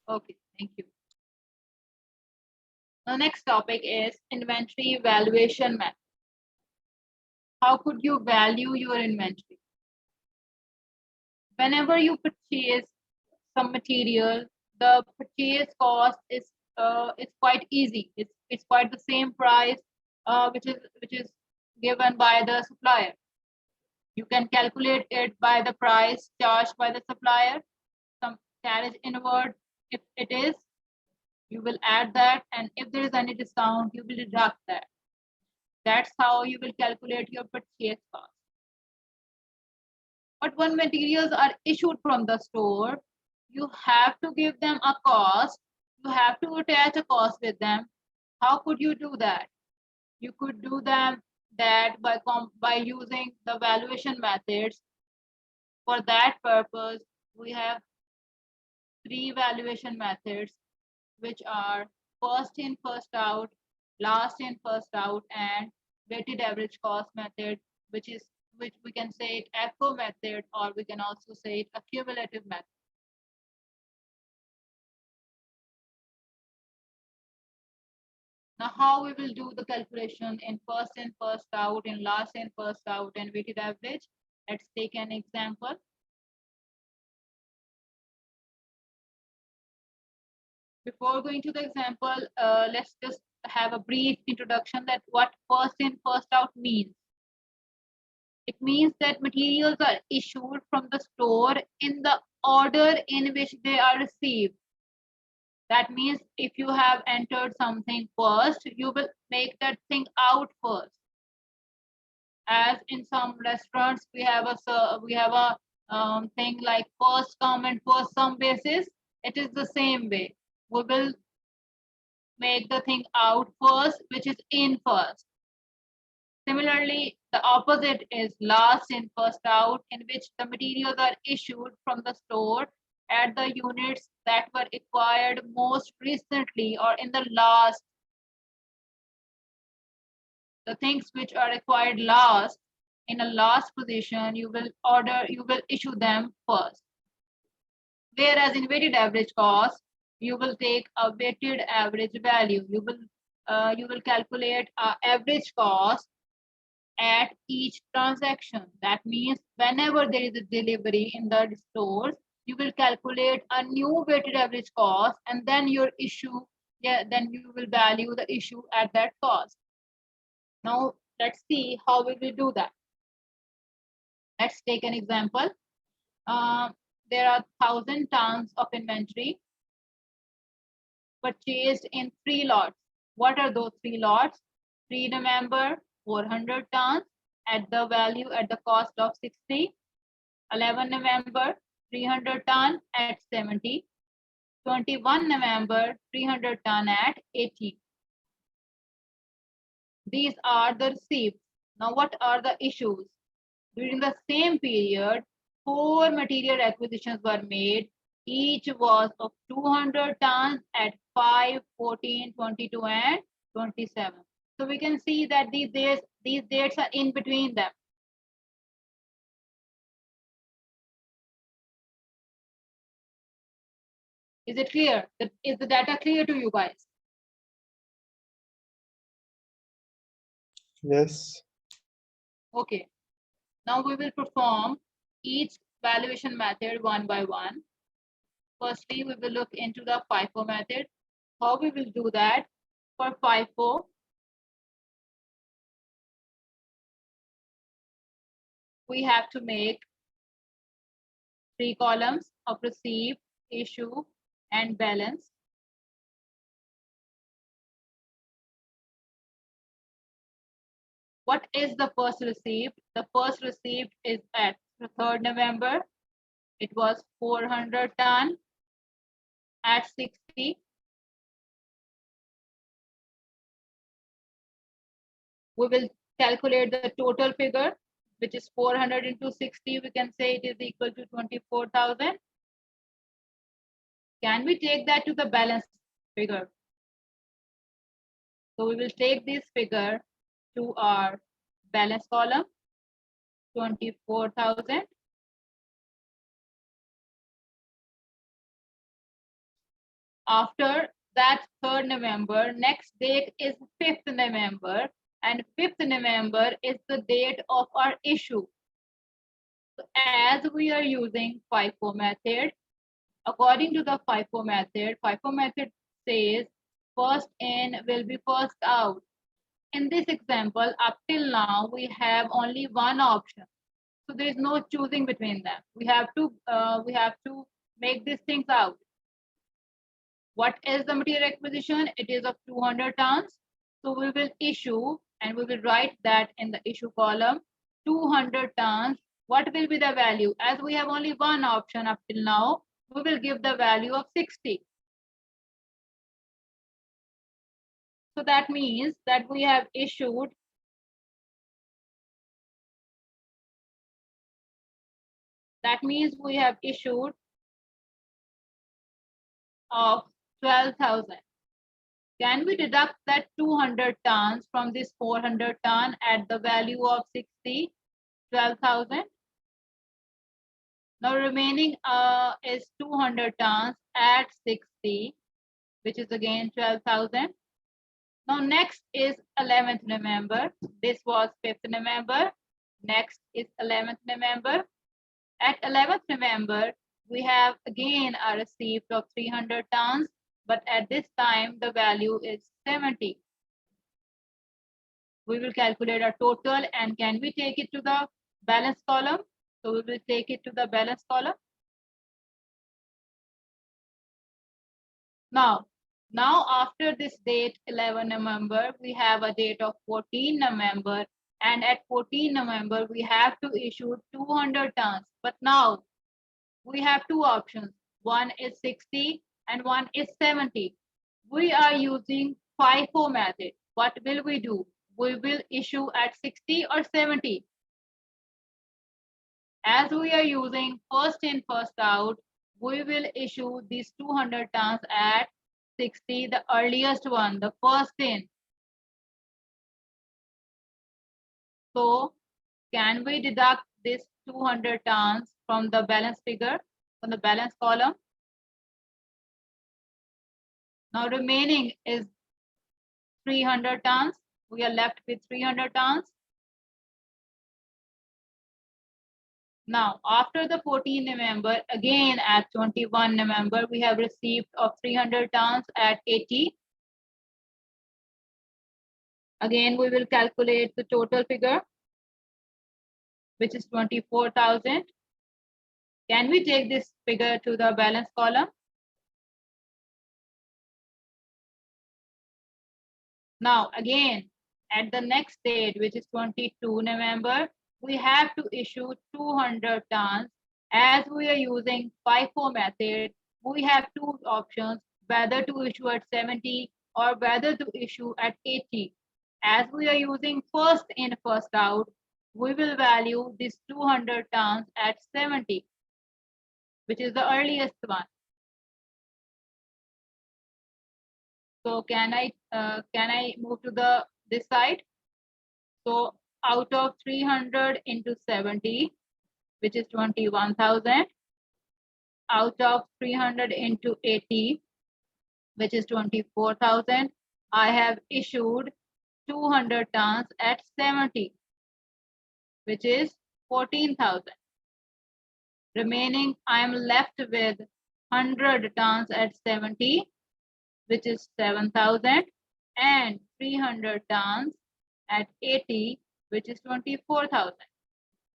Speaker 1: Okay, thank you. The next topic is inventory valuation method. How could you value your inventory? Whenever you purchase some material, the purchase cost is quite easy. It's quite the same price which is given by the supplier. You can calculate it by the price charged by the supplier. Some carriage inward, if it is, you will add that, and if there is any discount, you will deduct that. That's how you will calculate your purchase cost. But when materials are issued from the store, you have to give them a cost. You have to attach a cost with them. How could you do that? You could do that by using the valuation methods. For that purpose, we have 3 valuation methods, which are first in, first out, last in, first out, and weighted average cost method, which we can say it ACCA method, or we can also say it accumulative method. Now, how we will do the calculation in first in, first out, in last in, first out, and weighted average? Let's take an example. Before going to the example, let's just have a brief introduction that what first in, first out means. It means that materials are issued from the store in the order in which they are received. That means if you have entered something first, you will make that thing out first. As in some restaurants, we have a thing like first come and first some basis. It is the same way. We will make the thing out first, which is in first. Similarly, the opposite is last in, first out, in which the materials are issued from the store at the units that were acquired most recently or in the last. The things which are acquired last, in a last position, you will issue them first. Whereas in weighted average cost, you will take a weighted average value. You will calculate an average cost at each transaction. That means whenever there is a delivery in the stores, you will calculate a new weighted average cost, and then your issue, then you will value the issue at that cost. Now let's see how we will do that. Let's take an example. There are 1,000 tons of inventory purchased in 3 lots. What are those 3 lots? 3 November, 400 tons at the value at the cost of 60. 11 November, 300 ton at 70. 21 November, 300 ton at 80. These are the receipts. Now, what are the issues? During the same period, 4 material acquisitions were made. Each was of 200 tons at 5, 14, 22, and 27. So we can see that these dates are in between them. Is it clear? Is the data clear to you guys?
Speaker 3: Yes.
Speaker 1: Okay. Now we will perform each valuation method one by one. Firstly, we will look into the Fifo method. How we will do that? For Fifo, we have to make 3 columns of receipt, issue, and balance. What is the first receipt? The first receipt is at 3rd November. It was 400 ton at 60. We will calculate the total figure. which is 400 into 60, we can say it is equal to 24,000. Can we take that to the balance figure? So we will take this figure to our balance column, 24,000. After that 3rd November, next date is 5th November, and 5th November is the date of our issue. So as we are using Fifo method, according to the Fifo method says first in will be first out. In this example, up till now, we have only one option. So there is no choosing between them. We have to make these things out. What is the material acquisition? It is of 200 tons. So we will issue, and we will write that in the issue column, 200 tons. What will be the value? As we have only one option up till now, we will give the value of 60. So that means that we have issued of 12,000. Can we deduct that 200 tons from this 400 ton at the value of 60, 12,000? Now remaining is 200 tons at 60, which is again 12,000. Now next is 11th November. This was 5th November. Next is 11th November. At 11th November, we have again a receipt of 300 tons, but at this time the value is 70. We will calculate our total, and can we take it to the balance column? So we will take it to the balance column. Now after this date, 11 November, we have a date of 14 November, and at 14 November, we have to issue 200 tons. But now we have two options. One is 60 and one is 70. We are using Fifo method. What will we do? We will issue at 60 or 70. As we are using first in, first out, we will issue these 200 tons at 60, the earliest one, the first in. So can we deduct this 200 tons from the balance figure, from the balance column? Now remaining is 300 tons. We are left with 300 tons. Now, after the 14 November, again at 21 November, we have received of 300 tons at 80. Again, we will calculate the total figure, which is 24,000. Can we take this figure to the balance column? Now, again, at the next date, which is 22 November, we have to issue 200 tons. As we are using Fifo method, we have two options, whether to issue at 70 or whether to issue at 80. As we are using first in, first out, we will value this 200 tons at 70, which is the earliest one. So can I move to this side? So out of 300 into 70, which is 21,000, out of 300 into 80, which is 24,000, I have issued 200 tons at 70, which is 14,000. Remaining, I am left with 100 tons at 70, which is 7,000, and 300 tons at 80, which is 24,000.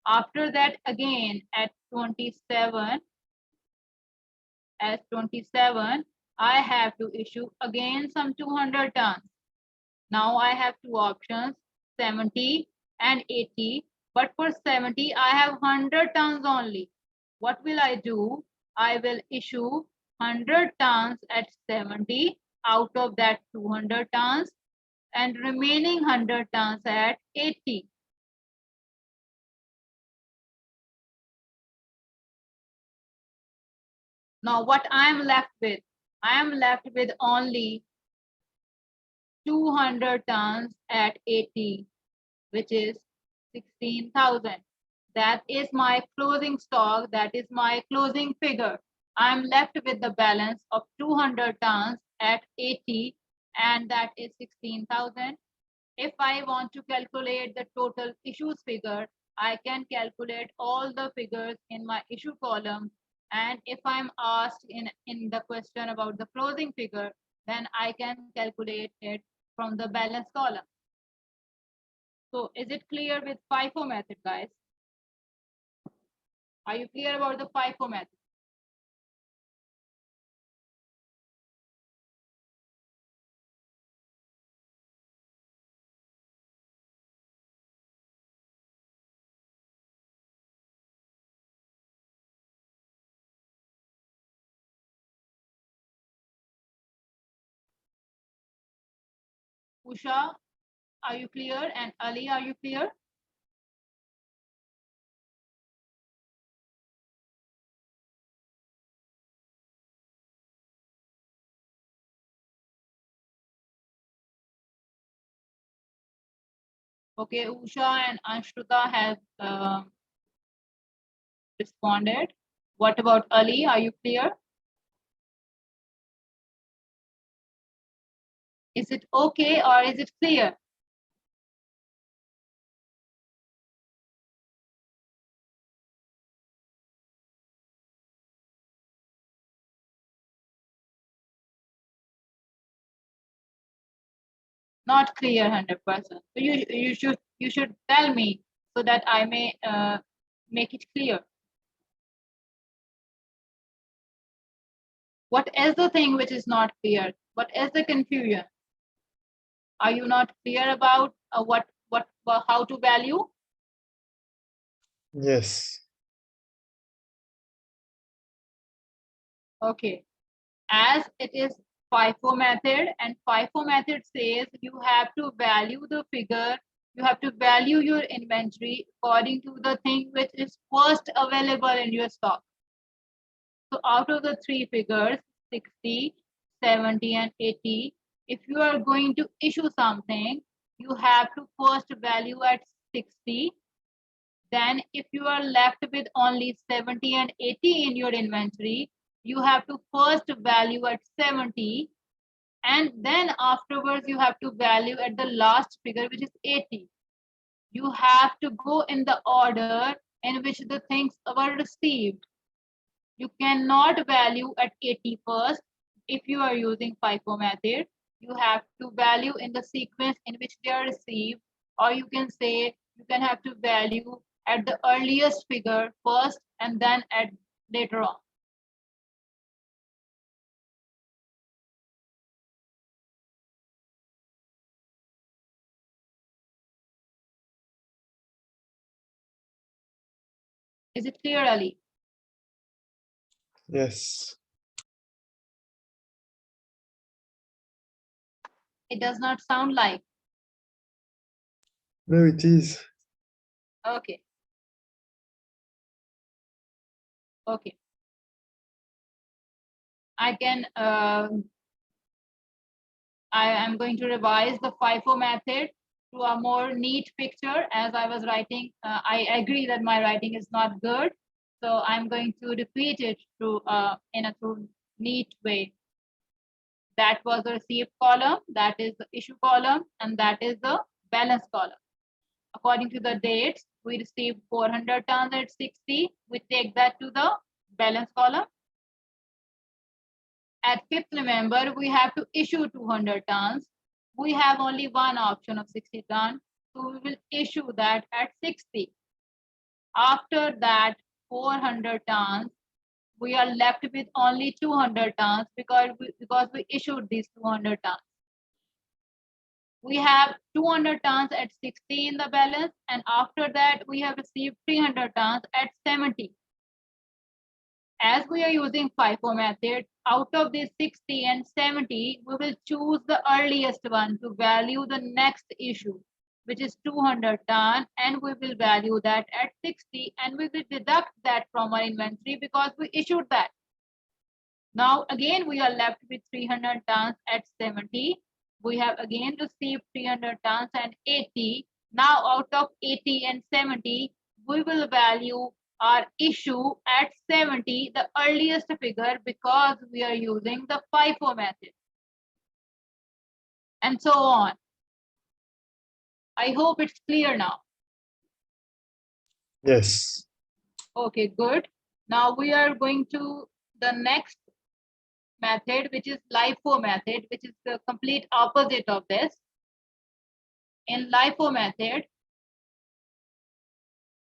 Speaker 1: After that, again at 27, I have to issue again some 200 tons. Now I have two options, 70 and 80, but for 70, I have 100 tons only. What will I do? I will issue 100 tons at 70 out of that 200 tons, and remaining 100 tons at 80. Now what I am left with? I am left with only 200 tons at 80, which is 16,000. That is my closing stock. That is my closing figure. I'm left with the balance of 200 tons at 80, and that is 16,000. If I want to calculate the total issues figure, I can calculate all the figures in my issue column. And if I'm asked in the question about the closing figure, then I can calculate it from the balance column. So is it clear with FIFO method, guys? Are you clear about the FIFO method? Usha, are you clear? And Ali, are you clear? Okay, Usha and Anshruta have responded. What about Ali? Are you clear? Is it okay or is it clear? Not clear 100%. So you should tell me so that I may make it clear. What is the thing which is not clear? What is the confusion? Are you not clear about how to value?
Speaker 3: Yes.
Speaker 1: Okay. As it is FIFO method, and FIFO method says you have to value the figure, you have to value your inventory according to the thing which is first available in your stock. So out of the three figures, 60, 70, and 80, if you are going to issue something, you have to first value at 60. Then if you are left with only 70 and 80 in your inventory, you have to first value at 70, and then afterwards you have to value at the last figure, which is 80. You have to go in the order in which the things were received. You cannot value at 80 first. If you are using FIFO method, you have to value in the sequence in which they are received, or you can say you can have to value at the earliest figure first and then at later on. Is it clear, Ali?
Speaker 3: Yes.
Speaker 1: It does not sound like.
Speaker 3: No, it is.
Speaker 1: Okay. Okay. I am going to revise the FIFO method to a more neat picture as I was writing. I agree that my writing is not good, so I'm going to repeat it in a neat way. That was the received column, that is the issue column, and that is the balance column. According to the dates, we received 400 tons at 60. We take that to the balance column. At 5th November, we have to issue 200 tons. We have only one option of 60 tons, so we will issue that at 60. After that 400 tons, we are left with only 200 tons because we issued these 200 tons. We have 200 tons at 60 in the balance, and after that we have received 300 tons at 70. As we are using FIFO method, out of these 60 and 70, we will choose the earliest one to value the next issue, which is 200 ton, and we will value that at 60, and we will deduct that from our inventory because we issued that. Now again we are left with 300 tons at 70. We have again received 300 tons and 80. Now out of 80 and 70, we will value our issue at 70, the earliest figure, because we are using the Fifo method. And so on. I hope it's clear now.
Speaker 3: Yes.
Speaker 1: Okay, good. Now we are going to the next method, which is Lifo method, which is the complete opposite of this. In Lifo method,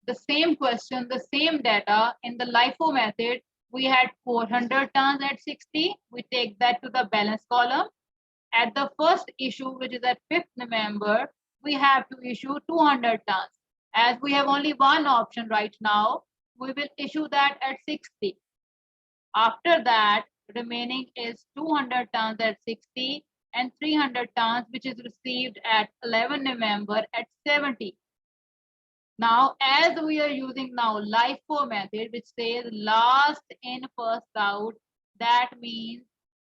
Speaker 1: the same question, the same data. In the Lifo method, we had 400 tons at 60. We take that to the balance column. At the first issue, which is at 5th November, we have to issue 200 tons. As we have only one option right now, we will issue that at 60. After that, remaining is 200 tons at 60 and 300 tons, which is received at 11 November at 70. Now, as we are using now Lifo method, which says last in, first out, that means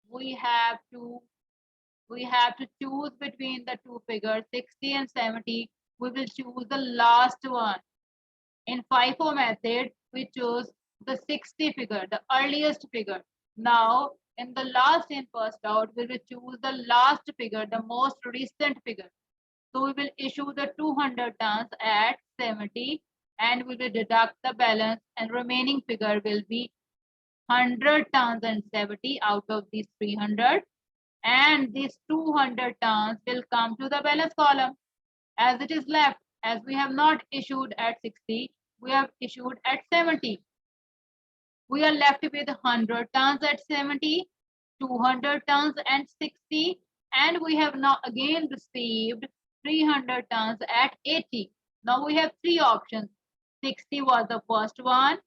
Speaker 1: we have to choose between the two figures, 60 and 70. We will choose the last one. In Fifo method, we choose the 60 figure, the earliest figure. Now, in the last in, first out, we will choose the last figure, the most recent figure. So we will issue the 200 tons at 70 and we will deduct the balance, and remaining figure will be 100 tons and 70 out of these 300. And these 200 tons will come to the balance column as it is left. As we have not issued at 60, we have issued at 70. We are left with 100 tons at 70, 200 tons at 60, and we have now again received 300 tons at 80. Now we have three options. 60 was the first one,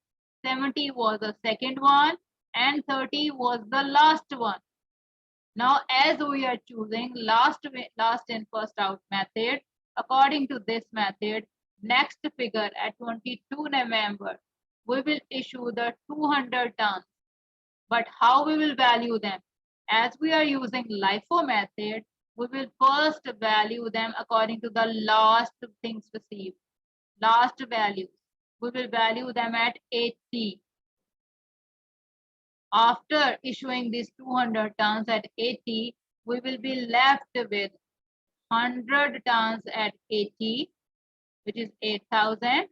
Speaker 1: 70 was the second one, and 30 was the last one. Now, as we are choosing last in, first out method, according to this method, next figure at 22 November, we will issue the 200 tons. But how we will value them? As we are using Lifo method, we will first value them according to the last things received, last values. We will value them at 80. After issuing these 200 tons at 80, we will be left with 100 tons at 80, which is 8,000,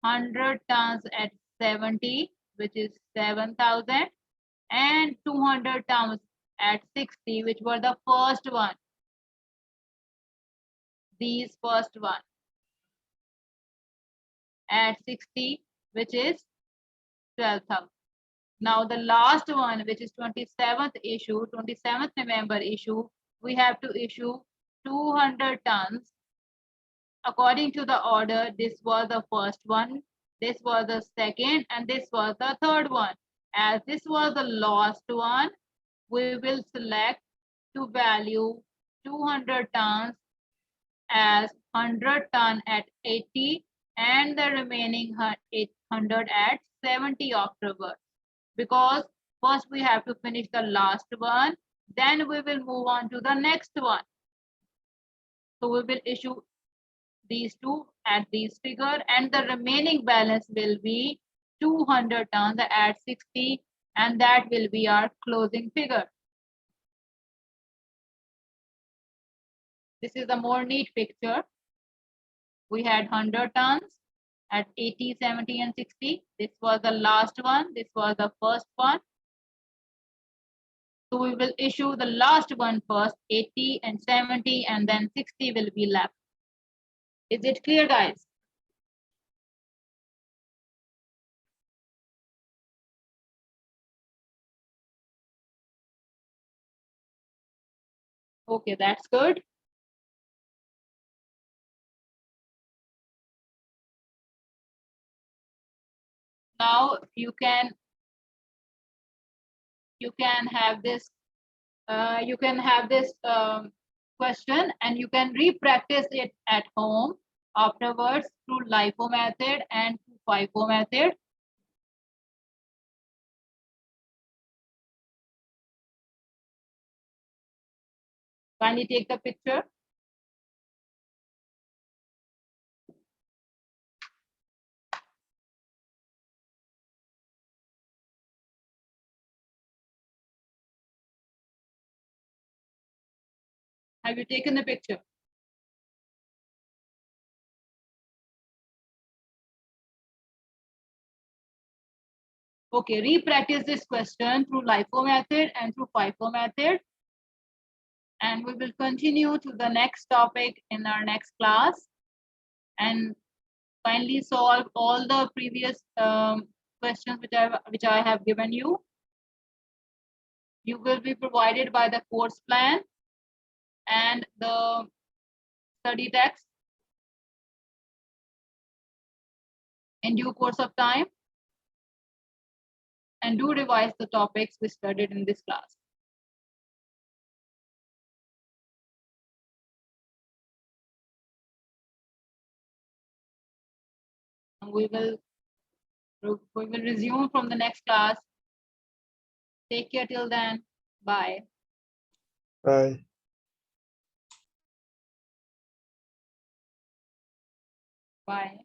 Speaker 1: 100 tons at 70, which is 7,000, and 200 tons at 60, which were the first one. These first one at 60, which is 12,000. Now the last one, which is 27th issue, 27th November issue, we have to issue 200 tons. According to the order, this was the first one, this was the second, and this was the third one. As this was the last one, we will select to value 200 tons as 100 ton at 80 and the remaining 800 at 70 afterwards. Because first we have to finish the last one, then we will move on to the next one. So we will issue these two at this figure, and the remaining balance will be 200 tons at 60, and that will be our closing figure. This is a more neat picture. We had 100 tons at 80, 70, and 60. This was the last one. This was the first one. So we will issue the last one first, 80 and 70, and then 60 will be left. Is it clear, guys? Okay, that's good. Now you can have this question, and you can re-practice it at home afterwards through Lifo method and Fifo method. Kindly take the picture. Have you taken the picture? Okay, re-practice this question through Lifo method and through Fifo method. And we will continue to the next topic in our next class. And kindly solve all the previous questions which I have given you. You will be provided by the course plan and the study text in due course of time. And do revise the topics we studied in this class. We will resume from the next class. Take care till then. Bye.
Speaker 3: Bye.
Speaker 1: Bye.